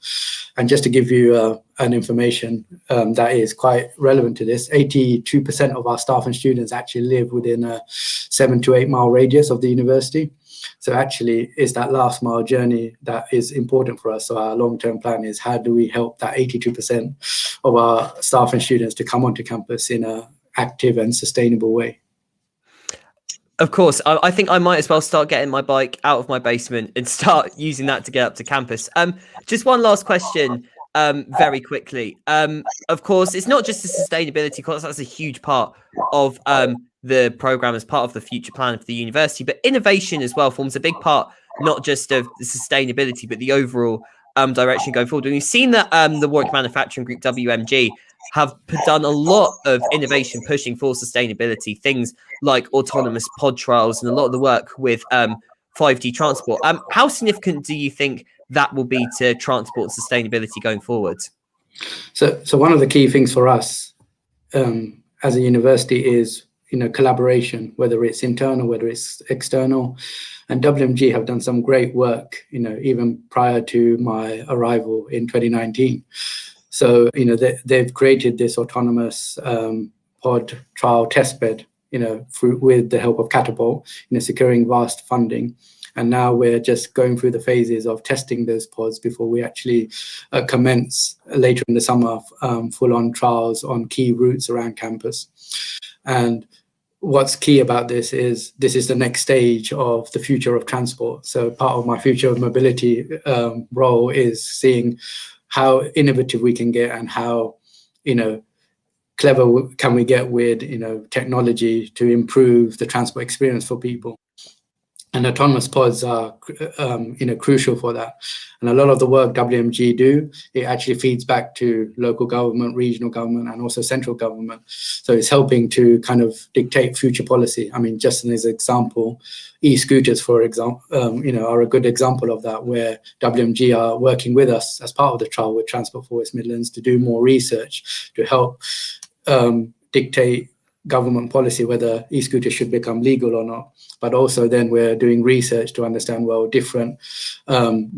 And just to give you an information that is quite relevant to this, 82% of our staff and students actually live within a 7 to 8 mile radius of the university. So actually it's that last mile journey that is important for us. So our long-term plan is how do we help that 82% of our staff and students to come onto campus in an active and sustainable way. Of course, I think I might as well start getting my bike out of my basement and start using that to get up to campus. Just one last question, very quickly. Of course, it's not just the sustainability, because that's a huge part of the program as part of the future plan for the university, but innovation as well forms a big part, not just of the sustainability, but the overall direction going forward. And we've seen that the Warwick Manufacturing Group, WMG, have done a lot of innovation pushing for sustainability, things like autonomous pod trials and a lot of the work with 5G transport. How significant do you think that will be to transport sustainability going forward? So one of the key things for us as a university is, collaboration, whether it's internal, whether it's external. And WMG have done some great work, even prior to my arrival in 2019. So, they've created this autonomous pod trial testbed, with the help of Catapult, securing vast funding. And now we're just going through the phases of testing those pods before we actually commence later in the summer full-on trials on key routes around campus. And what's key about this is the next stage of the future of transport. So part of my future of mobility role is seeing how innovative we can get and how, clever can we get with, technology to improve the transport experience for people. And autonomous pods are, crucial for that. And a lot of the work WMG do, it actually feeds back to local government, regional government, and also central government. So it's helping to kind of dictate future policy. I mean, just as an example, e-scooters, for example, are a good example of that, where WMG are working with us as part of the trial with Transport for West Midlands to do more research to help dictate government policy, whether e-scooters should become legal or not. But also then we're doing research to understand, well, different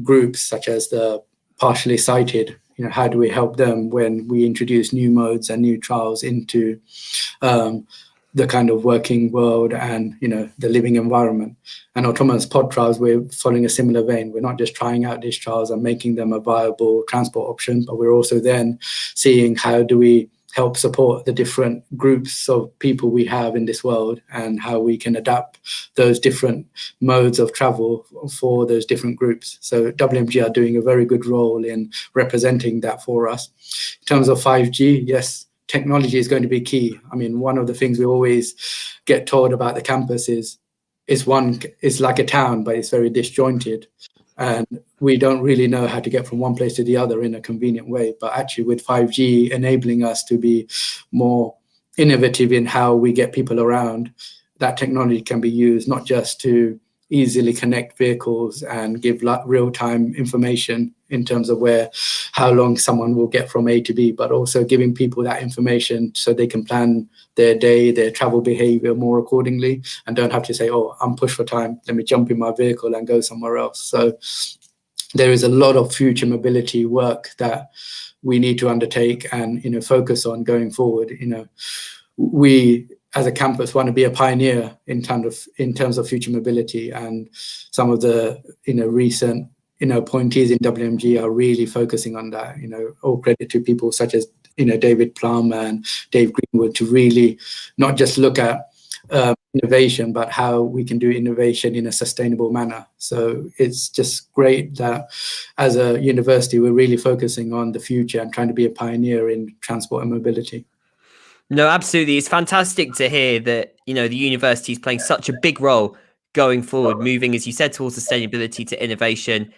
groups such as the partially sighted, how do we help them when we introduce new modes and new trials into the kind of working world and, the living environment. And autonomous pod trials, we're following a similar vein. We're not just trying out these trials and making them a viable transport option, but we're also then seeing how do we help support the different groups of people we have in this world and how we can adapt those different modes of travel for those different groups. So WMG are doing a very good role in representing that for us. In terms of 5G, yes, technology is going to be key. I mean, one of the things we always get told about the campus is it's like a town, but it's very disjointed. And we don't really know how to get from one place to the other in a convenient way. But actually with 5G enabling us to be more innovative in how we get people around, that technology can be used not just to easily connect vehicles and give real-time information in terms of how long someone will get from A to B, but also giving people that information so they can plan their day, their travel behavior more accordingly, and don't have to say, oh, I'm pushed for time, let me jump in my vehicle and go somewhere else. So there is a lot of future mobility work that we need to undertake and focus on going forward. We as a campus want to be a pioneer in terms of future mobility, and some of the recent appointees in WMG are really focusing on that. All credit to people such as David Plum and Dave Greenwood to really not just look at innovation, but how we can do innovation in a sustainable manner. So it's just great that as a university we're really focusing on the future and trying to be a pioneer in transport and mobility. No, absolutely. It's fantastic to hear that, the university is playing such a big role going forward, moving, as you said, towards sustainability to innovation.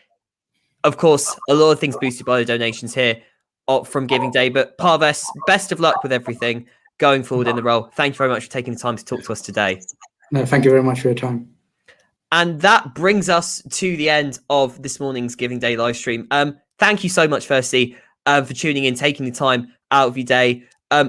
Of course, a lot of things boosted by the donations here from Giving Day. But Parvez, best of luck with everything going forward in the role. Thank you very much for taking the time to talk to us today. No, thank you very much for your time. And that brings us to the end of this morning's Giving Day live stream. Thank you so much, firstly, for tuning in, taking the time out of your day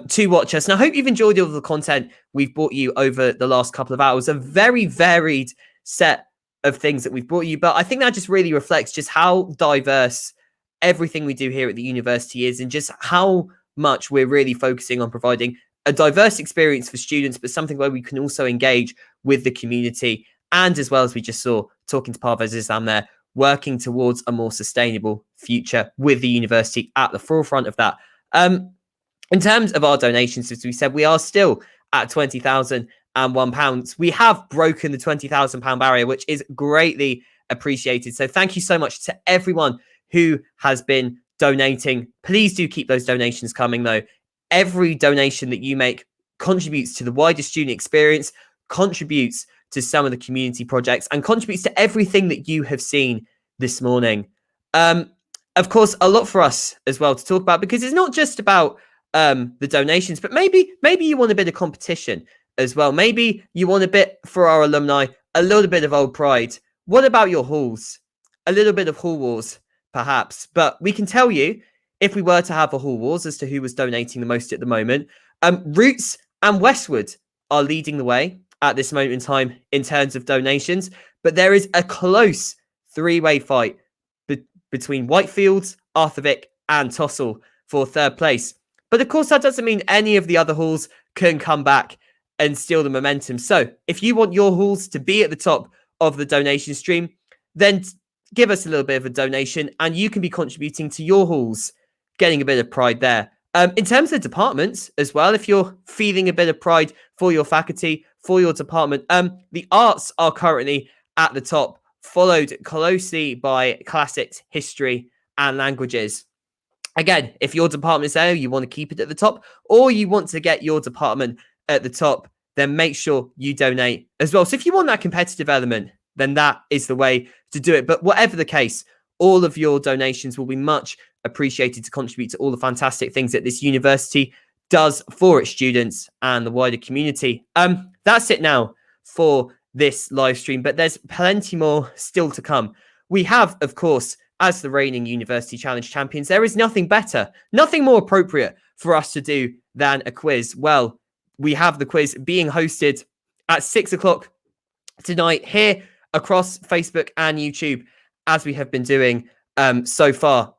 to watch us. And I hope you've enjoyed all of the content we've brought you over the last couple of hours. A very varied set of things that we've brought you. But I think that just really reflects just how diverse everything we do here at the university is, and just how much we're really focusing on providing a diverse experience for students, but something where we can also engage with the community. And as well, as we just saw, talking to Parvez Islam there, working towards a more sustainable future with the university at the forefront of that. In terms of our donations, as we said, we are still at £20,001. We have broken the £20,000 barrier, which is greatly appreciated. So thank you so much to everyone who has been donating. Please do keep those donations coming, though. Every donation that you make contributes to the wider student experience, contributes to some of the community projects, and contributes to everything that you have seen this morning. Of course, a lot for us as well to talk about, because it's not just about the donations, but maybe you want a bit of competition as well. Maybe you want a bit for our alumni, a little bit of old pride. What about your halls? A little bit of hall wars, perhaps. But we can tell you, if we were to have a hall wars as to who was donating the most at the moment, Roots and Westwood are leading the way at this moment in time in terms of donations. But there is a close three-way fight between Whitefields, Arthurvik, and Tossell for third place. But of course, that doesn't mean any of the other halls can come back and steal the momentum. So if you want your halls to be at the top of the donation stream, then give us a little bit of a donation and you can be contributing to your halls, getting a bit of pride there. In terms of departments as well, if you're feeling a bit of pride for your faculty, for your department, the arts are currently at the top, followed closely by classics, history, and languages. Again, if your department is there, you want to keep it at the top, or you want to get your department at the top, then make sure you donate as well. So if you want that competitive element, then that is the way to do it. But whatever the case, all of your donations will be much appreciated to contribute to all the fantastic things that this university does for its students and the wider community. That's it now for this live stream, but there's plenty more still to come. We have, of course, as the reigning University Challenge champions, there is nothing better, nothing more appropriate for us to do than a quiz. Well, we have the quiz being hosted at 6 o'clock tonight here across Facebook and YouTube, as we have been doing so far.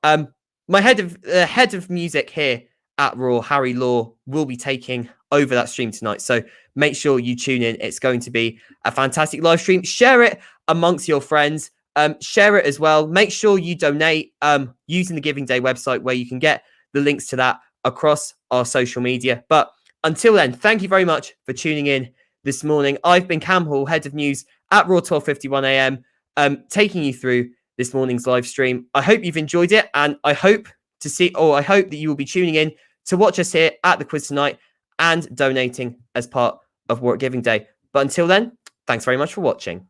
My head of music here at Raw, Harry Law, will be taking over that stream tonight. So make sure you tune in. It's going to be a fantastic live stream. Share it amongst your friends. Share it as well. Make sure you donate using the Giving Day website, where you can get the links to that across our social media. But until then, thank you very much for tuning in this morning. I've been Cam Hall, head of news at Raw 12:51 a.m., taking you through this morning's live stream. I hope you've enjoyed it, and I hope that you will be tuning in to watch us here at the quiz tonight and donating as part of Warwick Giving Day. But until then, thanks very much for watching.